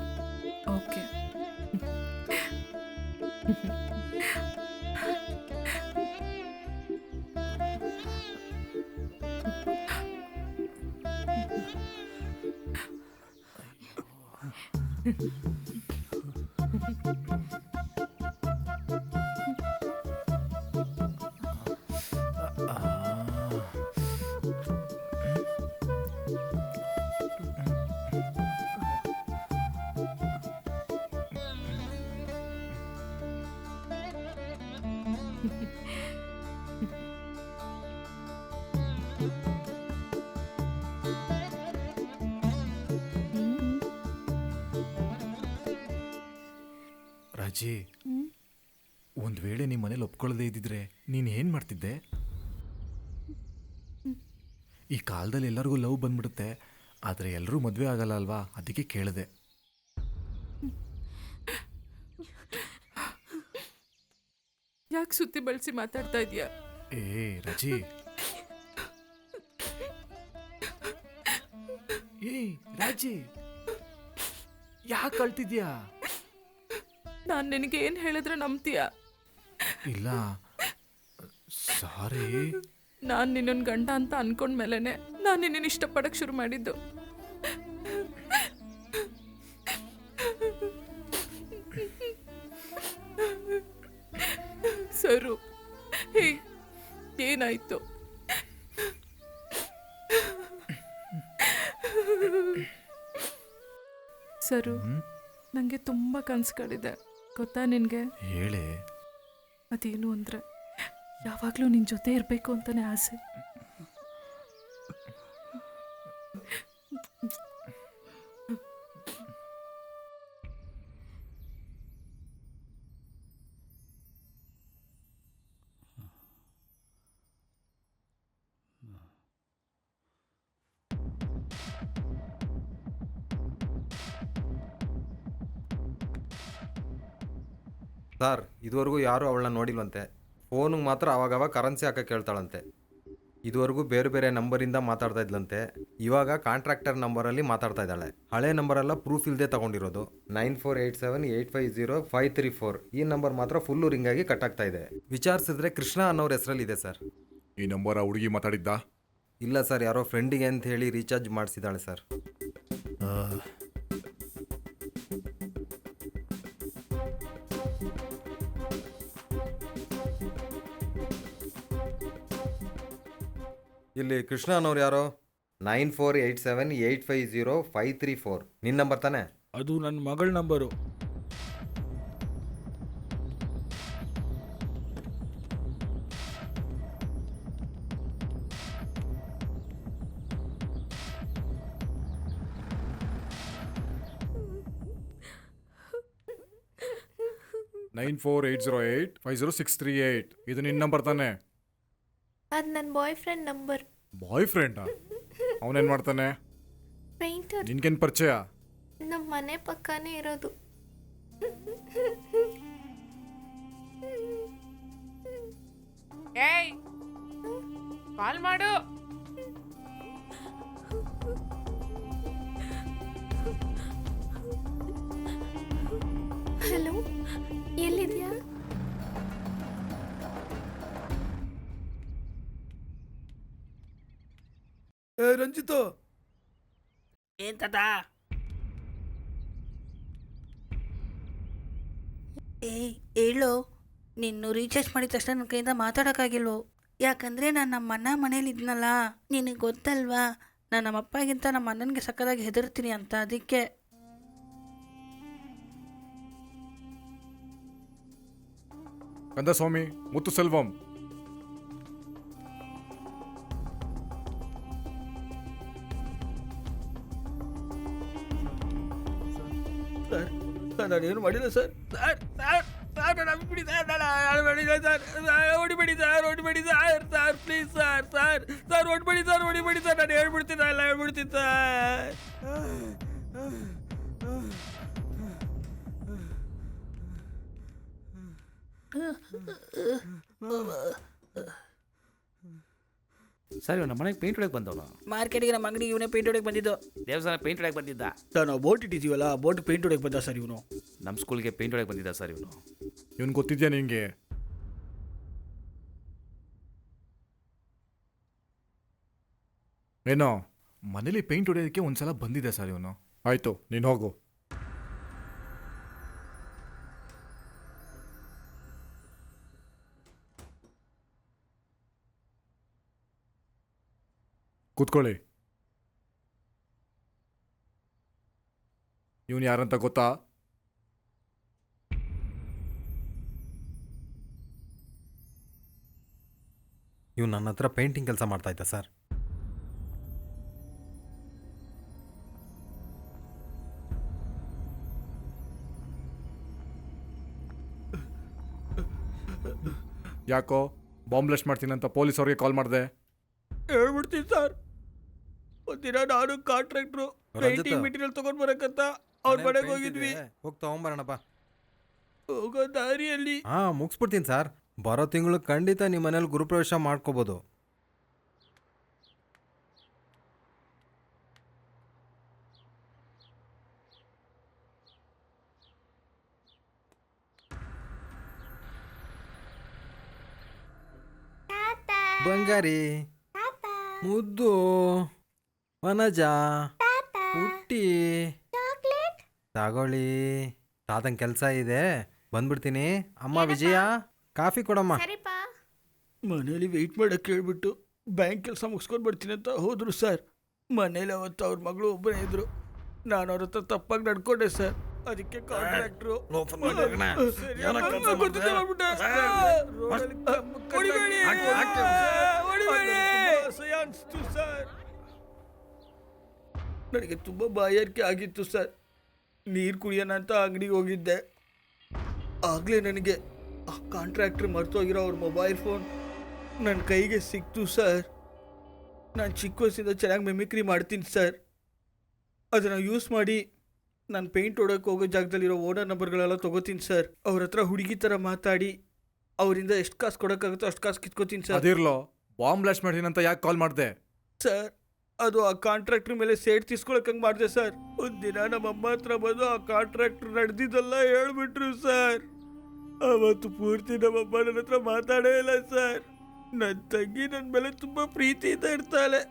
ಓಕೆ. ರಾಜಿ, ಒಂದ್ ವೇಳೆ ನಿಮ್ಮ ಮನೇಲಿ ಒಪ್ಕೊಳ್ಳದೆ ಇದ್ದಿದ್ರೆ ನೀನ್ ಏನ್ ಮಾಡ್ತಿದ್ದೆ? ಈ ಕಾಲದಲ್ಲಿ ಎಲ್ಲರಿಗೂ ಲವ್ ಬಂದ್ಬಿಡುತ್ತೆ, ಆದ್ರೆ ಎಲ್ಲರೂ ಮದ್ವೆ ಆಗಲ್ಲ ಅಲ್ವಾ, ಅದಕ್ಕೆ ಕೇಳಿದೆ. ಯಾಕೆ ಸುತ್ತಿ ಬಳಸಿ ಮಾತಾಡ್ತಾ ಇದೀಯಾ? ಏ ರಾಜಿ, ರಾಜಿ, ಯಾಕೆ ಅಳ್ತಿದ್ಯಾ? ನಾನು ನಿನಗೆ ಏನು ಹೇಳಿದ್ರೆ ನಂಬ್ತೀಯ? ಇಲ್ಲ, ಸಾರಿ. ನಾನು ನಿನ್ನನ್ ಗಂಡ ಅಂತ ಅನ್ಕೊಂಡ್ಮೇಲೆನೆ ನಾನು ನಿನ್ನ ಇಷ್ಟಪಡಕ್ ಶುರು ಮಾಡಿದ್ದು. ಸರು, ಹೇ, ಏನಾಯ್ತು? ಸರು, ನನಗೆ ತುಂಬ ಕನಸುಗಳಿದೆ, ಗೊತ್ತಾ ನಿನಗೆ? ಹೇಳೆ. ಅದೇನು ಅಂದರೆ, ಯಾವಾಗಲೂ ನಿನ್ನ ಜೊತೆ ಇರಬೇಕು ಅಂತಲೇ ಆಸೆ. ಸರ್, ಇದುವರೆಗೂ ಯಾರೂ ಅವಳನ್ನ ನೋಡಿಲ್ವಂತೆ. ಫೋನಿಗೆ ಮಾತ್ರ ಅವಾಗವಾಗ ಕರೆನ್ಸಿ ಹಾಕಕ್ಕೆ ಕೇಳ್ತಾಳಂತೆ. ಇದುವರೆಗೂ ಬೇರೆ ಬೇರೆ ನಂಬರಿಂದ ಮಾತಾಡ್ತಾ ಇದ್ಲಂತೆ. ಇವಾಗ ಕಾಂಟ್ರಾಕ್ಟರ್ ನಂಬರಲ್ಲಿ ಮಾತಾಡ್ತಾ ಇದ್ದಾಳೆ. ಹಳೆ ನಂಬರೆಲ್ಲ ಪ್ರೂಫ್ ಇಲ್ಲದೆ ತಗೊಂಡಿರೋದು. 9487853534 ಈ ನಂಬರ್ ಮಾತ್ರ ಫುಲ್ಲು ರಿಂಗ್ ಆಗಿ ಕಟ್ ಆಗ್ತಾ ಇದೆ. ವಿಚಾರಿಸಿದ್ರೆ ಕೃಷ್ಣ ಅನ್ನೋರ ಹೆಸರಲ್ಲಿದೆ ಸರ್. ಈ ನಂಬರ್ ಆ ಹುಡುಗಿ ಮಾತಾಡಿದ್ದ? ಇಲ್ಲ ಸರ್, ಯಾರೋ ಫ್ರೆಂಡಿಗೆ ಅಂತ ಹೇಳಿ ರೀಚಾರ್ಜ್ ಮಾಡಿಸಿದ್ದಾಳೆ ಸರ್. ಇಲ್ಲಿ ಕೃಷ್ಣ ಅನ್ನೋರು ಯಾರೋ 9487850534 ನಿನ್ನ ನಂಬರ್ ತಾನೆ? ಅದು ನನ್ನ ಮಗಳ ನಂಬರು. ನೈನ್ 480850 ಇದು ನಿನ್ನ ನಂಬರ್ ತಾನೆ? ಅದು ನನ್ನ ಬಾಯ್ ಫ್ರೆಂಡ್ ನಂಬರ್. ಬಾಯ್ ಫ್ರೆಂಡಾ? ಅವನೇನು ಮಾಡ್ತಾನೆ? ಪೇಂಟರ್. ನಿನ್ಗೇನು ಪರಿಚಯ? ನಮ್ಮ ಮನೆ ಪಕ್ಕನೇ ಇರೋದು. ಏಯ್ ಕಾಲ್ ಮಾಡು. ಹಲೋ, ಎಲ್ಲಿದ್ಯಾ? ರಂಜಿತು, ಏನ್ ತಾತ? ಹೇಳು, ನೀನು ರೀಚಾರ್ಜ್ ಮಾಡಿದ ತಕ್ಷಣ ನನ್ನ ಕೈಯಿಂದ ಮಾತಾಡೋಕ್ಕಾಗಿಲ್ವೋ? ಯಾಕಂದರೆ ನಾನು ನಮ್ಮ ಅಣ್ಣ ಮನೇಲಿ ಇದ್ನಲ್ಲ, ನಿನಗೆ ಗೊತ್ತಲ್ವಾ, ನಾನು ನಮ್ಮ ಅಪ್ಪಗಿಂತ ನಮ್ಮ ಅಣ್ಣನಿಗೆ ಸಕ್ಕದಾಗಿ ಹೆದರ್ತೀನಿ ಅಂತ, ಅದಕ್ಕೆ. ಕಂದಸ್ವಾಮಿ, ಮುತ್ತು ಸೆಲ್ವಂ, ಸರ್, ನಾನೇನು ಮಾಡಿಲ್ಲ ಸರ್. ಸರ್ ಸರ್ ಸರ್ ನಾನು ಬಿಡಿ ಸರ್, ನಾನು ಮಾಡಿಲ್ಲ ಸರ್. ಹೊಡಿಬೇಡಿ ಸರ್, ಹೊಡಿಬೇಡಿ sir. Sir please sir, sir sir ಹೊಡಿಬೇಡಿ ಸರ್, ಹೊಡಿಬೇಡಿ ಸರ್. ನಾನು ಹೇಳ್ಬಿಡ್ತೀನಿ, ಎಲ್ಲ ಹೇಳ್ಬಿಡ್ತೀನಿ ಸರ್. ಸರ್ ಇವ್ ನಮ್ಮ ಮನೆಗೆ ಪೇಂಟ್ ಹೊಡಕ್ಕೆ ಬಂದವನು. ಮಾರ್ಕೆಟಿಗೆ ನಮ್ಮ ಅಂಗಡಿಗೆ ಇವನೇ ಪೇಂಟ್ ಹೊಡಕ್ಕೆ ಬಂದಿದ್ದು. ದೇವಸ್ಥಾನ ಪೇಂಟ್ ಹೊಡಕ್ಕೆ ಬಂದಿದ್ದ ಸರ್, ನಾವು ಬೋಟ್ ಇಟ್ಟಿದ್ದೀವಲ್ಲ, ಬೋಟ್ ಪೇಂಟ್ ಹೊಡಕ್ಕೆ ಬಂದ ಸರ್ ಇವನು. ನಮ್ಮ ಸ್ಕೂಲ್ಗೆ ಪೇಂಟ್ ಹೊಡಕ್ಕೆ ಬಂದಿದ್ದ ಸರ್ ಇವನು. ಇವನು ಗೊತ್ತಿದ್ಯಾ ನಿಂಗೆ? ಏನೋ ಮನೇಲಿ ಪೇಂಟ್ ಹೊಡೆಯೋದಕ್ಕೆ ಒಂದ್ಸಲ ಬಂದಿದೆ ಸರ್ ಇವನು. ಆಯ್ತು, ನೀನು ಹೋಗು. ಕೂತ್ಕೊಳ್ಳಿ. ಇವನು ಯಾರಂತ ಗೊತ್ತಾ? ಇವ್ ನನ್ನ ಹತ್ರ ಪೇಂಟಿಂಗ್ ಕೆಲಸ ಮಾಡ್ತಾ ಇದ್ದ ಸರ್. ಯಾಕೋ ಬಾಂಬ್ ಬ್ಲಾಸ್ಟ್ ಮಾಡ್ತೀನಿ ಅಂತ ಪೊಲೀಸ್ ಅವ್ರಿಗೆ ಕಾಲ್ ಮಾಡಿದೆ? ಹೇಳ್ಬಿಡ್ತೀನಿ ಸರ್. ಒಂದಿನ ನಾನು ಕಾಂಟ್ರಾಕ್ಟ್ರು ಪೇಂಟಿಂಗ್ ಮೆಟೀರಿಯಲ್ ತಗೊಂಡ್ ಬರಕಂತ ಅವ್ರ ಮನೆಗೆ ಹೋಗಿದ್ವಿ. ಹೋಗಿ ತಗೊಂಬರೋಣಪ್ಪ. ಹೋಗೋ ದಾರಿಯಲ್ಲಿ ಮುಗಿಸ್ಬಿಡ್ತೀನಿ ಸರ್. ಬರೋ ತಿಂಗಳು ಖಂಡಿತ ನಿಮ್ಮ ಮನೇಲಿ ಗುರುಪ್ರವೇಶ ಮಾಡ್ಕೋಬೋದು. ಬಂಗಾರಿ, ಮುದ್ದು, ವನಜ, ಹುಟ್ಟಿ, ತಗೊಳ್ಳಿ. ತಾತಂಗೆ ಕೆಲಸ ಇದೆ, ಬಂದ್ಬಿಡ್ತೀನಿ. ಅಮ್ಮ ವಿಜಯ, ಕಾಫಿ ಕೊಡಮ್ಮ. ಮನೇಲಿ ವೆಯ್ಟ್ ಮಾಡಕ್ಕೆ ಹೇಳ್ಬಿಟ್ಟು ಬ್ಯಾಂಕ್ ಕೆಲಸ ಮುಗಿಸ್ಕೊಂಡು ಬರ್ತೀನಿ ಅಂತ ಹೋದ್ರು ಸರ್. ಮನೇಲಿ ಅವತ್ತು ಅವ್ರ ಮಗಳು ಒಬ್ಬರೇ ಇದ್ರು. ನಾನು ಅವ್ರ ಹತ್ರ ತಪ್ಪಾಗಿ ನಡ್ಕೊಂಡೆ ಸರ್. ಅದಕ್ಕೆ ಕಾಂಟ್ರಾಕ್ಟ್ರು ನನಗೆ ತುಂಬ ಬಾಯಾರಿಕೆ ಆಗಿತ್ತು ಸರ್. ನೀರು ಕುಡಿಯೋಣ ಅಂತ ಅಂಗಡಿಗೆ ಹೋಗಿದ್ದೆ. ಆಗಲೇ ನನಗೆ ಆ ಕಾಂಟ್ರಾಕ್ಟ್ರ್ ಮರ್ತೋಗಿರೋ ಅವ್ರ ಮೊಬೈಲ್ ಫೋನ್ ನನ್ನ ಕೈಗೆ ಸಿಕ್ತು ಸರ್. ನಾನು ಚಿಕ್ಕ ವಯಸ್ಸಿಂದ ಚೆನ್ನಾಗಿ ಮೆಮಿಕ್ರಿ ಮಾಡ್ತೀನಿ ಸರ್. ಅದನ್ನು ಯೂಸ್ ಮಾಡಿ ನಾನು ಪೇಂಟ್ ಹೊಡೋಕ್ಕೆ ಹೋಗೋ ಜಾಗದಲ್ಲಿರೋ ಓನರ್ ನಂಬರ್ಗಳೆಲ್ಲ ತೊಗೋತೀನಿ ಸರ್. ಅವ್ರ ಹತ್ರ ಹುಡುಗಿ ಥರ ಮಾತಾಡಿ ಅವರಿಂದ ಎಷ್ಟು ಕಾಸು ಕೊಡೋಕ್ಕಾಗುತ್ತೋ ಅಷ್ಟು ಕಾಸು ಕಿತ್ಕೋತೀನಿ ಸರ್. ಅದಿರ್ಲೋ, ಬಾಂಬ್ ಬ್ಲಾಸ್ಟ್ ಮಾಡ್ತೀನಿ ಅಂತ ಯಾಕೆ ಕಾಲ್ ಮಾಡಿದೆ? ಸರ್, ಅದು ಆ ಕಾಂಟ್ರಾಕ್ಟ್ರ್ ಮೇಲೆ ಸೇಟ್ ತೀಸ್ಕೊಳಕ್ಕಂಗೆ ಮಾಡಿದೆ ಸರ್. ಒಂದಿನ ನಮ್ಮ ಅಮ್ಮ ಹತ್ರ ಬಂದು ಆ ಕಾಂಟ್ರಾಕ್ಟ್ರ್ ನಡೆದಿದ್ದೆಲ್ಲ ಹೇಳ್ಬಿಟ್ರು ಸರ್. ಅವತ್ತು ಪೂರ್ತಿ ನಮ್ಮಮ್ಮ ನನ್ನ ಹತ್ರ ಮಾತಾಡೇ ಇಲ್ಲ ಸರ್. ನನ್ನ ತಂಗಿ ನನ್ನ ಮೇಲೆ ತುಂಬ ಪ್ರೀತಿಯಿಂದ ಇರ್ತಾಳೆ.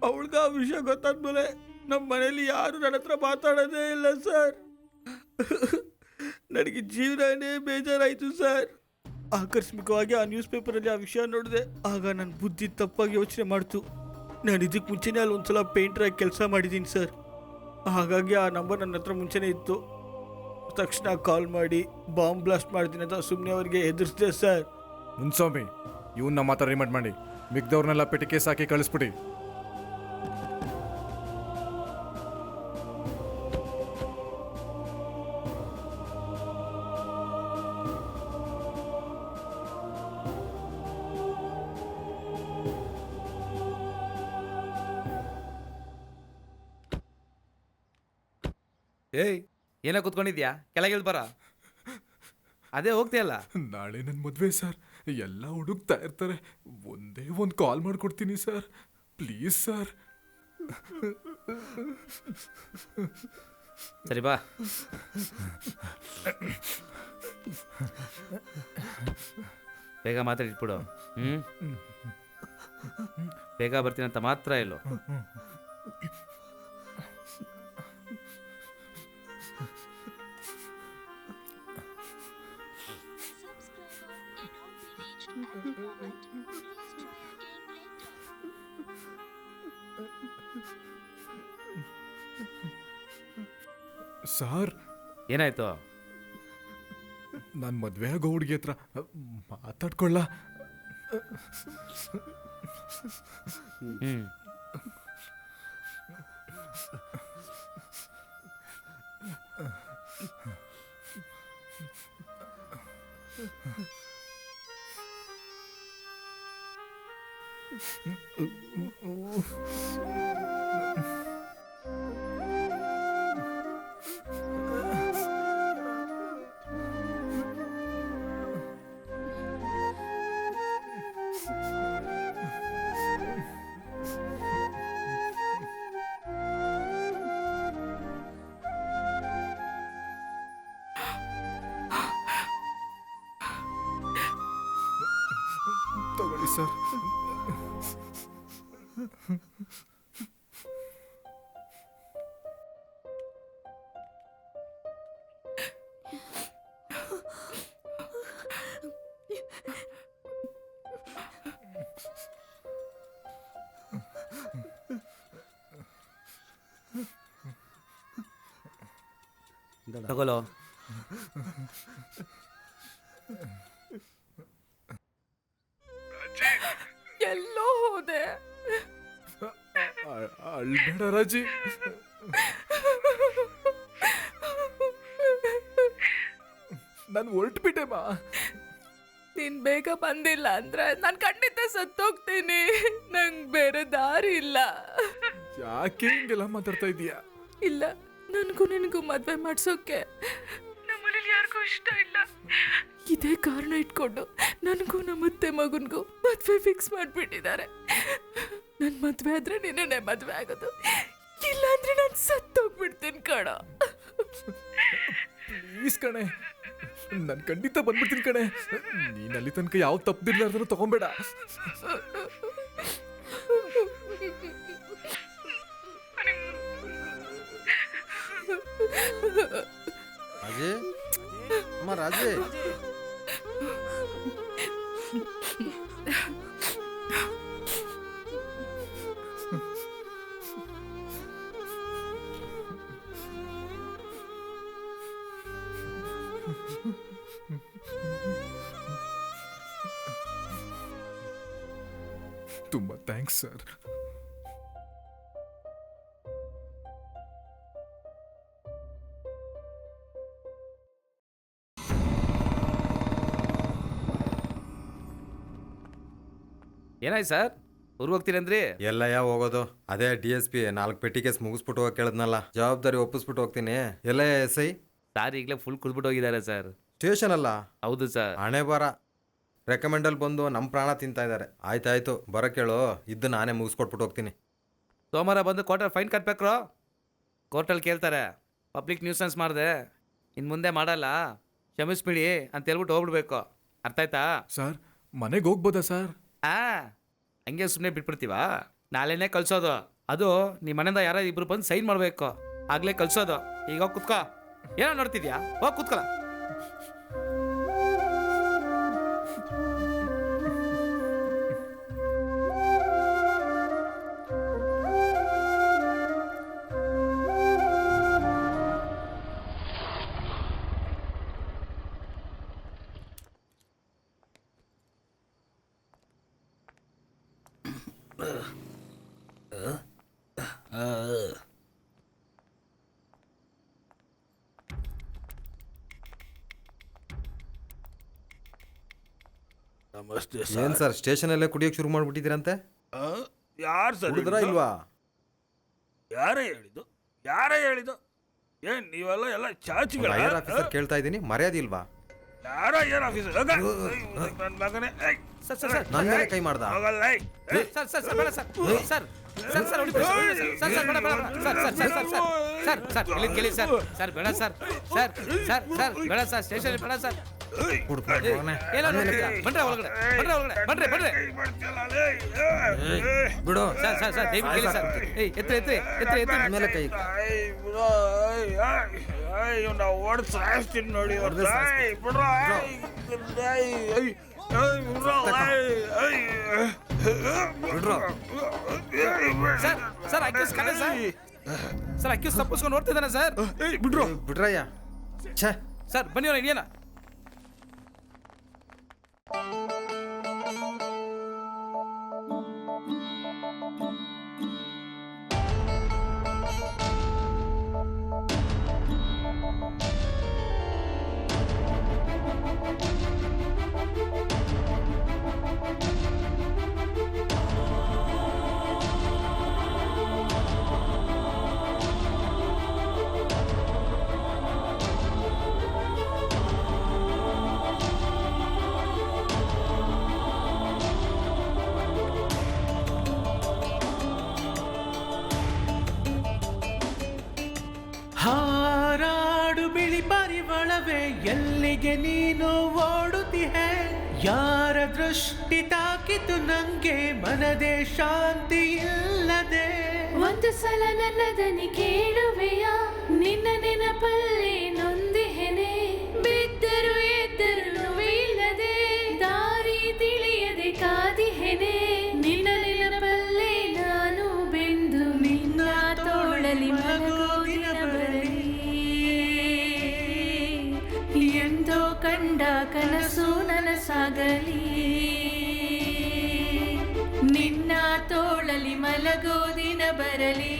ಅವಳಿಗೆ ಆ ವಿಷಯ ಗೊತ್ತಾದ್ಮೇಲೆ ನಮ್ಮ ಮನೇಲಿ ಯಾರು ನನ್ನ ಹತ್ರ ಮಾತಾಡೋದೇ ಇಲ್ಲ ಸರ್. ನನಗೆ ಜೀವನನೇ ಬೇಜಾರಾಯಿತು ಸರ್. ಆಕಸ್ಮಿಕವಾಗಿ ಆ ನ್ಯೂಸ್ ಪೇಪರಲ್ಲಿ ಆ ವಿಷಯ ನೋಡಿದೆ. ಆಗ ನನ್ನ ಬುದ್ಧಿ ತಪ್ಪಾಗಿ ಯೋಚನೆ ಮಾಡ್ತು. ನಾನು ಇದಕ್ಕೆ ಮುಂಚೆನೇ ಅಲ್ಲಿ ಒಂದ್ಸಲ ಪೇಂಟ್ರಾಗಿ ಕೆಲಸ ಮಾಡಿದ್ದೀನಿ ಸರ್. ಹಾಗಾಗಿ ಆ ನಂಬರ್ ನನ್ನ ಹತ್ರ ಮುಂಚೆನೇ ಇತ್ತು. ತಕ್ಷಣ ಕಾಲ್ ಮಾಡಿ ಬಾಂಬ್ ಬ್ಲಾಸ್ಟ್ ಮಾಡ್ತೀನಿ ಅಂತ ಸುಮ್ಮನೆ ಅವರಿಗೆ ಹೆದರ್ಸಿದೆ ಸರ್. ಮುನ್ಸ್ವಾಮಿ, ಇವನ್ನ ಮಾತ್ರ ರಿಮೈಂಡ್ ಮಾಡಿ ಮಿಗ್ದವ್ರನ್ನೆಲ್ಲ ಪೆಟ್ಟಿ ಕೇಸ್ ಹಾಕಿ ಕಳಿಸ್ಬಿಡಿ. ಏಯ್, ಏನೋ ಕೂತ್ಕೊಂಡಿದ್ಯಾ? ಕೆಳಗಿಳ್ ಬರ. ಅದೇ ಹೋಗ್ತೀಯಲ್ಲ. ನಾಳೆ ನನ್ನ ಮದುವೆ ಸರ್. ಎಲ್ಲ ಹುಡುಕ್ತಾ ಇರ್ತಾರೆ. ಒಂದೇ ಒಂದು ಕಾಲ್ ಮಾಡಿಕೊಡ್ತೀನಿ ಸರ್, ಪ್ಲೀಸ್ ಸರ್. ಸರಿ ಬಾ. ಬೇಗ ಮಾತಾಡಿಟ್ಬಿಡು. ಬೇಗ ಬರ್ತೀನಿ ಅಂತ ಮಾತ್ರ ಇಲ್ಲೋ. ಸರ್, ಏನಾಯ್ತು? ನಾನು ಮದುವೆ ಆಗೋ ಹುಡುಗಿ ಹತ್ರ ಮಾತಾಡ್ಕೊಳ್ಳ. ತಗೊಳ್ಳಿ ಸರ್. ತಗೊಳ್ಳೋ. ಎಲ್ಲೋ ಹೋದೆ? ಅಳ್ಬೇಡ ರಾಜಿ. ನಾನು ಹೊರಟ್ಬಿಟ್ಟೆ ಮಾ. ನೀನ್ ಬೇಗ ಬಂದಿಲ್ಲ ಅಂದ್ರೆ ನಾನು ಖಂಡಿತ ಸತ್ತೋಗ್ತೀನಿ. ನಂಗೆ ಬೇರೆ ದಾರಿ ಇಲ್ಲ. ಯಾಕೆ ಹಿಂಗೆಲ್ಲ ಮಾತಾಡ್ತಾ ಇದೀಯಾ? ಇಲ್ಲ, ನನಗೂ ನಿನಗೂ ಮದ್ವೆ ಮಾಡ್ಸೋಕೆ ನಮ್ಮನೇಲಿ ಯಾರಿಗೂ ಇಷ್ಟ ಇಲ್ಲ. ಇದೇ ಕಾರಣ ಇಟ್ಕೊಂಡು ನನಗೂ ನಮ್ಮತ್ತೆ ಮಗನಿಗೂ ಮದ್ವೆ ಫಿಕ್ಸ್ ಮಾಡಿಬಿಟ್ಟಿದ್ದಾರೆ. ನನ್ನ ಮದ್ವೆ ಆದ್ರೆ ನಿನ್ನೆ ಮದ್ವೆ ಆಗೋದು, ಇಲ್ಲ ಅಂದ್ರೆ ನಾನು ಸತ್ತೋಗ್ಬಿಡ್ತೀನಿ ಕಣ. ಪ್ಲೀಸ್ ಕಣೆ, ನಾನು ಖಂಡಿತ ಬಂದ್ಬಿಡ್ತೀನಿ ಕಣೆ. ನೀನ್ ಅಲ್ಲಿ ತನಕ ಯಾವ ತಪ್ಪಿರ್ಲಾರ್ದನ್ನು ತಗೊಂಬೇಡ. ರಾಜೇ, ಅಮ್ಮ ರಾಜೇ. ತುಂಬಾ ಥ್ಯಾಂಕ್ಸ್ ಸರ್. ಏನಾಯ್ತು ಸರ್? ಊರಿಗೆ ಹೋಗ್ತೀನಿ ಅಂದ್ರಿ? ಎಲ್ಲಯ್ಯ ಹೋಗೋದು? ಅದೇ DSP 4 ಪೆಟ್ಟಿ ಕೇಸ್ ಮುಗಿಸ್ಬಿಟ್ಟು ಹೋಗಿ ಕೇಳಿದ್ನಲ್ಲ, ಜವಾಬ್ದಾರಿ ಒಪ್ಪಿಸ್ಬಿಟ್ಟು ಹೋಗ್ತೀನಿ. ಎಲ್ಲ SI ಸಾರ್ ಈಗಲೇ ಫುಲ್ ಕುದ್ಬಿಟ್ಟು ಹೋಗಿದ್ದಾರೆ ಸರ್. ಸ್ಟೇಷನ್ ಅಲ್ಲ? ಹೌದು ಸರ್. ಹಣೆ ಬರ ರೆಕಮೆಂಡಲ್ಲಿ ಬಂದು ನಮ್ಮ ಪ್ರಾಣ ತಿಂತಾ ಇದ್ದಾರೆ. ಆಯ್ತಾಯ್ತು, ಬರೋಕೇಳು. ಇದ್ದು ನಾನೇ ಮುಗಿಸ್ಕೊಟ್ಬಿಟ್ಟು ಹೋಗ್ತೀನಿ. ಸೋಮವಾರ ಬಂದು ಕೋರ್ಟಲ್ಲಿ ಫೈನ್ ಕಟ್ಬೇಕ್ರೋ. ಕೋರ್ಟಲ್ಲಿ ಕೇಳ್ತಾರೆ, ಪಬ್ಲಿಕ್ ನ್ಯೂಸೆನ್ಸ್ ಮಾಡಿದೆ, ಇನ್ನು ಮುಂದೆ ಮಾಡಲ್ಲ, ಕ್ಷಮಿಸ್ಬಿಡಿ ಅಂತ ಹೇಳ್ಬಿಟ್ಟು ಹೋಗ್ಬಿಡ್ಬೇಕು. ಅರ್ಥ ಆಯ್ತಾ? ಸರ್, ಮನೆಗೆ ಹೋಗ್ಬೋದಾ ಸರ್? ಹಂಗೆ ಸುಮ್ಮನೆ ಬಿಟ್ಬಿಡ್ತೀವಾ? ನಾಳೆನೇ ಕಳ್ಸೋದು. ಅದು ನಿಮ್ಮ ಮನೆಯಿಂದ ಯಾರೋ ಇಬ್ರು ಬಂದು ಸೈನ್ ಮಾಡಬೇಕು, ಆಗಲೇ ಕಳ್ಸೋದು. ಈಗ ಹೋಗಿ ಕುತ್ಕೋ. ಏನೋ ನೋಡ್ತಿದ್ಯಾ? ಹೋಗಿ ಕುತ್ಕೋ. ನಮಸ್ತೆ ಏನು ಸರ್ ಸ್ಟೇಷನಲ್ಲೇ ಕುಡಿಯೋಕೆ ಶುರು ಮಾಡಿಬಿಟ್ಟಿದ್ದೀರಂತೆ? ಯಾರು ಸರ್ ಕುಡಿದ್ರಾ ಇಲ್ವಾ? ಯಾರೇ ಹೇಳಿದ್ದು? ಯಾರೇ ಹೇಳಿದ್ದು? ಏನ್ ನೀವೆಲ್ಲ ಎಲ್ಲ ಚಾಚಿಗಳ? ಹೈಯರ್ ಆಫೀಸರ್ ಕೇಳ್ತಾ ಇದ್ದೀನಿ, ಮರ್ಯಾದೆ ಇಲ್ವಾ? ಯಾರ ಏನ್ ಆಫೀಸರ್? ನನ್ನ ಮಗನೇ ಸರ್ ಸರ್ ಸರ್ ನನ್ನ ಮೇಲೆ ಕೈ ಮಾಡ್ದ? ಸರ್ ಸರ್ ಸರ್ ಬೇಡ ಸರ್. ಸರ್ ಸರ್ ಸರ್ ಹೊಡಿಬೇಡಿ ಸರ್. ಸರ್ ಬೇಡ ಬೇಡ sir sir sir sir sir sir sir ಕೇಳಿ ಸರ್. ಸರ್ ಬೇಡ ಸರ್. ಸರ್ ಸರ್ ಸರ್ ಬೇಡ ಸರ್. ಸ್ಟೇಷನ್ ಬೇಡ ಸರ್. ಏನೋ ನೋಡ್ತೀರಾ? ಬನ್ರಿ ಒಳಗಡೆ, ಬನ್ರಿ ಒಳಗಡೆ, ಬನ್ರಿ ಬನ್ರಿ. ಬಿಡು ಸರ್ ಸರ್ ಸರ್ ದಯವಿಟ್ಟು ಕೇಳಿ ಸರ್. ಏಯ್ ಎತ್ರಿ ಎತ್ರಿ ಎತ್ರಿ ಎತ್ರಿ. ಮೇಲೆ ಕೈ ಓಡ್ ಸಾಯಿಸ್ತೀನಿ ನೋಡಿ. ಸರ್ ಸರ್ ಅಕ್ಯೂಸ್ ಕಡೆ ಸರ್. ಸರ್ ಅಕ್ಯೂಸ್ ತಪ್ಪಿಸ್ಕೊಂಡು ನೋಡ್ತಿದ್ದಾನೆ ಸರ್. ಬಿಡ್ರು ಬಿಡ್ರಯ್ಯ. ಛೇ ಸರ್ ಬನ್ನಿ ಅವ್ರ ಇದೆಯಲ್ಲ. ಹಾರಾಡು ಬಿಳಿ ಪರಿಮಳವೇ ಎಲ್ಲಿಗೆ ನೀನು ಓಡುತ್ತಿಹೆ? ಯಾರ ದೃಷ್ಟಿ ತಾಕಿತು ನಂಗೆ ಮನದೇ ಶಾಂತಿ ಇಲ್ಲದೆ. ಒಂದು ಸಲ ನನ್ನ ದನಿ ಕೇಳುವೆಯ? ನಿನ್ನ ನೆನಪಲ್ಲೇ ನೊಂದಿಹೆನೆ. ಬಿದ್ದರು ಎದ್ದರು ನೋವಿಲ್ಲದೆ ದಾರಿ ತಿಳಿಯದೆ ಕಾದಿಹೆನೆ. ನಿನ್ನ ನೆನಪಲ್ಲೇ ನಾನು ಬೆಂದು ನಿನ್ನ ತೋಳಲಿ ಮಲಗೋದಿನ ಬರಲಿ. ಎಂದೋ ಕಂಡ ಕನಸು ನನಸಾಗಲಿ. ನಿನ್ನ ತೋಳಲಿ ಮಲಗೋದಿನ ಬರಲಿ.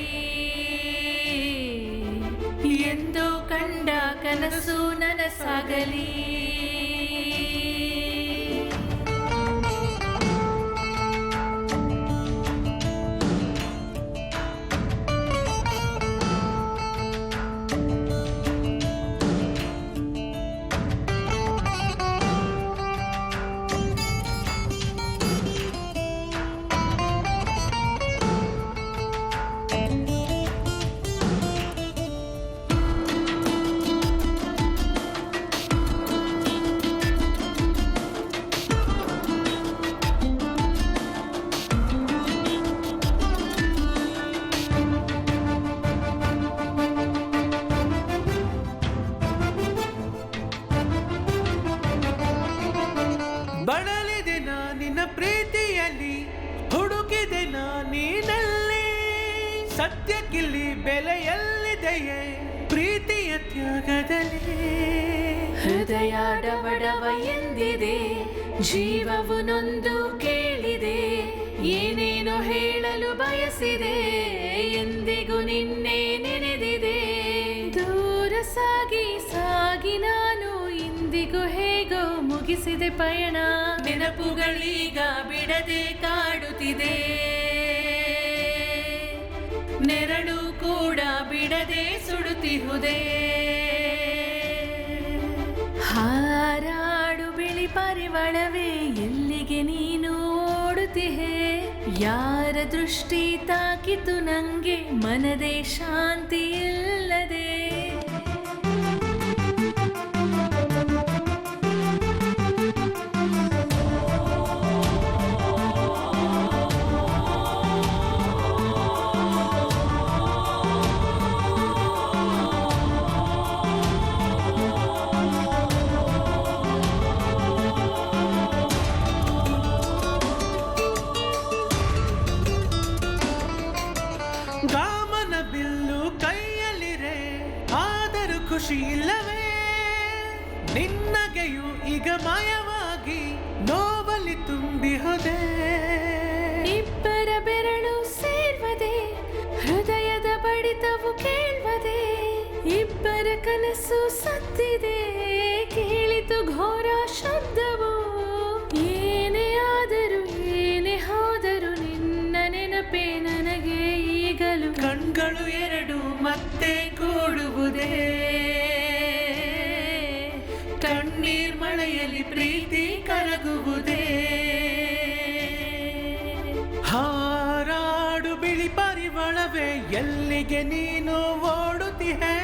ಎಂದೋ ಕಂಡ ಕನಸು ನನಸಾಗಲಿ. ಬಳಲಿದೆ ನಾನಿನ ಪ್ರೀತಿಯಲ್ಲಿ, ಹುಡುಕಿದೆ ನಾನಿನಲ್ಲಿ. ಸತ್ಯಕ್ಕಿಲ್ಲಿ ಬೆಲೆಯಲ್ಲಿದೆಯೇ ಪ್ರೀತಿಯ ತ್ಯಾಗದಲ್ಲಿ. ಹೃದಯ ಡವಡವ ಎಂದಿದೆ, ಜೀವವು ನೊಂದು ಕೇಳಿದೆ. ಏನೇನೋ ಹೇಳಲು ಬಯಸಿದೆ, ಎಂದಿಗೂ ನಿನ್ನೆ ನೆನೆದಿದೆ. ದೂರ ಸಾಗಿ ಸಾಗಿ ನಾನು ಇಂದಿಗೂ ಹೇಗೋ ಮುಗಿಸಿದೆ ಪಯಣ. ನೆನಪುಗಳೀಗ ಬಿಡದೆ ಕಾಡುತ್ತಿದೆ, ನೆರಳು ಕೂಡ ಬಿಡದೆ ಸುಡುತ್ತಿಹುದೇ. ಹಾರಾಡು ಬಿಳಿ ಪರಿಮಳವೇ ಎಲ್ಲಿಗೆ ನೀನು ಓಡುತ್ತಿಹೆ? ಯಾರ ದೃಷ್ಟಿ ತಾಕಿತು ನಂಗೆ ಮನದೇ ಶಾಂತಿ ಇಲ್ಲದೆ. ಖುಷಿ ಇಲ್ಲವೇ ನಿನ್ನಗೆಯು ಈಗ ಮಾಯವಾಗಿ ನೋವಲ್ಲಿ ತುಂಬಿ ಹೋದೆ. ಇಬ್ಬರ ಬೆರಳು ಸೇರ್ವದೆ ಹೃದಯದ ಬಡಿತವು ಕೇಳ್ವದೆ. ಇಬ್ಬರ ಕನಸು ಸತ್ತಿದೆ ಕೇಳಿತು ಘೋರ ಶಬ್ದವು. ಏನೇ ಆದರೂ ಏನೇ ಹೋದರೂ ನಿನ್ನ ನೆನಪೇ ನನಗೆ ಈಗಲೂ. ಕಣ್ಗಳು ಎರಡು ಮತ್ತೆ ಕೂಡುವುದೇ ಕಣ್ಣೀರ್ ಮಳೆಯಲ್ಲಿ ಪ್ರೀತಿ ಕರಗುವುದೇ. ಹಾರಾಡು ಬಿಳಿ ಪರಿಮಳವೇ ಎಲ್ಲಿಗೆ ನೀನು ಓಡುತ್ತಿಹೆ.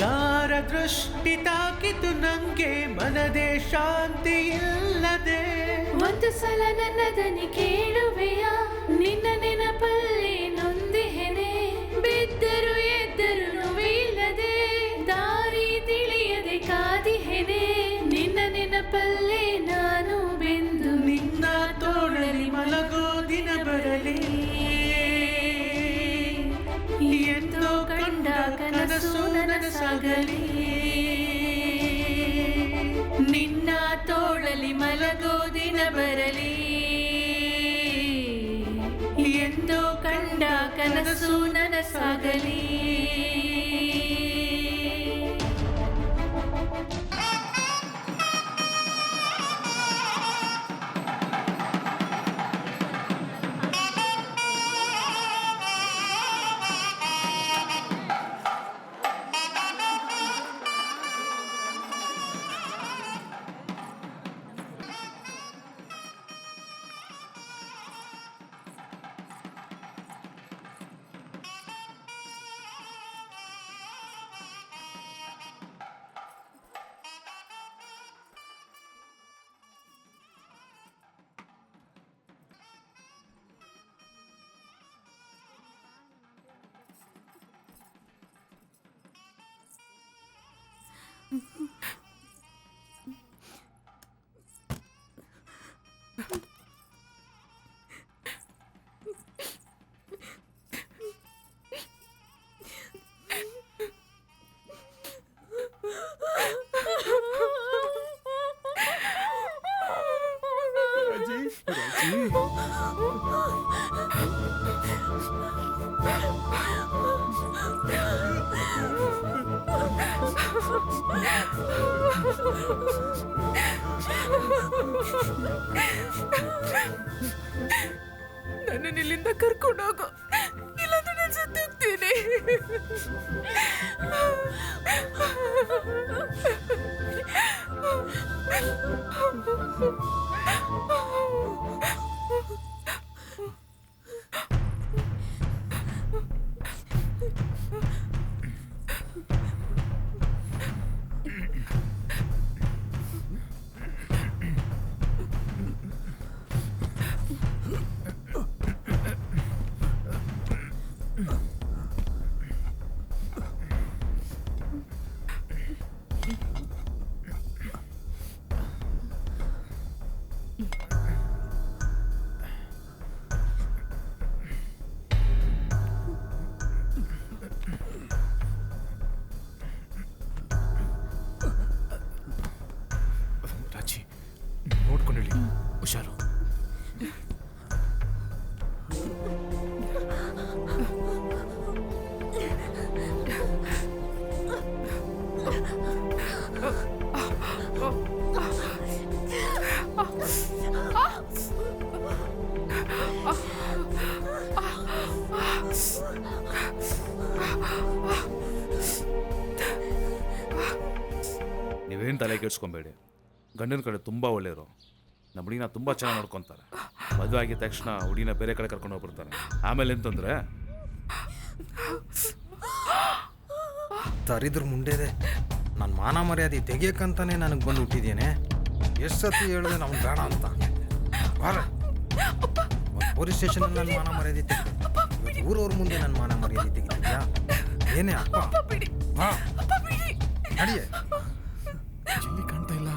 ಯಾರ ದೃಷ್ಟಿ ತಾಕಿತು ನಂಗೆ ಮನದೇ ಶಾಂತಿ ಇಲ್ಲದೆ. ಒಂದು ಸಲ ನನ್ನ ದನಿ ಕೇಳುವೆಯ ನಿನ್ನ ನೆನಪಲ್ಲಿ ನೊಂದಿಹೆನೆ. ಬಿದ್ದರು ಎದ್ದರು ನೋವಿಲ್ಲದೆ ದಾರಿ ತಿಳಿಯದೆ ಕಾದಿಹೆನೆ. ನಿನ್ನ ನೆನಪಲ್ಲೇ ನಾನು ಬೆಂದು ನಿನ್ನ ತೋಳಲಿ ಮಲಗೋ ದಿನ ಬರಲಿ. ಎಂದೋ ಕಂಡ ಕನಸು ನನಸಾಗಲಿ. ನಿನ್ನ ತೋಳಲಿ ಮಲಗೋ ದಿನ ಬರಲಿ. ಎಂದೋ ಕಂಡ ಕನಸು ನನಸಾಗಲಿ. ನನ್ನನ್ನು ಇಲ್ಲಿಂದ ಕರ್ಕೊಂಡು ಹೋಗು, ಇಲ್ಲಾಂದ್ರೆ ನಾನು ಸತ್ತೋಗ್ತೀನಿ. ರಾಜಿ ನೋಡ್ಕೊಂಡು ಹೇಳಿ, ಹುಷಾರು. ನೀವೇನು ತಲೆ ಕೆಡ್ಸ್ಕೊಬೇಡಿ. ಗಂಡನ ಕಡೆ ತುಂಬ ಒಳ್ಳೆಯವರು. ನಮ್ಮ ಹುಡುಗಿನ ತುಂಬ ಚೆನ್ನಾಗಿ ನೋಡ್ಕೊತಾರೆ. ಮದುವೆ ಆಗಿದ ತಕ್ಷಣ ಹುಡುಗಿನ ಬೇರೆ ಕಡೆ ಕರ್ಕೊಂಡು ಹೋಗ್ಬಿಡ್ತಾರೆ. ಆಮೇಲೆ ಎಂತಂದ್ರೆ ತರಿದ್ರ ಮುಂಡೆದೆ ನನ್ನ ಮಾನ ಮರ್ಯಾದೆ ತೆಗಿಯಕ್ಕಂತಾನೆ ನನಗೆ ಬಂದು ಹುಟ್ಟಿದ್ದೇನೆ. ಎಷ್ಟು ಸತಿ ಹೇಳಿದೆ ನಾವು ಬೇಡ ಅಂತ. ಪೊಲೀಸ್ ಸ್ಟೇಷನಲ್ಲಿ ನನ್ನ ಮಾನ ಮರ್ಯಾದೆ ತೆಗಿ, ಊರವ್ರ ಮುಂದೆ ನನ್ನ ಮಾನ ಮರ್ಯಾದೆ ತೆಗಿತಿದ್ಯಾ? ಏನೇ ಅಪ್ಪ ಬಾ ನಡಿಯೇ. ಎಲ್ಲಿ ಕಾಣ್ತಾ ಇಲ್ಲ.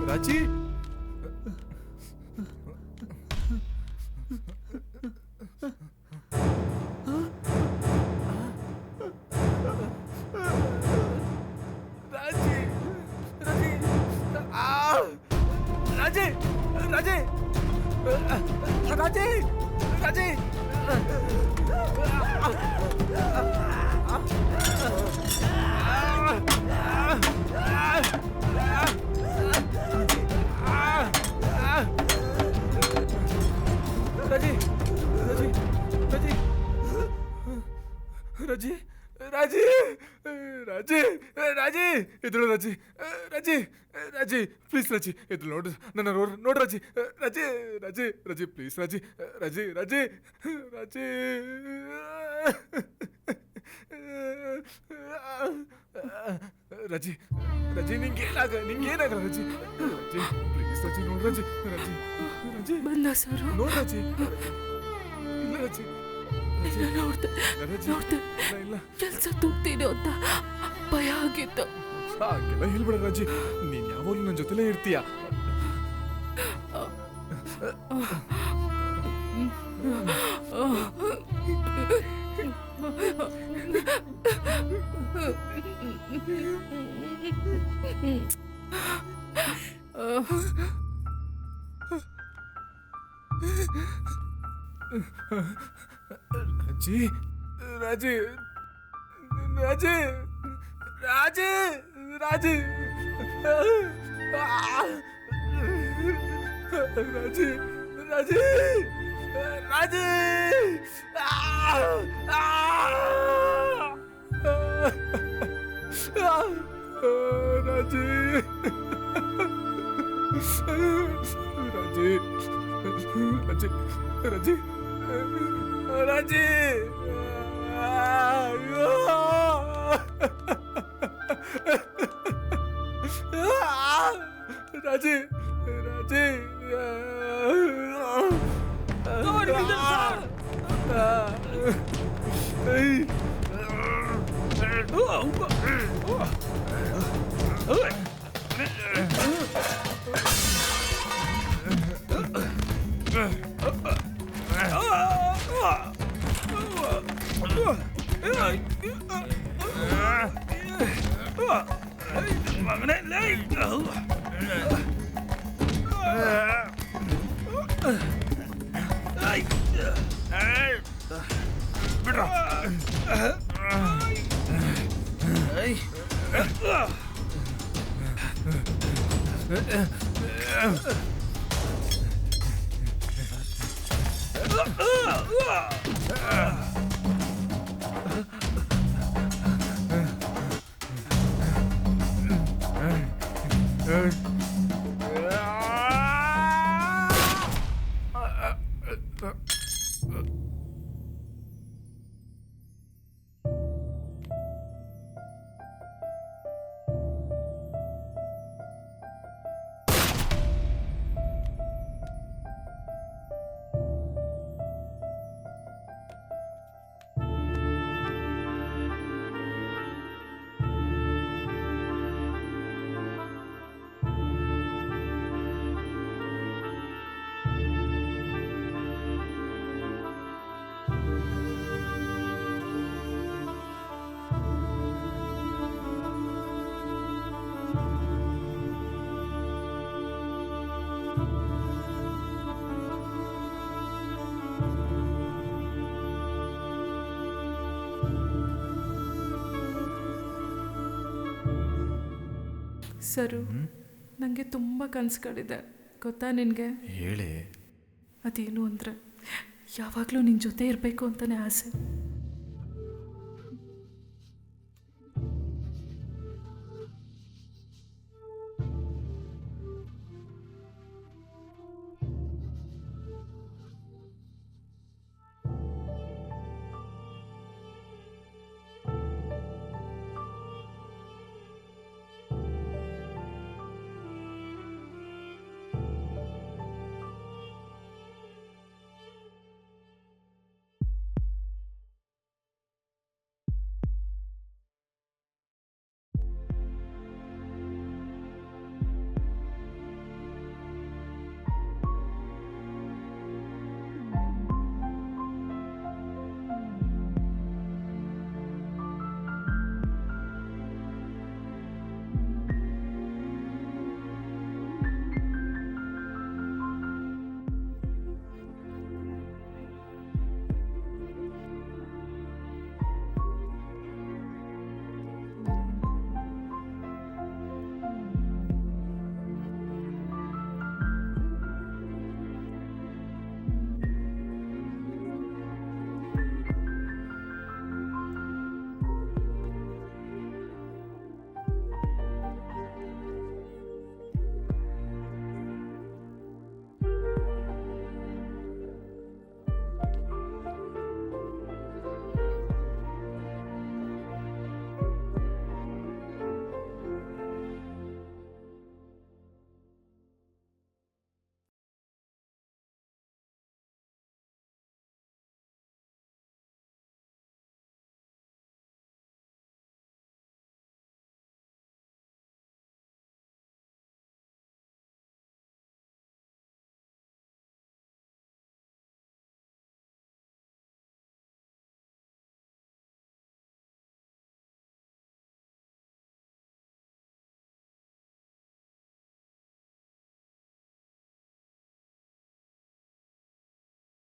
ರಾಜಿ ರಾಜಿ ರಾಜಿ ರಾಜಿ ರಾಜಿ ರಾಜಿ ರಾಜಿ ರಾಜಿ ರಾಜಿ ರಾಜಿ ರಾಜಿ ಎದುಳು ರಾಜಿ ರಾಜಿ ರಾಜಿ ಪ್ಲೀಸ್ ರಾಜಿ ಎದುಳು ನೋಡ್ರಿ ನನ್ನ ನೋಡ್ರಿ ರಾಜಿ ರಾಜಿ ರಾಜಿ ರಾಜಿ ಪ್ಲೀಸ್ ರಾಜಿ ರಾಜಿ ರಾಜಿ ರಾಜಿ ರಾಜಿ ರಾಜಿ ನಿಂಗೇನಾಗ ರಾಜಿ ರಾಜಿ ಪ್ಲೀಸ್ ರಾಜಿ ನೋಡ್ ರಾಜಿ ರಾಜಿ ರಾಜಿ ಬಂದ ಸರ್ ನೋಡ್ ರಾಜಿ ಇಲ್ಲ ರಾಜಿ ನೋಡ್ದೆ ಕೆಲಸ ತುಗ್ತೀನಿ ಅಂತ ಭಯ ಆಗಿತ್ತು. ಹಾಗೆಲ್ಲ ಹೇಳ್ಬೇಡ ರಾಜಿ, ನೀನ್ ಯಾವಾಗಲೂ ನನ್ನ ಜೊತೆಲೇ ಇರ್ತೀಯ. ರಾಜಿ ರಾಜಿ ರಾಜಿ ರಾಜಿ ರಾಜಿ ರಾಜಿ ರಾಜಿ ರಾಜಿ ರಾಜಿ ರಾಜಿ ರಾಜಿ ಅಯ್ಯೋ ರಾಜಿ ರಾಜಿ ಸರು, ನನಗೆ ತುಂಬ ಕನಸುಗಳಿದೆ ಗೊತ್ತಾ ನಿನಗೆ? ಹೇಳಿ. ಅದೇನು ಅಂದರೆ ಯಾವಾಗಲೂ ನಿನ್ನ ಜೊತೆ ಇರಬೇಕು ಅಂತಲೇ ಆಸೆ.